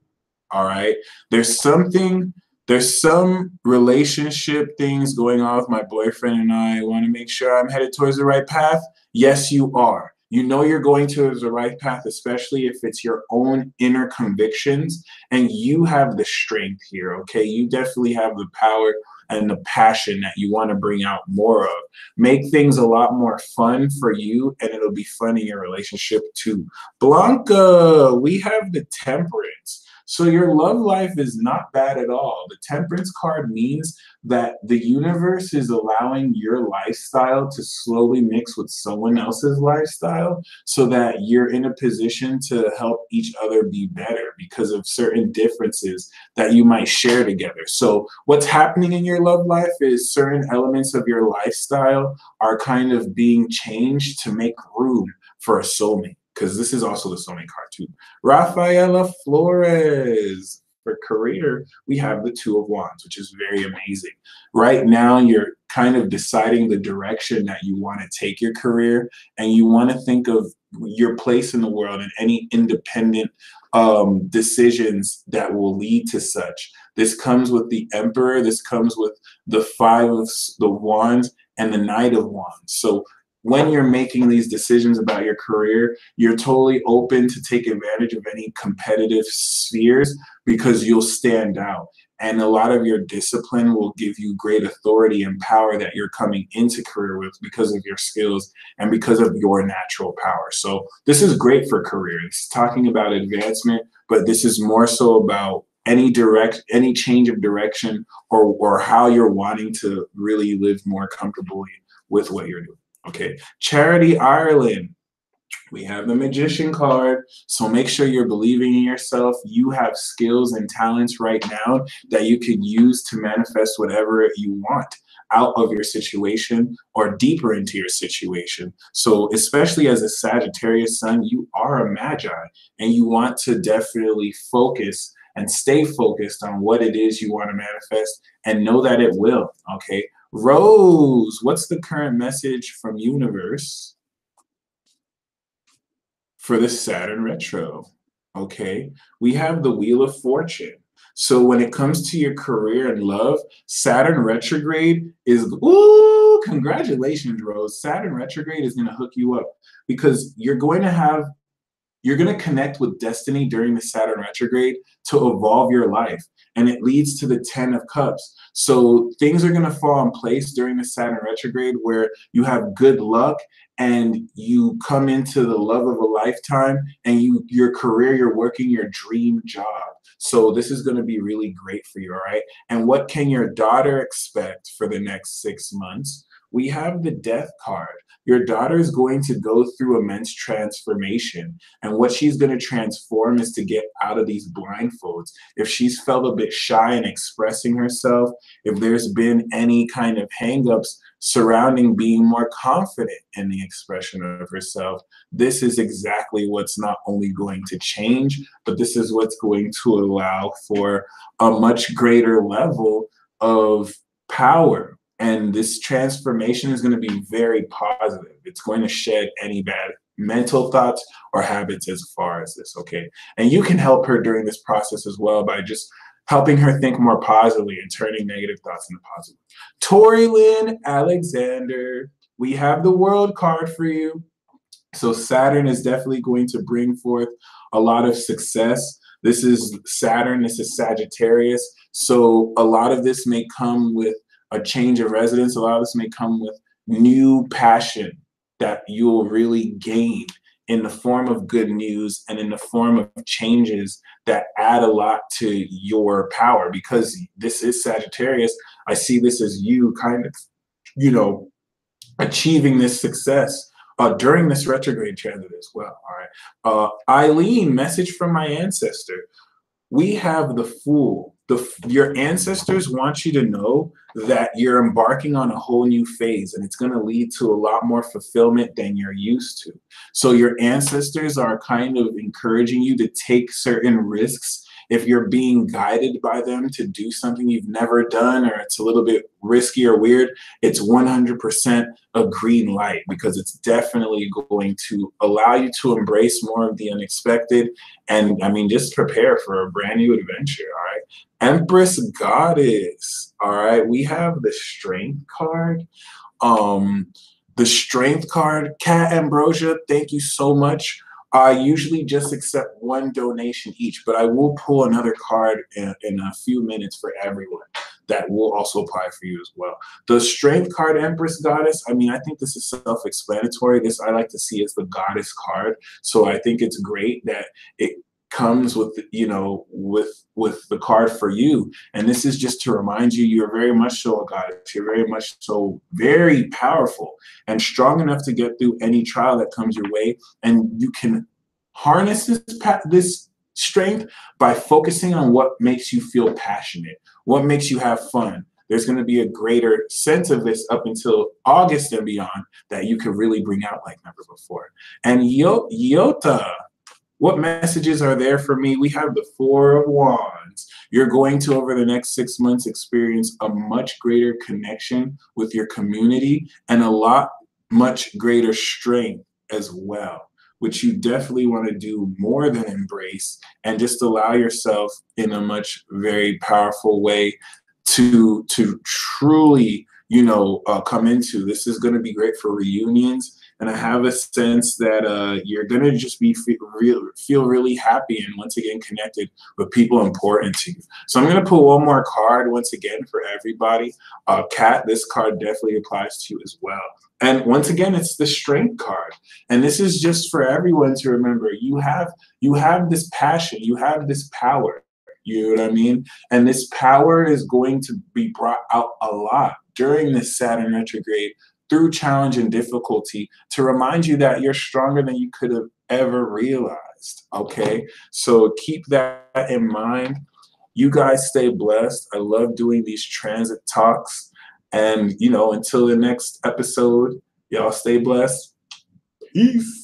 all right? There's some relationship things going on with my boyfriend and I want to make sure I'm headed towards the right path. Yes, you are. You know you're going to the right path, especially if it's your own inner convictions and you have the strength here, okay? You definitely have the power and the passion that you want to bring out more of. Make things a lot more fun for you, and it'll be fun in your relationship too. Blanca, we have the Temperance. So your love life is not bad at all. The Temperance card means that the universe is allowing your lifestyle to slowly mix with someone else's lifestyle so that you're in a position to help each other be better because of certain differences that you might share together. So what's happening in your love life is certain elements of your lifestyle are kind of being changed to make room for a soulmate, because this is also the soulmate card too. Rafaela Flores. For career, we have the Two of Wands, which is very amazing. Right now, you're kind of deciding the direction that you want to take your career, and you want to think of your place in the world and any independent decisions that will lead to such. This comes with the Emperor. This comes with the Five of the Wands and the Knight of Wands. So when you're making these decisions about your career, you're totally open to take advantage of any competitive spheres because you'll stand out. And a lot of your discipline will give you great authority and power that you're coming into career with because of your skills and because of your natural power. So this is great for career. It's talking about advancement, but this is more so about any change of direction or how you're wanting to really live more comfortably with what you're doing. Okay, Charity Ireland. We have the Magician card. So make sure you're believing in yourself. You have skills and talents right now that you can use to manifest whatever you want out of your situation or deeper into your situation. So especially as a Sagittarius sun, you are a magi and you want to definitely focus and stay focused on what it is you want to manifest and know that it will, okay? Rose, what's the current message from universe for the Saturn retro? Okay, we have the Wheel of Fortune. So when it comes to your career and love, Saturn retrograde is, ooh, congratulations, Rose. Saturn retrograde is going to hook you up because you're going to connect with destiny during the Saturn retrograde to evolve your life. And it leads to the 10 of Cups. So things are going to fall in place during the Saturn retrograde where you have good luck and you come into the love of a lifetime and your career, you're working your dream job. So this is going to be really great for you, all right? And what can your daughter expect for the next 6 months? We have the Death card. Your daughter is going to go through immense transformation. And what she's going to transform is to get out of these blindfolds. If she's felt a bit shy in expressing herself, if there's been any kind of hangups surrounding being more confident in the expression of herself, this is exactly what's not only going to change, but this is what's going to allow for a much greater level of power. And this transformation is going to be very positive. It's going to shed any bad mental thoughts or habits as far as this, okay? And you can help her during this process as well by just helping her think more positively and turning negative thoughts into positive. Tori Lynn Alexander, we have the World card for you. So Saturn is definitely going to bring forth a lot of success. This is Saturn, this is Sagittarius. So a lot of this may come with a change of residence. A lot of this may come with new passion that you will really gain in the form of good news and in the form of changes that add a lot to your power. Because this is Sagittarius, I see this as you kind of, achieving this success during this retrograde transit as well. All right. Eileen, message from my ancestor. We have the Fool. Your ancestors want you to know that you're embarking on a whole new phase, and it's going to lead to a lot more fulfillment than you're used to. So your ancestors are kind of encouraging you to take certain risks. If you're being guided by them to do something you've never done or it's a little bit risky or weird, it's 100% a green light, because it's definitely going to allow you to embrace more of the unexpected. And I mean, just prepare for a brand new adventure, all right? Empress Goddess, all right? We have the Strength card. The Strength card, Cat Ambrosia, thank you so much. I usually just accept one donation each, but I will pull another card in a few minutes for everyone. That will also apply for you as well. The Strength card, Empress Goddess, I mean, I think this is self-explanatory. This I like to see as the Goddess card. So I think it's great that it comes with, you know, with the card for you. And this is just to remind you, you're very much so a goddess. You're very much so very powerful and strong enough to get through any trial that comes your way. And you can harness this strength by focusing on what makes you feel passionate, what makes you have fun. There's going to be a greater sense of this up until August and beyond that you can really bring out like never before. And Yota, what messages are there for me? We have the Four of Wands. You're going to, over the next 6 months, experience a much greater connection with your community and much greater strength as well, which you definitely want to do more than embrace and just allow yourself in a much very powerful way to truly, you know, come into. This is going to be great for reunions. And I have a sense that you're going to just feel really happy and once again connected with people important to you. So I'm going to pull one more card once again for everybody. Kat, this card definitely applies to you as well. And once again, it's the Strength card. And this is just for everyone to remember. You have this passion. You have this power. You know what I mean? And this power is going to be brought out a lot during this Saturn retrograde through challenge and difficulty to remind you that you're stronger than you could have ever realized, okay? So keep that in mind. You guys stay blessed. I love doing these transit talks. And, you know, until the next episode, y'all stay blessed. Peace.